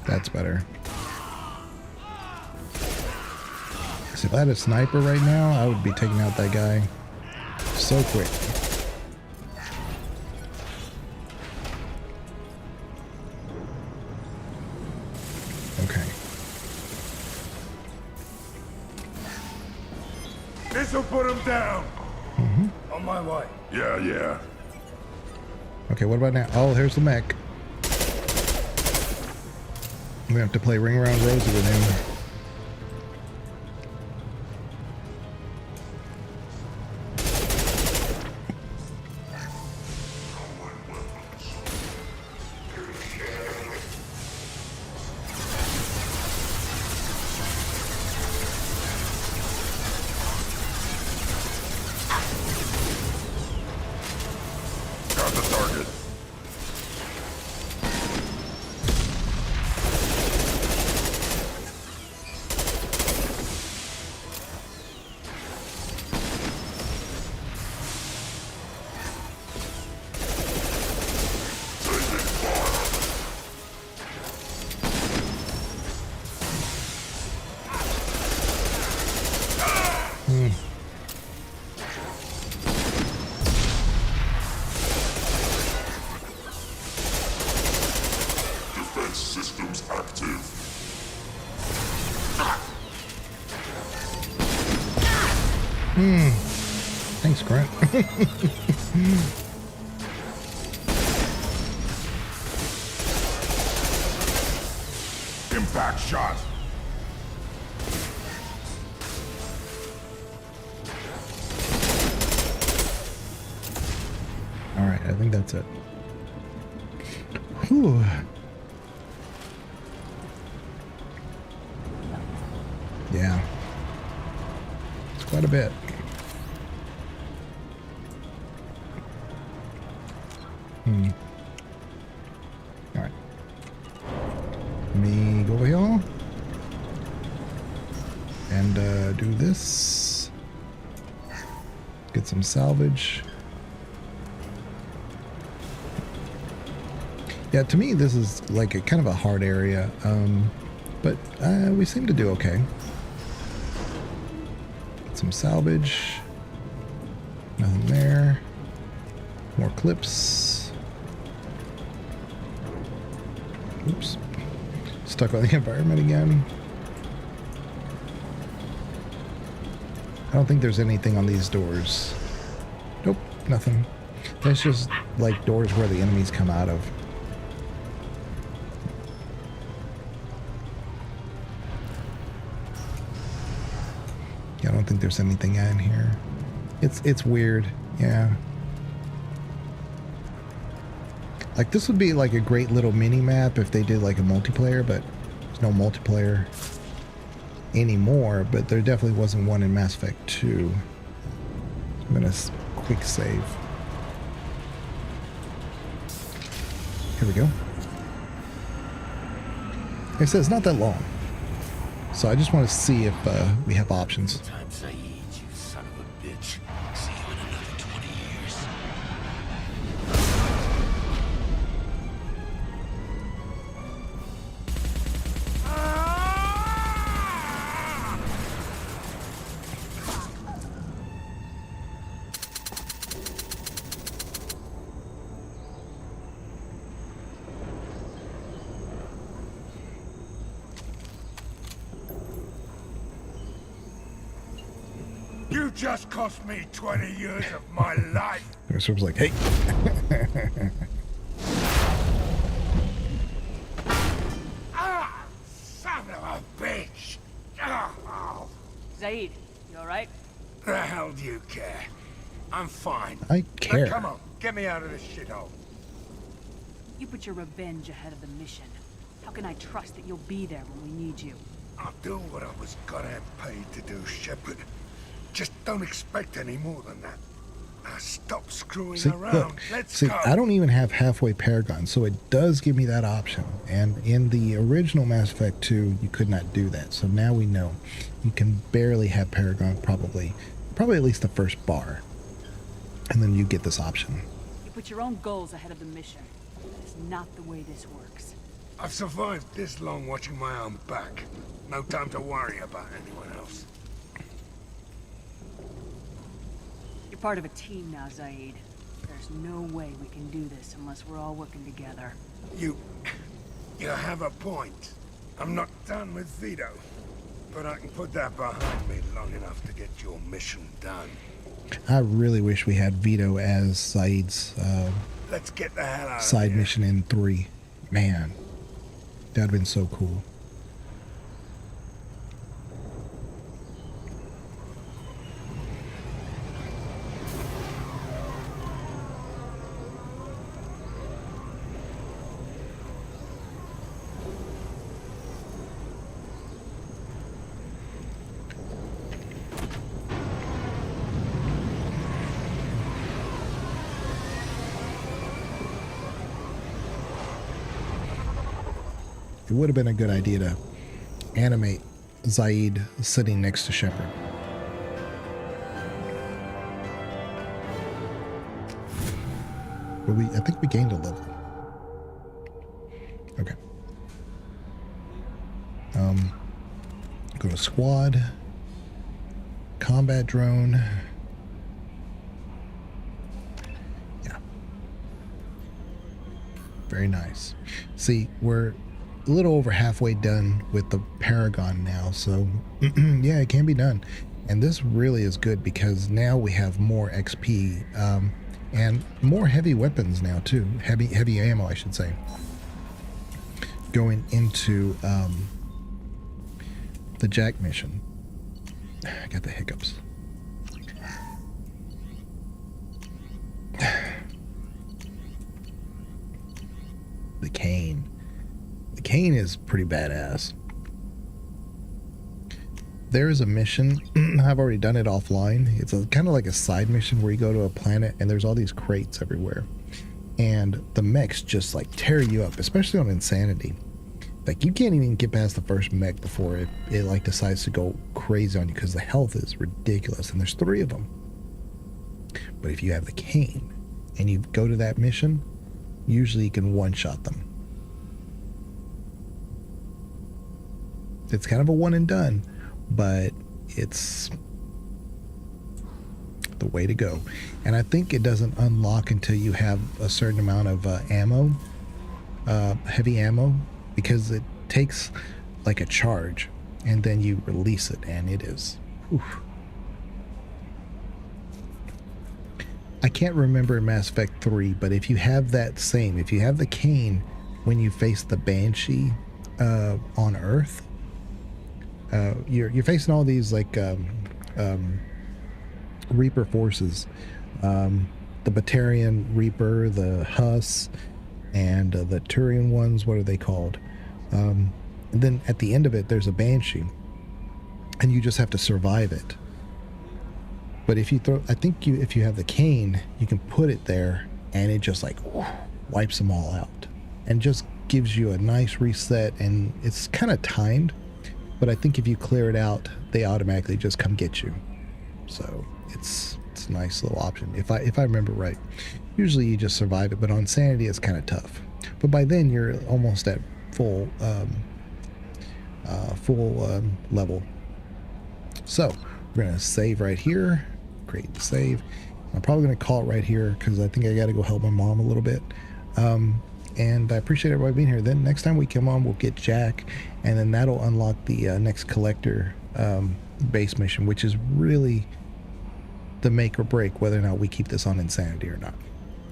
That's better. So if I had a sniper right now, I would be taking out that guy so quick. put him down. Mm-hmm. On my way. Yeah. Okay, what about now? Oh, here's the mech. We have to play Ring Around Rosie with him. Thanks, Grant. Impact shot. All right, I think that's it. Whew. Yeah. It's quite a bit. All right. Let me go over here and do this. Get some salvage. Yeah, to me this is like a kind of a hard area, but we seem to do okay. Get some salvage. Nothing there. More clips. Oops. Stuck on the environment again. I don't think there's anything on these doors. Nope, nothing. That's just like doors where the enemies come out of. Yeah, I don't think there's anything in here. It's weird, yeah. Like, this would be like a great little mini map if they did like a multiplayer, but there's no multiplayer anymore, but there definitely wasn't one in Mass Effect 2. I'm gonna quick save. Here we go. Like I said, it's not that long. So I just want to see if we have options. Time, Saeed, you son of a bitch. See you in another 20 years. You just cost me 20 years of my life. So I was like, hey. Ah, son of a bitch. Oh. Zaid, you alright? The hell do you care? I'm fine. I care. Now, come on, get me out of this shithole. You put your revenge ahead of the mission. How can I trust that you'll be there when we need you? I'll do what I was goddamn paid to do, Shepard. Just don't expect any more than that. Now stop screwing around. Look, Let's see, go. I don't even have halfway Paragon, so it does give me that option. And in the original Mass Effect 2, you could not do that. So now we know you can barely have Paragon, probably at least the first bar, and then you get this option. You put your own goals ahead of the mission. That's not the way this works. I've survived this long watching my own back. No time to worry about anyone else. You're part of a team now, Zaid. There's no way we can do this unless we're all working together. You have a point. I'm not done with Vito. But I can put that behind me long enough to get your mission done. I really wish we had Vito as Said's Let's get the hell out of side here. mission in 3. Man, that'd been so cool. It would have been a good idea to animate Zaid sitting next to Shepard. But I think we gained a level. Okay. Go to squad, combat drone. Yeah. Very nice. See, we're a little over halfway done with the Paragon now, so yeah, it can be done. And this really is good because now we have more XP and more heavy weapons now too. Heavy ammo, I should say. Going into the Jack mission. I got the hiccups. The cane. The cane is pretty badass. There is a mission, I've already done it offline. It's kind of like a side mission where you go to a planet and there's all these crates everywhere. And the mechs just like tear you up, especially on Insanity. Like you can't even get past the first mech before it like decides to go crazy on you because the health is ridiculous and there's 3 of them. But if you have the cane and you go to that mission, usually you can one-shot them. It's kind of a one and done, but it's the way to go. And I think it doesn't unlock until you have a certain amount of ammo, heavy ammo, because it takes like a charge and then you release it and it is, oof. I can't remember in Mass Effect 3, but if you have that same, if you have the cane when you face the Banshee on Earth, you're facing all these like Reaper forces, the Batarian Reaper, the Huss, and the Turian ones. What are they called? And then at the end of it, there's a Banshee, and you just have to survive it. But if you if you have the cane, you can put it there, and it just like wipes them all out, and just gives you a nice reset. And it's kind of timed. But I think if you clear it out, they automatically just come get you. So it's a nice little option. If I remember right, usually you just survive it, but on Sanity it's kind of tough. But by then you're almost at full level. So we're gonna save right here. Create the save. I'm probably gonna call it right here because I think I got to go help my mom a little bit. And I appreciate everybody being here. Then next time we come on, we'll get Jack, and then that'll unlock the next collector base mission, which is really the make or break whether or not we keep this on Insanity or not.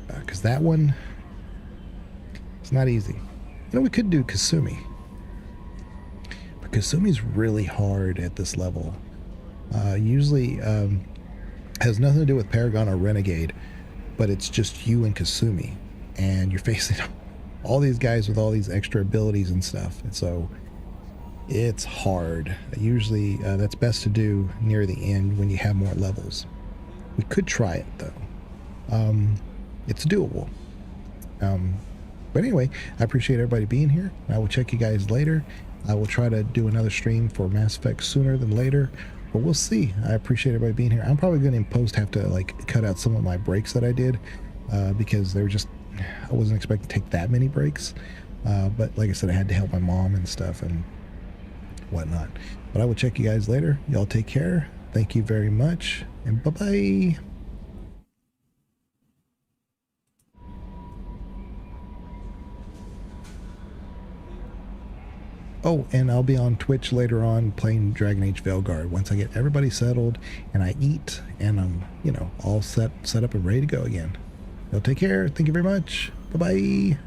Because that one, it's not easy. You know, we could do Kasumi. But Kasumi's really hard at this level. Usually has nothing to do with Paragon or Renegade, but it's just you and Kasumi. And you're facing all these guys with all these extra abilities and stuff, and so it's hard. Usually that's best to do near the end when you have more levels. We could try it though. It's doable. But anyway, I appreciate everybody being here. I will check you guys later. I will try to do another stream for Mass Effect sooner than later, but we'll see. I appreciate everybody being here. I'm probably going to in post have to like cut out some of my breaks that I did because they were just, I wasn't expecting to take that many breaks, but like I said, I had to help my mom and stuff and whatnot. But I will check you guys later. Y'all take care. Thank you very much, and bye-bye. Oh, and I'll be on Twitch later on playing Dragon Age Veilguard once I get everybody settled and I eat and I'm, you know, all set up and ready to go again. Y'all take care. Thank you very much. Bye-bye.